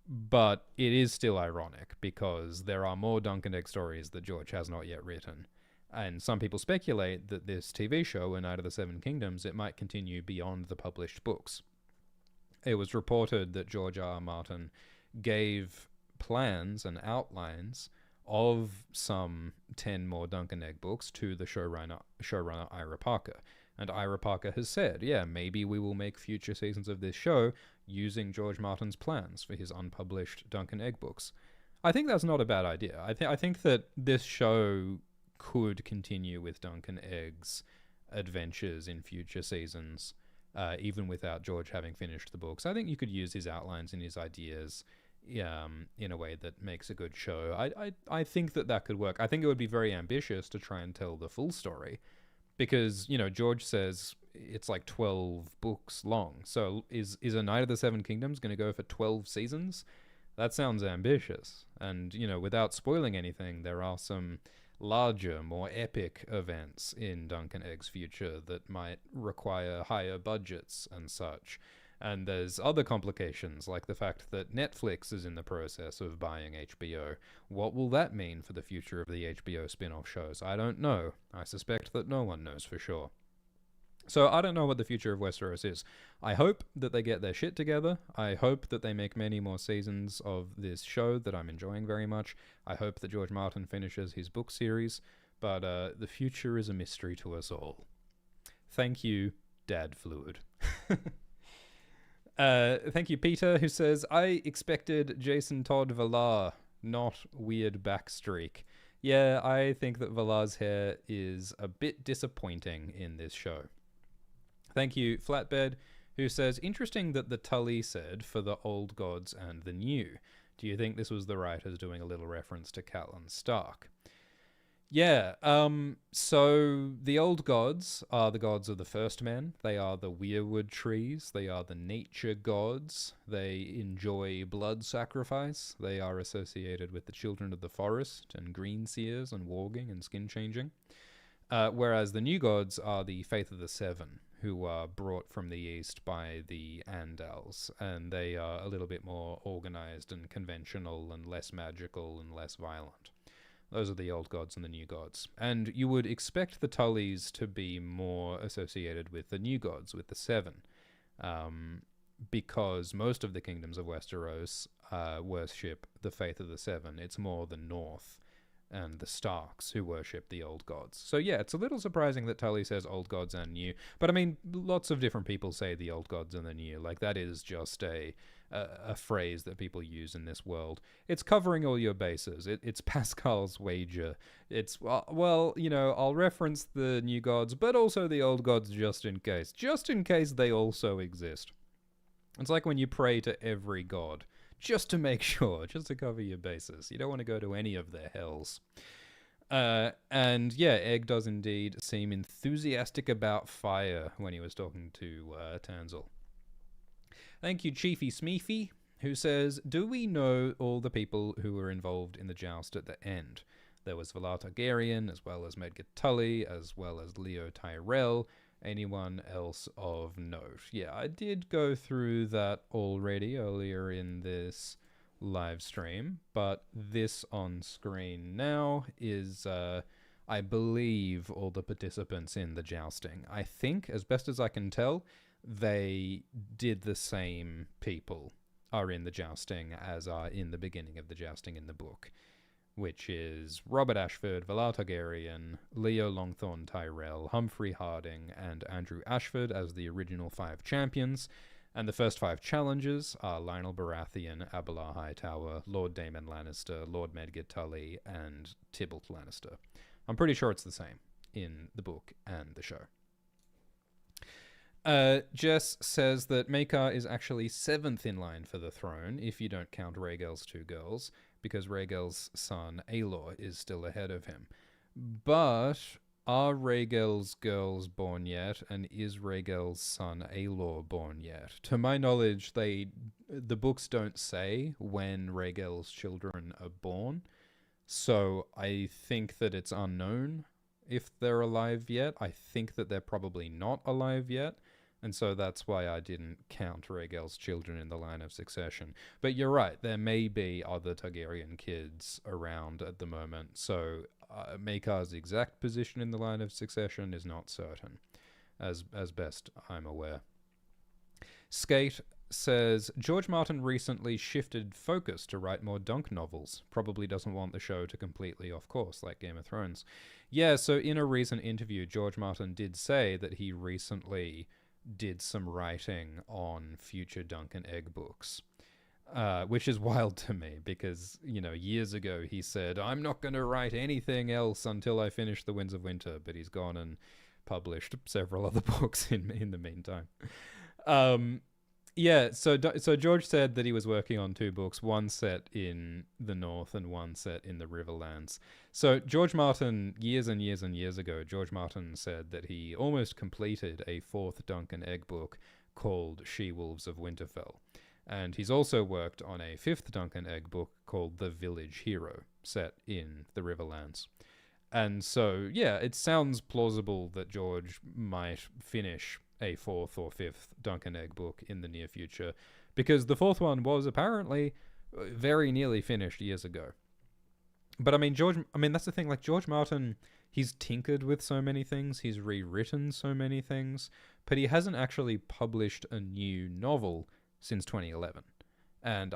Speaker 1: But it is still ironic, because there are more Dunk and Egg stories that George has not yet written. And some people speculate that this TV show, A Night of the Seven Kingdoms, it might continue beyond the published books. It was reported that George R.R. Martin gave plans and outlines of some 10 more Dunk and Egg books to the showrunner Ira Parker. And Ira Parker has said, yeah, maybe we will make future seasons of this show using George Martin's plans for his unpublished Dunk and Egg books. I think that's not a bad idea. I think that this show could continue with Dunk and Egg's adventures in future seasons, even without George having finished the books. I think you could use his outlines and his ideas in a way that makes a good show. I think that could work. I think it would be very ambitious to try and tell the full story, because, George says it's 12 books long. So is A Night of the Seven Kingdoms going to go for 12 seasons? That sounds ambitious. And, without spoiling anything, there are some larger, more epic events in Dunk and Egg's future that might require higher budgets and such. And there's other complications, like the fact that Netflix is in the process of buying HBO. What will that mean for the future of the HBO spin-off shows? I don't know. I suspect that no one knows for sure. So I don't know what the future of Westeros is. I hope that they get their shit together. I hope that they make many more seasons of this show that I'm enjoying very much. I hope that George Martin finishes his book series. But the future is a mystery to us all. Thank you, Dad Fluid. Thank you, Peter, who says, I expected Jason Todd Villar, not weird backstreak. Yeah, I think that Villar's hair is a bit disappointing in this show. Thank you, Flatbed, who says, interesting that the Tully said for the old gods and the new. Do you think this was the writers doing a little reference to Catelyn Stark? Yeah, so the old gods are the gods of the first men. They are the weirwood trees. They are the nature gods. They enjoy blood sacrifice. They are associated with the children of the forest and green seers and warging and skin changing. Whereas the new gods are the faith of the seven, who are brought from the east by the Andals, and they are a little bit more organized and conventional and less magical and less violent. Those are the old gods and the new gods. And you would expect the Tullys to be more associated with the new gods, with the seven, because most of the kingdoms of Westeros worship the faith of the seven. It's more the North and the Starks who worship the old gods. So yeah, it's a little surprising that Tully says old gods and new. But I mean, lots of different people say the old gods and the new. Like, that is just a phrase that people use in this world. It's covering all your bases. It's Pascal's wager. It's, well, you know, I'll reference the new gods, but also the old gods just in case. Just in case they also exist. It's like when you pray to every god, just to make sure, just to cover your bases. You don't want to go to any of their hells. And yeah, Egg does indeed seem enthusiastic about fire when he was talking to Tanzel. Thank you, Chiefy Smeefy, who says, do we know all the people who were involved in the joust at the end? There was Valar Targaryen, as well as Medgar Tully, as well as Leo Tyrell. Anyone else of note? Yeah, I did go through that already earlier in this live stream, but this on screen now is, I believe, all the participants in the jousting. I think, as best as I can tell, they did the same people are in the jousting as are in the beginning of the jousting in the book, which is Robert Ashford, Valar Targaryen, Leo Longthorn Tyrell, Humphrey Harding, and Andrew Ashford as the original 5 champions. And the first 5 challengers are Lionel Baratheon, Abelard Hightower, Lord Daemon Lannister, Lord Medgar Tully, and Tybalt Lannister. I'm pretty sure it's the same in the book and the show. Jess says that Maekar is actually 7th in line for the throne, if you don't count Rhaegal's 2 girls, because Rhaegal's son Aelor is still ahead of him. But are Rhaegal's girls born yet, and is Rhaegal's son Aelor born yet? To my knowledge, the books don't say when Rhaegal's children are born, so I think that it's unknown if they're alive yet. I think that they're probably not alive yet. And so that's why I didn't count Rhaegal's children in the line of succession. But you're right, there may be other Targaryen kids around at the moment. So Maekar's exact position in the line of succession is not certain, as best I'm aware. Skate says, George Martin recently shifted focus to write more Dunk novels. Probably doesn't want the show to completely off course like Game of Thrones. Yeah, so in a recent interview, George Martin did say that he recently did some writing on future Dunk and Egg books, which is wild to me because, you know, years ago he said, I'm not going to write anything else until I finish The Winds of Winter, but he's gone and published several other books in the meantime. Yeah, so George said that he was working on 2 books, one set in the North and one set in the Riverlands. So George Martin, years and years and years ago, George Martin said that he almost completed a 4th Dunk and Egg book called She-Wolves of Winterfell. And he's also worked on a 5th Dunk and Egg book called The Village Hero, set in the Riverlands. And so, yeah, it sounds plausible that George might finish a 4th or 5th Dunk and Egg book in the near future, because the 4th one was apparently very nearly finished years ago. But I mean, that's the thing, like, George Martin, he's tinkered with so many things, he's rewritten so many things, but he hasn't actually published a new novel since 2011. And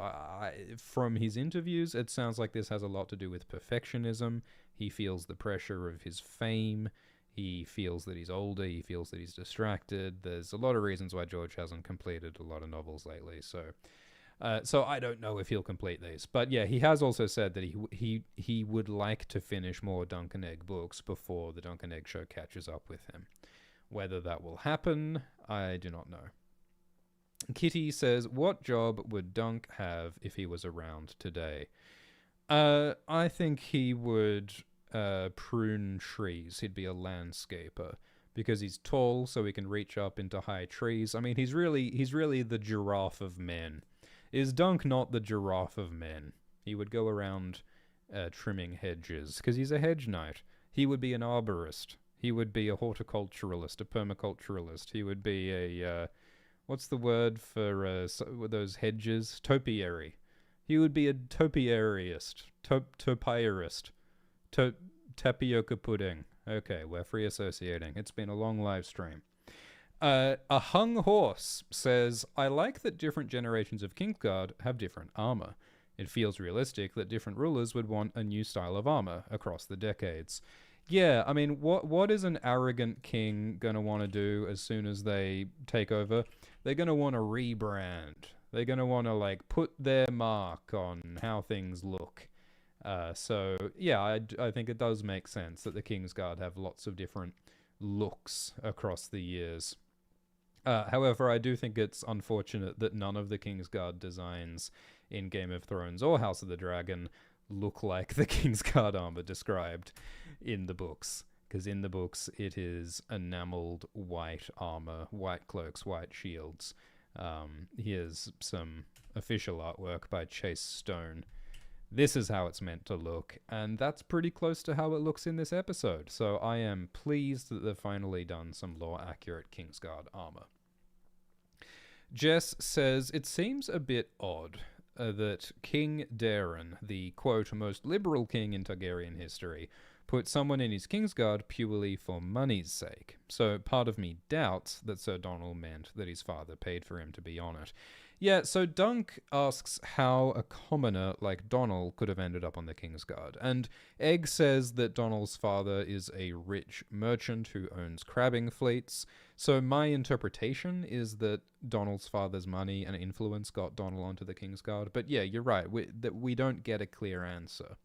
Speaker 1: from his interviews, it sounds like this has a lot to do with perfectionism. He feels the pressure of his fame. He feels that he's older. He feels that he's distracted. There's a lot of reasons why George hasn't completed a lot of novels lately. So I don't know if he'll complete these. But yeah, he has also said that he would like to finish more Dunk and Egg books before the Dunk and Egg show catches up with him. Whether that will happen, I do not know. Kitty says, what job would Dunk have if he was around today? I think he would prune trees. He'd be a landscaper because he's tall, so he can reach up into high trees. I mean, he's really the giraffe of men. Is Dunk not the giraffe of men? He would go around trimming hedges because he's a hedge knight. He would be an arborist. He would be a horticulturalist, a permaculturalist. He would be a what's the word for those hedges? Topiary. He would be a topiaryist, topiarist, tapioca pudding. Okay, we're free associating. It's been a long live stream. A hung horse says, I like that different generations of Kingsguard have different armor. It feels realistic that different rulers would want a new style of armor across the decades. Yeah, I mean, what is an arrogant king going to want to do as soon as they take over? They're going to want to rebrand. They're going to want to, like, put their mark on how things look. So, yeah, I think it does make sense that the Kingsguard have lots of different looks across the years. However, I do think it's unfortunate that none of the Kingsguard designs in Game of Thrones or House of the Dragon look like the Kingsguard armor described in the books. Because in the books, it is enameled white armor, white cloaks, white shields. Here's some official artwork by Chase Stone. This is how it's meant to look, and that's pretty close to how it looks in this episode. So I am pleased that they've finally done some lore-accurate Kingsguard armor. Jess says, it seems a bit odd that King Daeron, the, quote, most liberal king in Targaryen history, put someone in his Kingsguard purely for money's sake. So part of me doubts that Sir Donald meant that his father paid for him to be on it. Yeah, so Dunk asks how a commoner like Donald could have ended up on the Kingsguard, and Egg says that Donald's father is a rich merchant who owns crabbing fleets, so my interpretation is that Donald's father's money and influence got Donald onto the Kingsguard, but yeah, you're right, we don't get a clear answer.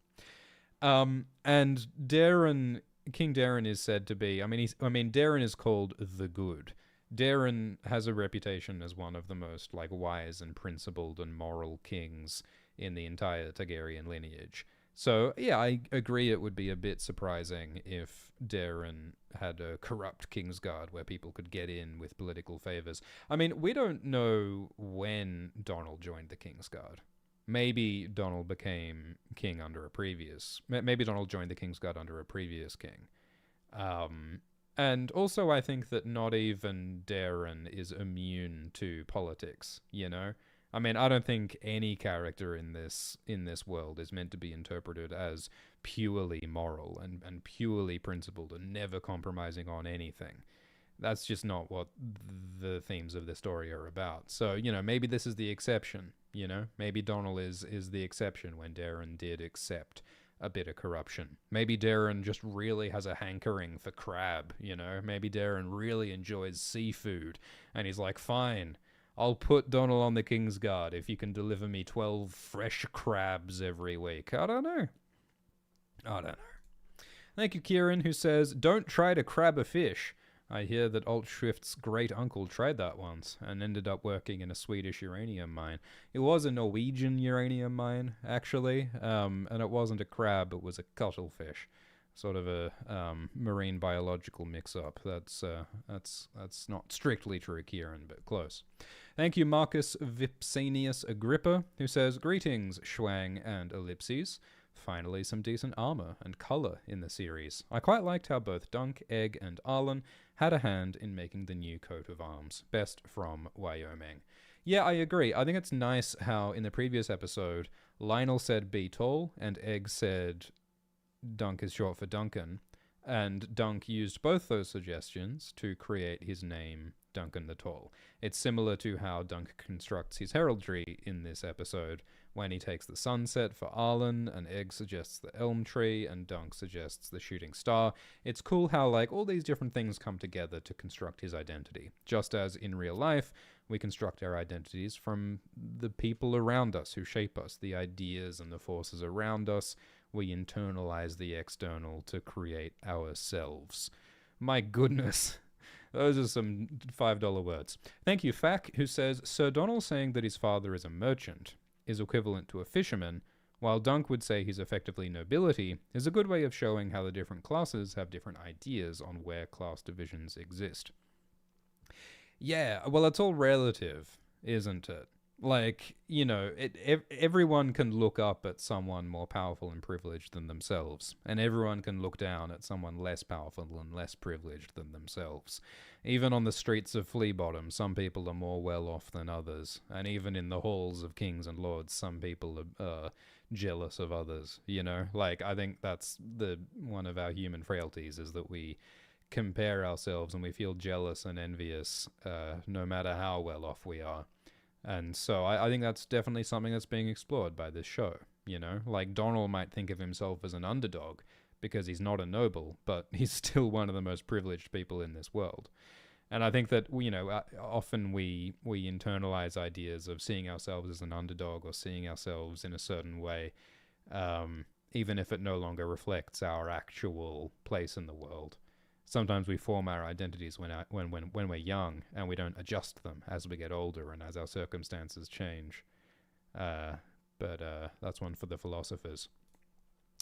Speaker 1: And King Daeron is said to be, Daeron is called the Good. Daeron has a reputation as one of the most, like, wise and principled and moral kings in the entire Targaryen lineage. So, yeah, I agree it would be a bit surprising if Daeron had a corrupt Kingsguard where people could get in with political favors. I mean, we don't know when Donald joined the Kingsguard. Maybe Donald became king under a previous... Maybe Donald joined the Kingsguard under a previous king. And also I think that not even Daeron is immune to politics, you know? I mean, I don't think any character in this world is meant to be interpreted as purely moral and purely principled and never compromising on anything. That's just not what the themes of the story are about. So, you know, maybe this is the exception, you know? Maybe Donald is the exception when Daeron did accept a bit of corruption. Maybe Daeron just really has a hankering for crab, you know? Maybe Daeron really enjoys seafood, and he's like, fine, I'll put Donald on the Kingsguard if you can deliver me 12 fresh crabs every week. I don't know. Thank you, Kieran, who says, don't try to crab a fish. I hear that Alt Schrift's great uncle tried that once and ended up working in a Swedish uranium mine. It was a Norwegian uranium mine, actually, and it wasn't a crab, it was a cuttlefish. Sort of a marine biological mix-up. That's not strictly true, Kieran, but close. Thank you, Marcus Vipsanius Agrippa, who says, greetings, Schwang and Ellipses. Finally, some decent armor and color in the series. I quite liked how both Dunk, Egg, and Arlen had a hand in making the new coat of arms. Best from Wyoming. Yeah, I agree. I think it's nice how in the previous episode, Lionel said be tall, and Egg said Dunk is short for Duncan, and Dunk used both those suggestions to create his name, Duncan the Tall. It's similar to how Dunk constructs his heraldry in this episode, when he takes the sunset for Arlen, and Egg suggests the elm tree, and Dunk suggests the shooting star. It's cool how, like, all these different things come together to construct his identity. Just as in real life, we construct our identities from the people around us who shape us, the ideas and the forces around us. We internalize the external to create ourselves. My goodness. Those are some $5 words. Thank you, Fack, who says, Sir Donald saying that his father is a merchant is equivalent to a fisherman while Dunk would say he's effectively nobility, is a good way of showing how the different classes have different ideas on where class divisions exist. Yeah, well, it's all relative, isn't it? Like, everyone can look up at someone more powerful and privileged than themselves, and everyone can look down at someone less powerful and less privileged than themselves. Even on the streets of Flea Bottom, some people are more well off than others, and even in the halls of kings and lords, some people are jealous of others. Like, I think that's one of our human frailties, is that we compare ourselves and we feel jealous and envious, no matter how well off we are. And so I think that's definitely something that's being explored by this show. Like, Donald might think of himself as an underdog because he's not a noble, but he's still one of the most privileged people in this world. And I think that, often we internalize ideas of seeing ourselves as an underdog or seeing ourselves in a certain way, even if it no longer reflects our actual place in the world. Sometimes we form our identities when we're young, and we don't adjust them as we get older and as our circumstances change. But that's one for the philosophers.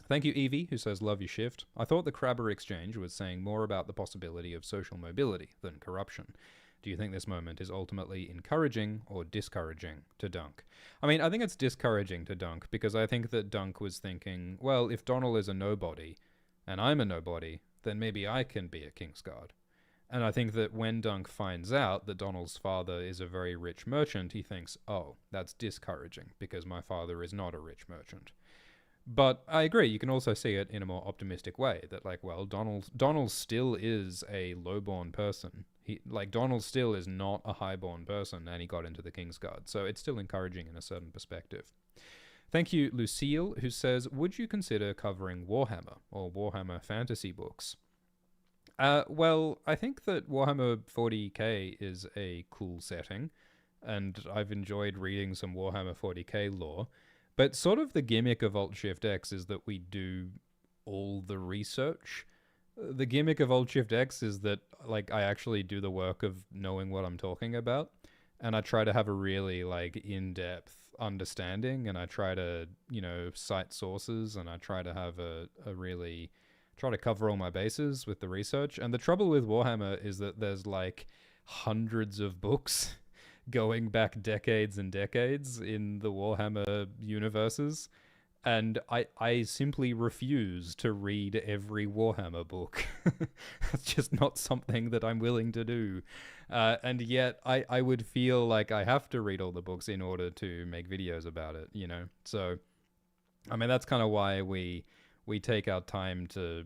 Speaker 1: Thank you, Evie, who says, love your shift. I thought the Crabber exchange was saying more about the possibility of social mobility than corruption. Do you think this moment is ultimately encouraging or discouraging to Dunk? I mean, I think it's discouraging to Dunk, because I think that Dunk was thinking, well, if Donald is a nobody and I'm a nobody, then maybe I can be a Kingsguard. And I think that when Dunk finds out that Donald's father is a very rich merchant, he thinks, oh, that's discouraging, because my father is not a rich merchant. But I agree, you can also see it in a more optimistic way, that, like, well, Donald still is a lowborn person. Donald still is not a highborn person, and he got into the Kingsguard. So it's still encouraging in a certain perspective. Thank you, Lucille, who says, would you consider covering Warhammer or Warhammer fantasy books? Well, I think that Warhammer 40k is a cool setting, and I've enjoyed reading some Warhammer 40k lore, but sort of the gimmick of Alt-Shift-X is that we do all the research. The gimmick of Alt-Shift-X is that, like, I actually do the work of knowing what I'm talking about, and I try to have a really, like, in-depth understanding, and I try to, cite sources, and I try to have try to cover all my bases with the research. And the trouble with Warhammer is that there's, like, hundreds of books going back decades and decades in the Warhammer universes, and I simply refuse to read every Warhammer book. That's just not something that I'm willing to do. And yet I would feel like I have to read all the books in order to make videos about it, So, I mean, that's kind of why we take our time to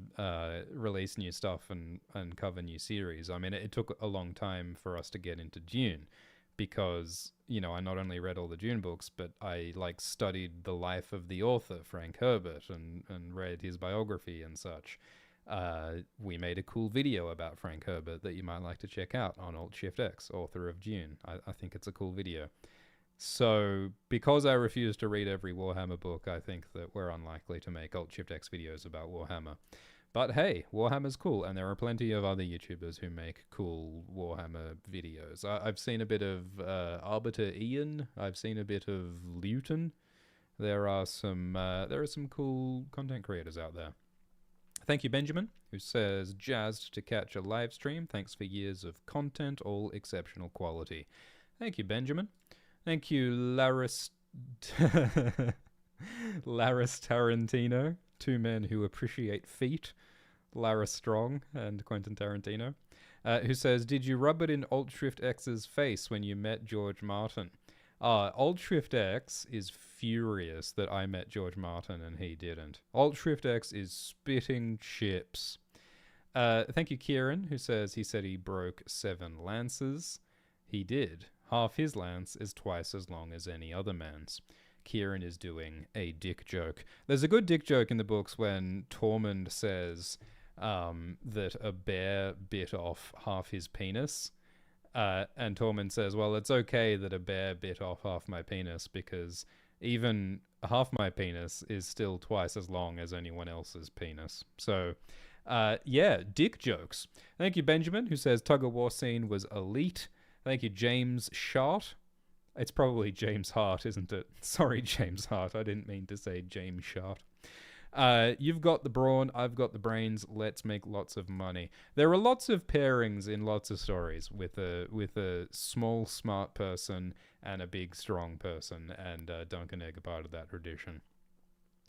Speaker 1: release new stuff and cover new series. I mean, it took a long time for us to get into Dune, because, I not only read all the Dune books, but I, like, studied the life of the author, Frank Herbert, and read his biography and such. We made a cool video about Frank Herbert that you might like to check out on Alt-Shift-X, author of Dune. I think it's a cool video. So, because I refuse to read every Warhammer book, I think that we're unlikely to make Alt-Shift-X videos about Warhammer. But hey, Warhammer's cool, and there are plenty of other YouTubers who make cool Warhammer videos. I've seen a bit of Arbiter Ian. I've seen a bit of Luton. There are some cool content creators out there. Thank you, Benjamin, who says, jazzed to catch a live stream. Thanks for years of content, all exceptional quality. Thank you, Benjamin. Thank you, Laris Tarantino. Two men who appreciate feet, Lara Strong and Quentin Tarantino, who says, did you rub it in Alt-Shift-X's face when you met George Martin? Alt-Shift-X is furious that I met George Martin and he didn't. Alt-Shift-X is spitting chips. Thank you, Kieran, who says he said he broke 7 lances. He did. Half his lance is twice as long as any other man's. Kieran is doing a dick joke. There's a good dick joke in the books when Tormund says that a bear bit off half his penis. And Tormund says, well, it's okay that a bear bit off half my penis, because even half my penis is still twice as long as anyone else's penis. So, yeah, dick jokes. Thank you, Benjamin, who says tug-of-war scene was elite. Thank you, James Shart. It's probably James Hart, isn't it? Sorry, James Hart. I didn't mean to say James Shart. You've got the brawn, I've got the brains. Let's make lots of money. There are lots of pairings in lots of stories with a small, smart person and a big, strong person, and Dunk and Egg are part of that tradition.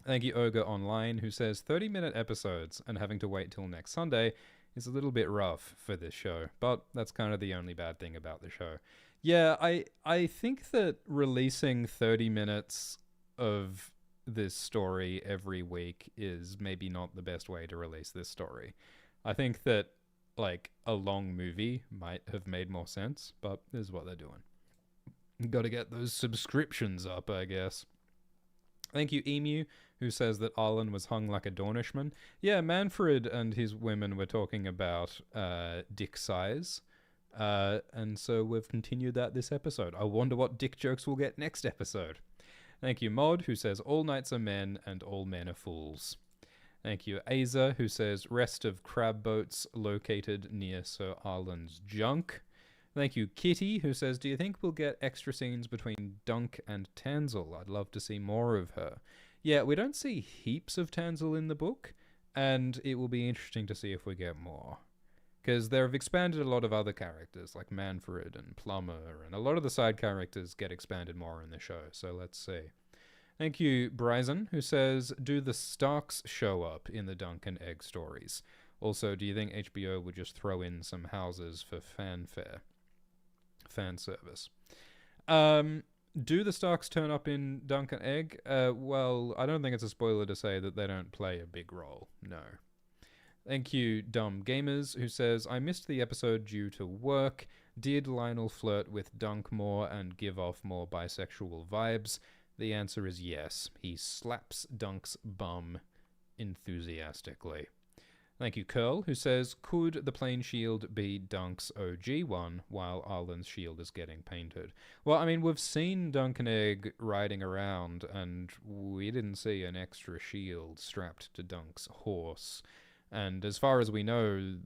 Speaker 1: Thank you, Ogre Online, who says 30-minute episodes and having to wait till next Sunday is a little bit rough for this show, but that's kind of the only bad thing about the show. Yeah, I think that releasing 30 minutes of this story every week is maybe not the best way to release this story. I think that, like, a long movie might have made more sense, but this is what they're doing. Gotta get those subscriptions up, I guess. Thank you, Emu, who says that Arlen was hung like a Dornishman. Yeah, Manfred and his women were talking about dick size. And so we've continued that this episode. I wonder what dick jokes we'll get next episode. Thank you, Mod, who says all knights are men and all men are fools. Thank you, Aza, who says rest of crab boats located near Sir Arlen's junk. Thank you, Kitty, who says, do you think we'll get extra scenes between Dunk and Tanzel? I'd love to see more of her. Yeah, we don't see heaps of Tanzel in the book, and it will be interesting to see if we get more. Because they've expanded a lot of other characters, like Manfred and Plumber, and a lot of the side characters get expanded more in the show, so let's see. Thank you, Bryson, who says, do the Starks show up in the Dunk and Egg stories? Also, do you think HBO would just throw in some houses for fanfare? Fan service. Do the Starks turn up in Dunk and Egg? Well, I don't think it's a spoiler to say that they don't play a big role. No. Thank you, Dumb Gamers, who says, I missed the episode due to work. Did Lionel flirt with Dunk more and give off more bisexual vibes? The answer is yes. He slaps Dunk's bum enthusiastically. Thank you, Curl, who says, could the plain shield be Dunk's OG one while Arlen's shield is getting painted? Well, I mean, we've seen Dunk and Egg riding around, and we didn't see an extra shield strapped to Dunk's horse. And as far as we know,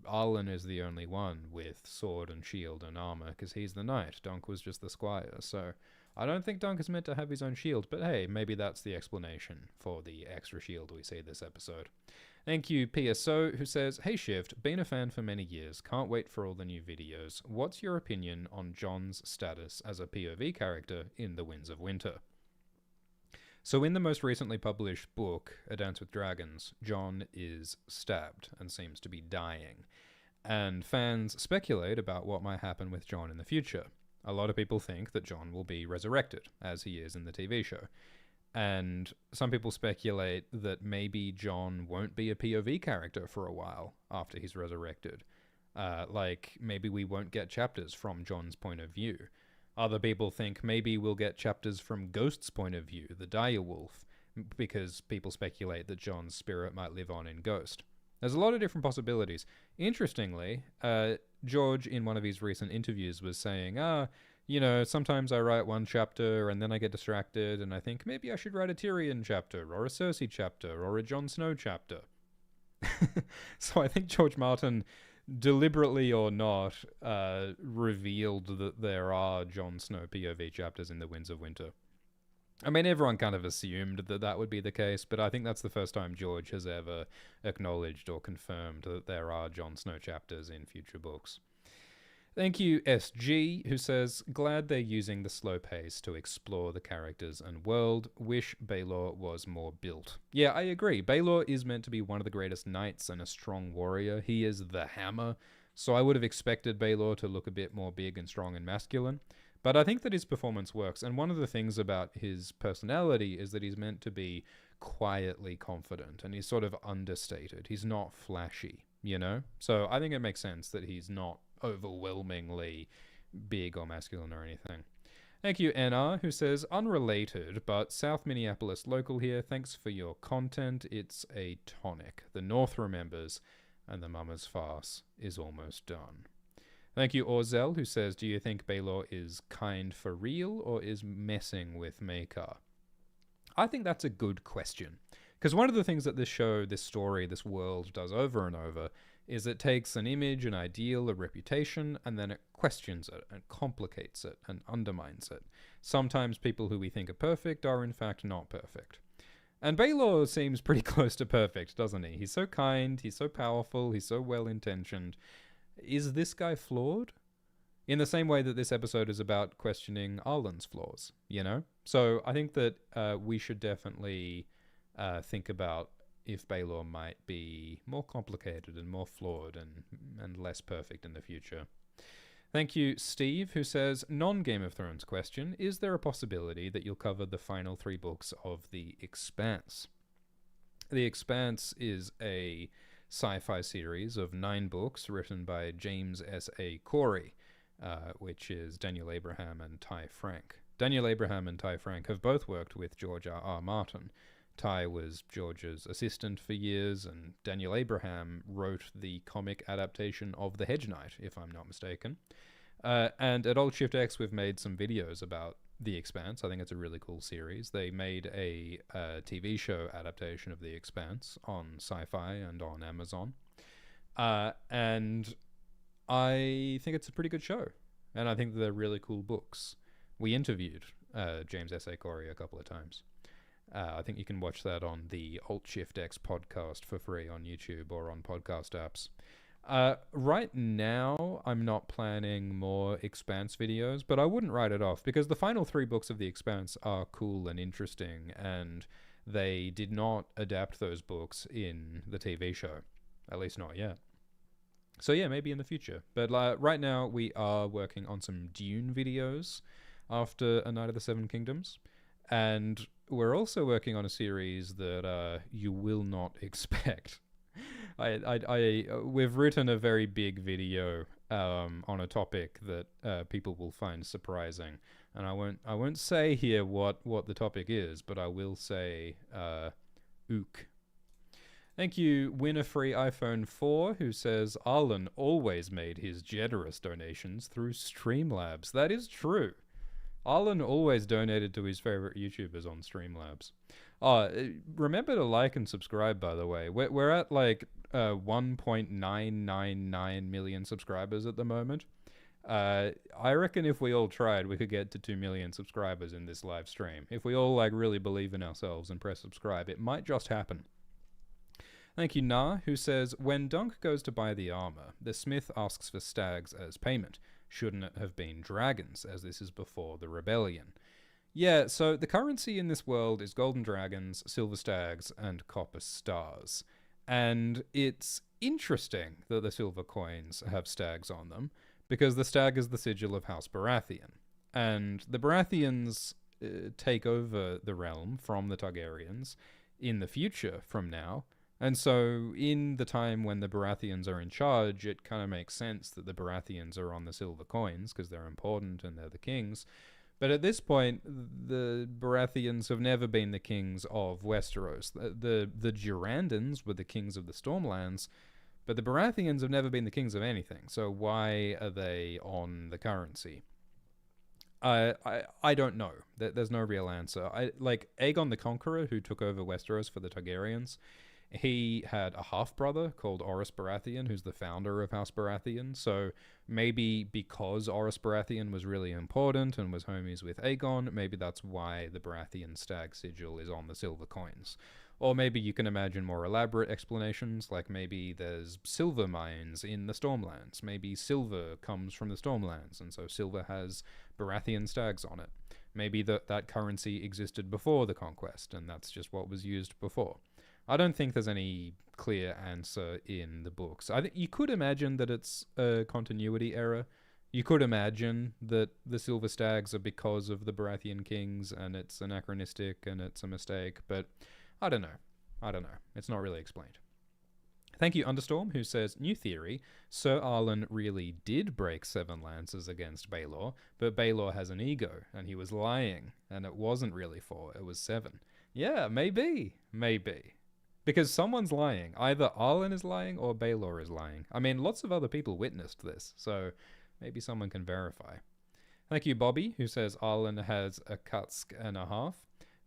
Speaker 1: Arlen is the only one with sword and shield and armor, because he's the knight. Dunk was just the squire, so I don't think Dunk is meant to have his own shield, but hey, maybe that's the explanation for the extra shield we see this episode. Thank you, PSO, who says, hey Shift, been a fan for many years, can't wait for all the new videos. What's your opinion on Jon's status as a POV character in The Winds of Winter? So in the most recently published book, A Dance with Dragons, Jon is stabbed and seems to be dying. And fans speculate about what might happen with Jon in the future. A lot of people think that Jon will be resurrected, as he is in the TV show. And some people speculate that maybe Jon won't be a POV character for a while after he's resurrected. Like, maybe we won't get chapters from Jon's point of view. Other people think maybe we'll get chapters from Ghost's point of view, the direwolf, because people speculate that Jon's spirit might live on in Ghost. There's a lot of different possibilities. Interestingly, George, in one of his recent interviews, was saying, you know, sometimes I write one chapter and then I get distracted and I think maybe I should write a Tyrion chapter or a Cersei chapter or a Jon Snow chapter. So I think George Martin, deliberately or not, revealed that there are Jon Snow POV chapters in The Winds of Winter. I mean, everyone kind of assumed that that would be the case, but I think that's the first time George has ever acknowledged or confirmed that there are Jon Snow chapters in future books. Thank you, SG, who says, glad they're using the slow pace to explore the characters and world. Wish Baelor was more built. Yeah, I agree. Baelor is meant to be one of the greatest knights and a strong warrior. He is the hammer, so I would have expected Baelor to look a bit more big and strong and masculine. But I think that his performance works, and one of the things about his personality is that he's meant to be quietly confident, and he's sort of understated. He's not flashy, you know? So I think it makes sense that he's not overwhelmingly big or masculine or anything. Thank you, NR, who says, unrelated, but South Minneapolis local here, thanks for your content. It's a tonic. The North remembers, and the mama's farce is almost done. Thank you, Orzel, who says, do you think Baelor is kind for real or is messing with Maker? I think that's a good question. Because one of the things that this show, this story, this world does over and over is it takes an image, an ideal, a reputation, and then it questions it and complicates it and undermines it. Sometimes people who we think are perfect are in fact not perfect. And Baylor seems pretty close to perfect, doesn't he? He's so kind, he's so powerful, he's so well-intentioned. Is this guy flawed? In the same way that this episode is about questioning Arlen's flaws, you know? So I think that we should definitely think about if Baylor might be more complicated and more flawed and less perfect in the future. Thank you, Steve, who says, non-Game of Thrones question, is there a possibility that you'll cover the final 3 books of The Expanse? The Expanse is a sci-fi series of 9 books written by James S.A. Corey, which is Daniel Abraham and Ty Frank. Daniel Abraham and Ty Frank have both worked with George R.R. Martin. Ty was George's assistant for years, and Daniel Abraham wrote the comic adaptation of The Hedge Knight, if I'm not mistaken. And at Alt Shift X, we've made some videos about The Expanse. I think it's a really cool series. They made a TV show adaptation of The Expanse on Sci-Fi and on Amazon. And I think it's a pretty good show. And I think they're really cool books. We interviewed James S.A. Corey a couple of times. I think you can watch that on the Alt Shift X podcast for free on YouTube or on podcast apps. Right now, I'm not planning more Expanse videos, but I wouldn't write it off because the final 3 books of The Expanse are cool and interesting, and they did not adapt those books in the TV show, at least not yet. So yeah, maybe in the future. But right now, we are working on some Dune videos after A Night of the Seven Kingdoms, and we're also working on a series that you will not expect. We've written a very big video on a topic that people will find surprising, and I won't say here what the topic is, but I will say ook. Thank you, Winifree iPhone 4, who says Arlen always made his generous donations through Streamlabs. That is true. Arlen always donated to his favorite YouTubers on Streamlabs. Remember to like and subscribe, by the way. We're at like 1.999 million subscribers at the moment. I reckon if we all tried, we could get to 2 million subscribers in this live stream. If we all like really believe in ourselves and press subscribe, it might just happen. Thank you, Nah, who says, when Dunk goes to buy the armor, the smith asks for stags as payment. Shouldn't it have been dragons, as this is before the rebellion? Yeah, so the currency in this world is golden dragons, silver stags, and copper stars. And it's interesting that the silver coins have stags on them, because the stag is the sigil of House Baratheon. And the Baratheons take over the realm from the Targaryens in the future from now. And so in the time when the Baratheons are in charge, it kind of makes sense that the Baratheons are on the silver coins because they're important and they're the kings. But at this point, the Baratheons have never been the kings of Westeros. The Durandons were the kings of the Stormlands, but the Baratheons have never been the kings of anything. So why are they on the currency? I don't know. There's no real answer. Like Aegon the Conqueror, who took over Westeros for the Targaryens, he had a half-brother called Orys Baratheon, who's the founder of House Baratheon. So maybe because Orys Baratheon was really important and was homies with Aegon, maybe that's why the Baratheon stag sigil is on the silver coins. Or maybe you can imagine more elaborate explanations, like maybe there's silver mines in the Stormlands. Maybe silver comes from the Stormlands, and so silver has Baratheon stags on it. Maybe that currency existed before the conquest, and that's just what was used before. I don't think there's any clear answer in the books. I think you could imagine that it's a continuity error. You could imagine that the silver stags are because of the Baratheon kings and it's anachronistic and it's a mistake, but I don't know. It's not really explained. Thank you, Understorm, who says, new theory, Sir Arlen really did break 7 lances against Baelor, but Baelor has an ego, and he was lying, and it wasn't really 4, it was 7. Yeah, maybe. Because someone's lying. Either Arlen is lying or Baelor is lying. I mean, lots of other people witnessed this, so maybe someone can verify. Thank you, Bobby, who says Arlen has a Kutsk and a half.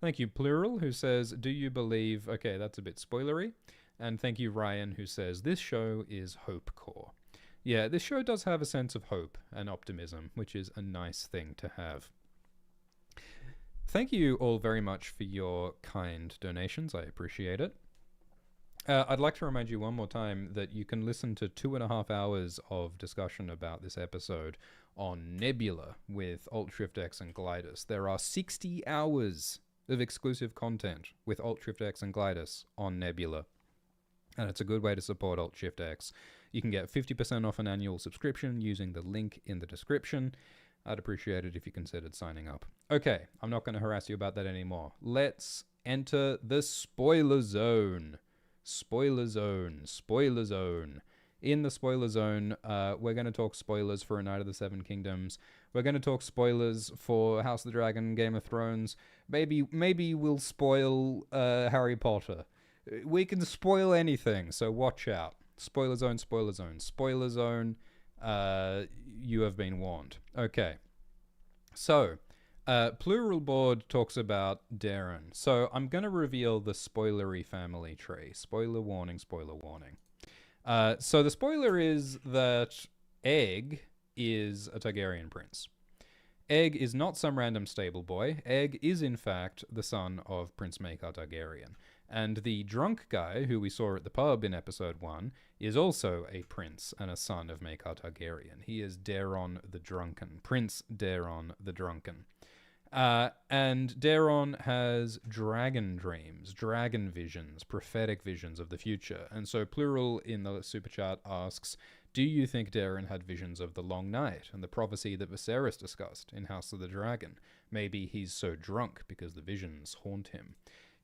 Speaker 1: Thank you, Plural, who says, do you believe... Okay, that's a bit spoilery. And thank you, Ryan, who says, this show is hope core. Yeah, this show does have a sense of hope and optimism, which is a nice thing to have. Thank you all very much for your kind donations. I appreciate it. I'd like to remind you one more time that you can listen to 2.5 hours of discussion about this episode on Nebula with Alt-Shift-X and Glidus. There are 60 hours of exclusive content with Alt-Shift-X and Glidus on Nebula. And it's a good way to support Alt-Shift-X. You can get 50% off an annual subscription using the link in the description. I'd appreciate it if you considered signing up. Okay, I'm not going to harass you about that anymore. Let's enter the spoiler zone. Spoiler zone. Spoiler zone. In the spoiler zone, we're going to talk spoilers for A Night of the Seven Kingdoms. We're going to talk spoilers for House of the Dragon, Game of Thrones. Maybe we'll spoil Harry Potter. We can spoil anything, so watch out. Spoiler zone, spoiler zone. Spoiler zone, you have been warned. Okay. So, Plural Board talks about Darren. So, I'm going to reveal the spoilery family tree. Spoiler warning, spoiler warning. So the spoiler is that Egg is a Targaryen prince. Egg is not some random stable boy. Egg is, in fact, the son of Prince Maekar Targaryen. And the drunk guy, who we saw at the pub in episode 1, is also a prince and a son of Maekar Targaryen. He is Daeron the Drunken. Prince Daeron the Drunken. And Daeron has dragon dreams, dragon visions, prophetic visions of the future. And so Plural in the super chat asks, do you think Daeron had visions of the long night and the prophecy that Viserys discussed in House of the Dragon? Maybe he's so drunk because the visions haunt him.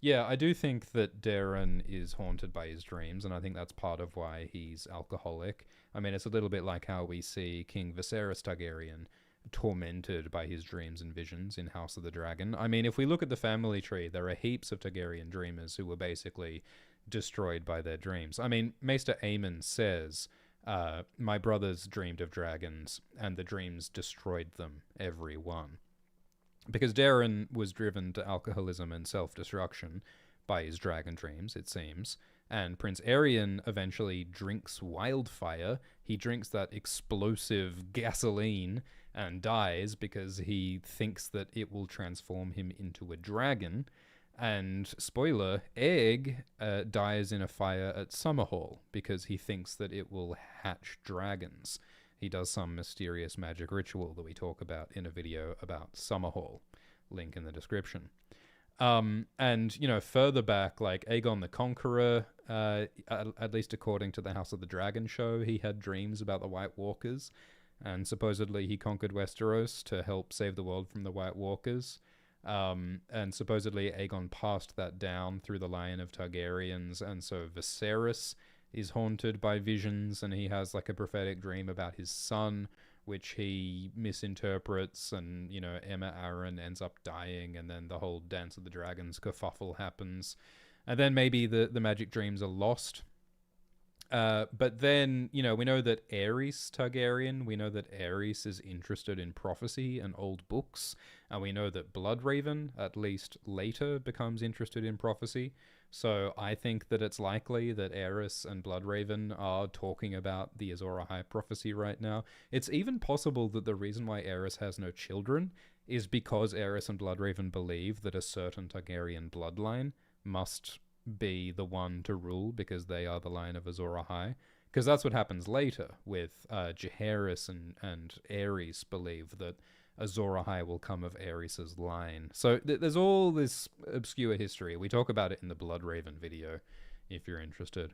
Speaker 1: Yeah, I do think that Daeron is haunted by his dreams, and I think that's part of why he's alcoholic. I mean, it's a little bit like how we see King Viserys Targaryen tormented by his dreams and visions in House of the Dragon. I mean, if we look at the family tree, there are heaps of Targaryen dreamers who were basically destroyed by their dreams. I mean, Maester Aemon says, my brothers dreamed of dragons, and the dreams destroyed them, every one. Because Daeron was driven to alcoholism and self-destruction by his dragon dreams, it seems. And Prince Aerion eventually drinks wildfire. He drinks that explosive gasoline and dies because he thinks that it will transform him into a dragon. And, spoiler, Egg dies in a fire at Summerhall because he thinks that it will hatch dragons. He does some mysterious magic ritual that we talk about in a video about Summerhall. Link in the description. And, you know, further back, like Aegon the Conqueror, at least according to the House of the Dragon show, he had dreams about the White Walkers. And supposedly he conquered Westeros to help save the world from the White Walkers. And supposedly Aegon passed that down through the line of Targaryens. And so Viserys is haunted by visions, and he has like a prophetic dream about his son, which he misinterprets, and, you know, Aemma Arryn ends up dying, and then the whole Dance of the Dragons kerfuffle happens. And then maybe the magic dreams are lost. But then, you know, we know that Aerys Targaryen, we know that Aerys is interested in prophecy and old books, and we know that Bloodraven, at least later, becomes interested in prophecy. So I think that it's likely that Aerys and Bloodraven are talking about the Azor Ahai prophecy right now. It's even possible that the reason why Aerys has no children is because Aerys and Bloodraven believe that a certain Targaryen bloodline must be the one to rule because they are the line of Azor Ahai. Because that's what happens later with Jaehaerys and Aerys believe that Azor Ahai will come of Aerys' line. So there's all this obscure history. We talk about it in the Bloodraven video, if you're interested.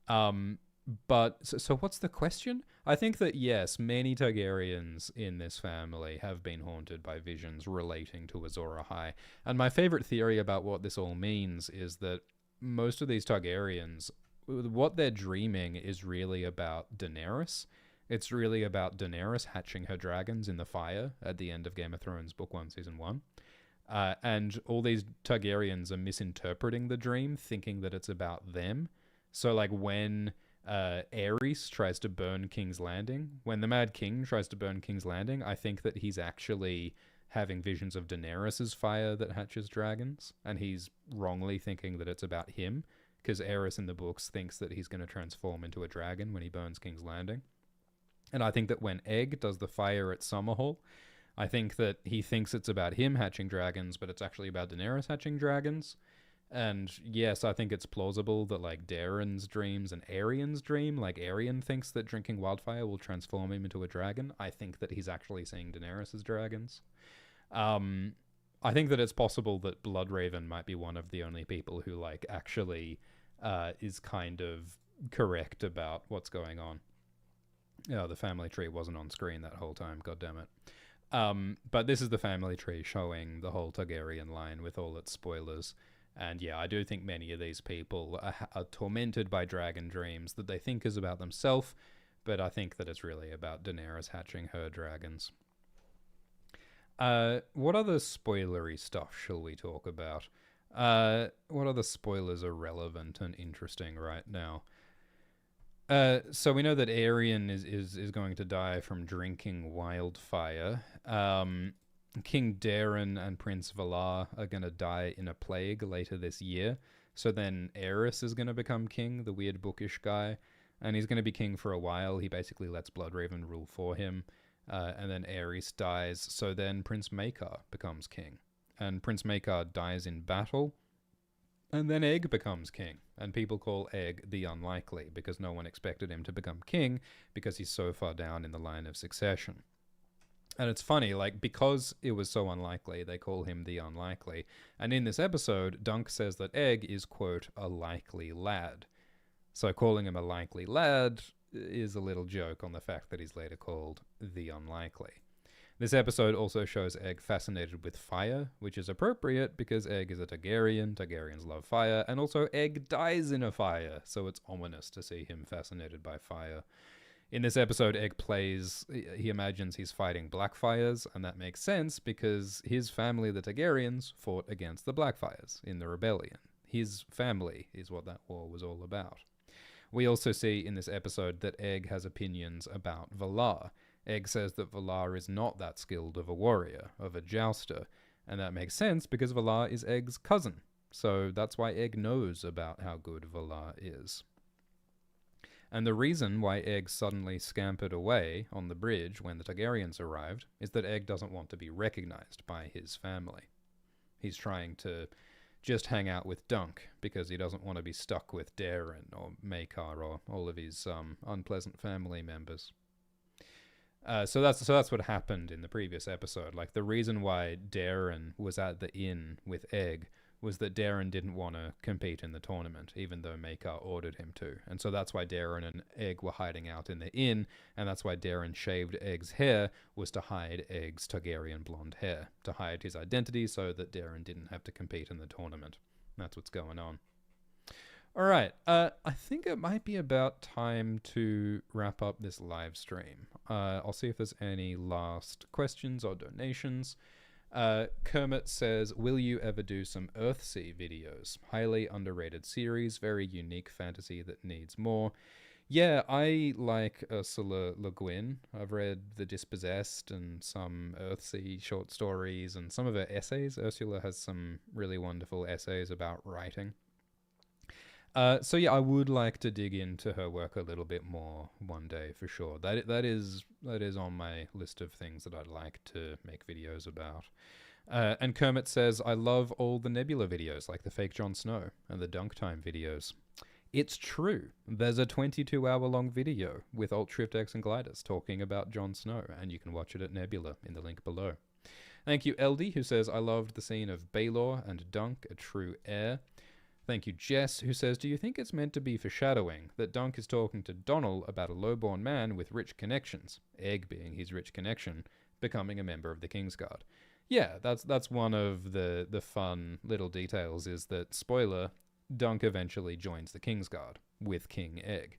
Speaker 1: But so what's the question? I think that, yes, many Targaryens in this family have been haunted by visions relating to Azor Ahai. And my favorite theory about what this all means is that most of these Targaryens, what they're dreaming is really about Daenerys. It's really about Daenerys hatching her dragons in the fire at the end of Game of Thrones Book 1, Season 1. And all these Targaryens are misinterpreting the dream, thinking that it's about them. So, like, when Aerys tries to burn King's Landing, when the Mad King tries to burn King's Landing, I think that he's actually having visions of Daenerys' fire that hatches dragons, and he's wrongly thinking that it's about him, because Aerys in the books thinks that he's going to transform into a dragon when he burns King's Landing. And I think that when Egg does the fire at Summerhall, I think that he thinks it's about him hatching dragons, but it's actually about Daenerys hatching dragons. And yes, I think it's plausible that, like, Daeron's dreams and Aerian's dream, like, Aerian thinks that drinking wildfire will transform him into a dragon. I think that he's actually seeing Daenerys as dragons. I think that it's possible that Bloodraven might be one of the only people who, like, actually is kind of correct about what's going on. Oh, the family tree wasn't on screen that whole time, goddammit. But this is the family tree showing the whole Targaryen line with all its spoilers. And yeah, I do think many of these people are tormented by dragon dreams that they think is about themselves, but I think that it's really about Daenerys hatching her dragons. What other spoilery stuff shall we talk about? What other spoilers are relevant and interesting right now? So we know that Aerion is going to die from drinking wildfire. King Daeron and Prince Valar are going to die in a plague later this year. So then Aerys is going to become king, the weird bookish guy. And he's going to be king for a while. He basically lets Bloodraven rule for him. And then Aerys dies. So then Prince Maekar becomes king. And Prince Maekar dies in battle. And then Egg becomes king. And people call Egg the Unlikely because no one expected him to become king because he's so far down in the line of succession. And it's funny, like, because it was so unlikely, they call him the Unlikely. And in this episode, Dunk says that Egg is, quote, a likely lad. So calling him a likely lad is a little joke on the fact that he's later called the Unlikely. This episode also shows Egg fascinated with fire, which is appropriate because Egg is a Targaryen, Targaryens love fire, and also Egg dies in a fire, so it's ominous to see him fascinated by fire. In this episode, Egg he imagines he's fighting Blackfires, and that makes sense because his family, the Targaryens, fought against the Blackfires in the rebellion. His family is what that war was all about. We also see in this episode that Egg has opinions about Valar. Egg says that Valar is not that skilled of a warrior, of a jouster, and that makes sense because Valar is Egg's cousin. So that's why Egg knows about how good Valar is. And the reason why Egg suddenly scampered away on the bridge when the Targaryens arrived is that Egg doesn't want to be recognized by his family. He's trying to just hang out with Dunk because he doesn't want to be stuck with Daeron or Maekar or all of his unpleasant family members. So that's what happened in the previous episode. Like, the reason why Daeron was at the inn with Egg was that Daeron didn't want to compete in the tournament, even though Maekar ordered him to. And so that's why Daeron and Egg were hiding out in the inn, and that's why Daeron shaved Egg's hair, was to hide Egg's Targaryen blonde hair, to hide his identity so that Daeron didn't have to compete in the tournament. That's what's going on. All right, I think it might be about time to wrap up this live stream. I'll see if there's any last questions or donations. Kermit says, will you ever do some Earthsea videos? Highly underrated series, very unique fantasy that needs more. Yeah, I like Ursula Le Guin. I've read The Dispossessed and some Earthsea short stories and some of her essays. Ursula has some really wonderful essays about writing. So yeah, I would like to dig into her work a little bit more one day for sure. That is on my list of things that I'd like to make videos about. And Kermit says, I love all the Nebula videos, like the fake Jon Snow and the Dunk Time videos. It's true. There's a 22-hour-long video with Alt Shift X and Gliders talking about Jon Snow, and you can watch it at Nebula in the link below. Thank you, LD, who says, I loved the scene of Baelor and Dunk, a true heir. Thank you, Jess, who says, do you think it's meant to be foreshadowing that Dunk is talking to Donnell about a lowborn man with rich connections, Egg being his rich connection, becoming a member of the Kingsguard? Yeah, that's one of the fun little details, is that, spoiler, Dunk eventually joins the Kingsguard with King Egg.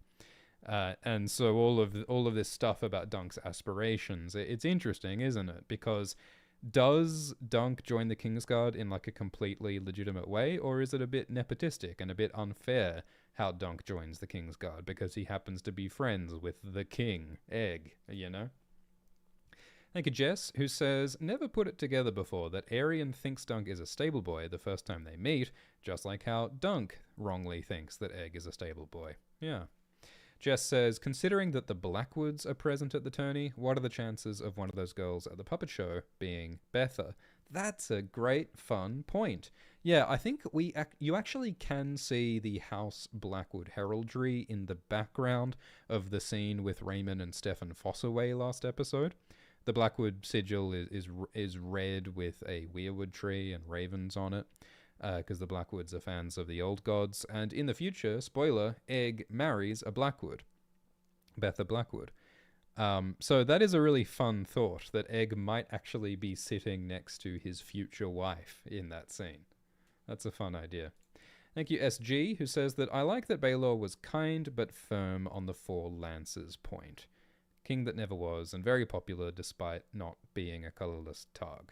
Speaker 1: And so all of this stuff about Dunk's aspirations, it's interesting, isn't it? Because does Dunk join the Kingsguard in like a completely legitimate way, or is it a bit nepotistic and a bit unfair how Dunk joins the Kingsguard because he happens to be friends with the king, Egg, you know? Thank you, Jess, who says, never put it together before that Arian thinks Dunk is a stable boy the first time they meet, just like how Dunk wrongly thinks that Egg is a stable boy. Yeah. Jess says, considering that the Blackwoods are present at the tourney, what are the chances of one of those girls at the puppet show being Betha? That's a great, fun point. Yeah, I think you actually can see the House Blackwood heraldry in the background of the scene with Raymond and Stefan Fossaway last episode. The Blackwood sigil is red with a weirwood tree and ravens on it, because the Blackwoods are fans of the old gods. And in the future, spoiler, Egg marries a Blackwood, Betha Blackwood. So that is a really fun thought, that Egg might actually be sitting next to his future wife in that scene. That's a fun idea. Thank you, SG, who says that I like that Baelor was kind but firm on the Four Lances point. King that never was, and very popular despite not being a colorless Targ.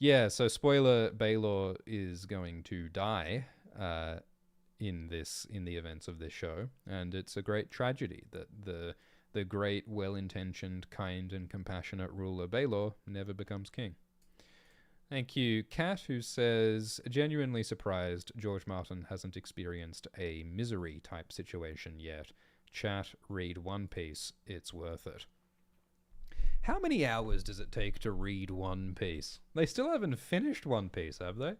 Speaker 1: Yeah, so spoiler, Baelor is going to die in the events of this show, and it's a great tragedy that the great, well-intentioned, kind and compassionate ruler Baelor never becomes king. Thank you, Kat, who says, genuinely surprised George Martin hasn't experienced a misery type situation yet. Chat, read One Piece, it's worth it. How many hours does it take to read One Piece? They still haven't finished One Piece, have they?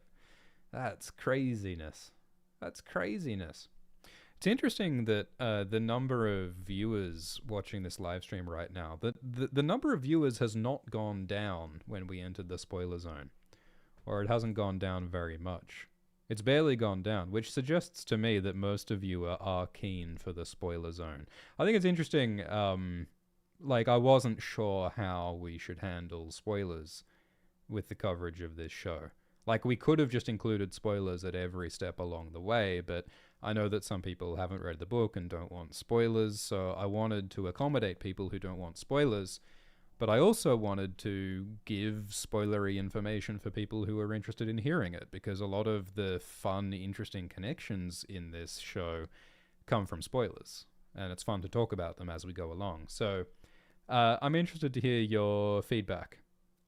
Speaker 1: That's craziness. That's craziness. It's interesting that the number of viewers watching this live stream right now, the number of viewers has not gone down when we entered the spoiler zone. Or it hasn't gone down very much. It's barely gone down, which suggests to me that most of you are keen for the spoiler zone. I think it's interesting, I wasn't sure how we should handle spoilers with the coverage of this show. Like, we could have just included spoilers at every step along the way, but I know that some people haven't read the book and don't want spoilers, so I wanted to accommodate people who don't want spoilers, but I also wanted to give spoilery information for people who are interested in hearing it, because a lot of the fun, interesting connections in this show come from spoilers, and it's fun to talk about them as we go along. So I'm interested to hear your feedback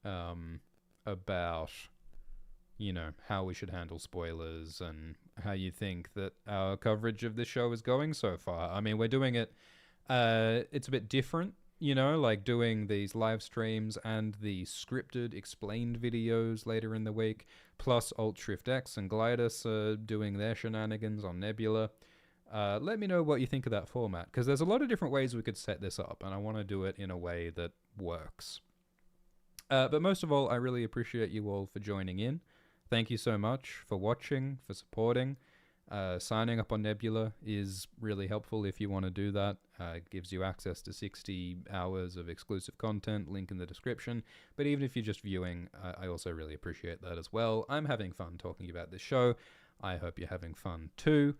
Speaker 1: about, how we should handle spoilers and how you think that our coverage of this show is going so far. I mean, we're doing it, it's a bit different, doing these live streams and the scripted explained videos later in the week, plus Alt Shift X and Glidus are doing their shenanigans on Nebula. Let me know what you think of that format, because there's a lot of different ways we could set this up, and I want to do it in a way that works. But most of all, I really appreciate you all for joining in. Thank you so much for watching, for supporting. Signing up on Nebula is really helpful if you want to do that. It gives you access to 60 hours of exclusive content, link in the description. But even if you're just viewing, I also really appreciate that as well. I'm having fun talking about this show. I hope you're having fun too.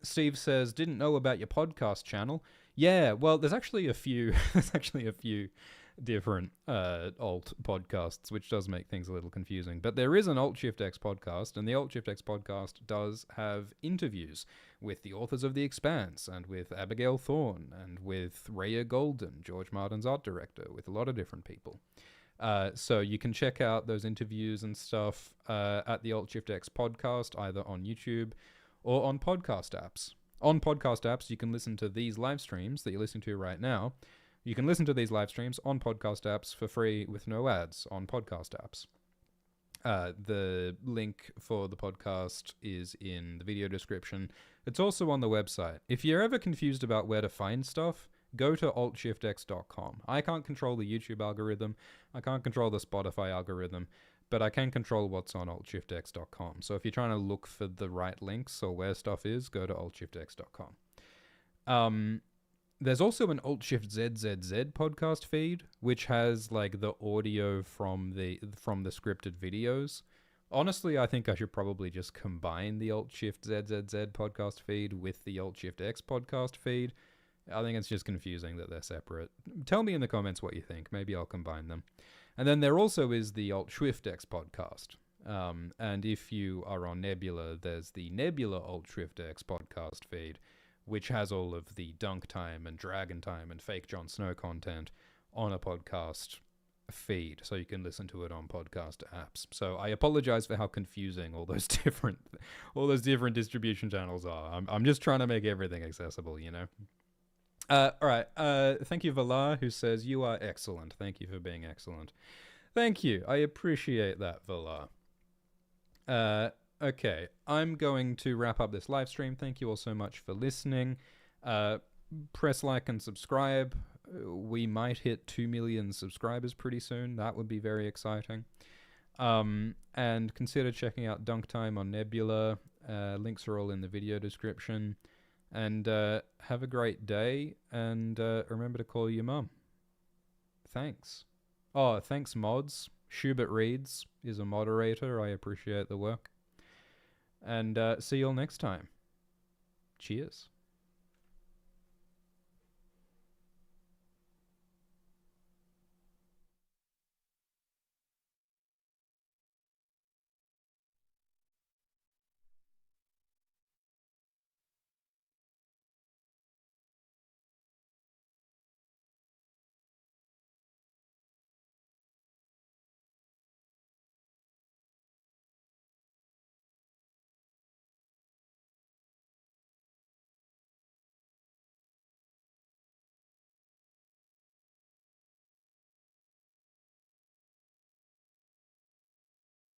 Speaker 1: Steve says, didn't know about your podcast channel. Yeah, well, there's actually a few different alt podcasts, which does make things a little confusing. But there is an Alt Shift X podcast, and the Alt Shift X podcast does have interviews with the authors of The Expanse, and with Abigail Thorne, and with Raya Golden, George Martin's art director, with a lot of different people. So you can check out those interviews and stuff at the Alt Shift X podcast, either on YouTube or on podcast apps. On podcast apps, you can listen to these live streams that you're listening to right now. You can listen to these live streams on podcast apps for free with no ads on podcast apps. The link for the podcast is in the video description. It's also on the website. If you're ever confused about where to find stuff, go to altshiftx.com. I can't control the YouTube algorithm. I can't control the Spotify algorithm, but I can control what's on altshiftx.com. So if you're trying to look for the right links or where stuff is, go to altshiftx.com. There's also an Alt Shift ZZZ podcast feed, which has the audio from the scripted videos. Honestly, I think I should probably just combine the Alt Shift ZZZ podcast feed with the Alt Shift X podcast feed. I think it's just confusing that they're separate. Tell me in the comments what you think. Maybe I'll combine them. And then there also is the Alt Shift X podcast. And if you are on Nebula, there's the Nebula Alt Shift X podcast feed, which has all of the Dunk Time and Dragon Time and fake Jon Snow content on a podcast feed, so you can listen to it on podcast apps. So I apologize for how confusing all those different distribution channels are. I'm just trying to make everything accessible, you know. All right. Thank you, Valar, who says you are excellent. Thank you for being excellent. Thank you. I appreciate that, Valar. Okay, I'm going to wrap up this live stream. Thank you all so much for listening. Press like and subscribe. We might hit 2 million subscribers pretty soon. That would be very exciting. And consider checking out Dunk Time on Nebula. Links are all in the video description. And have a great day. And remember to call your mum. Thanks. Oh, thanks, mods. Schubert Reads is a moderator. I appreciate the work. And see you all next time. Cheers.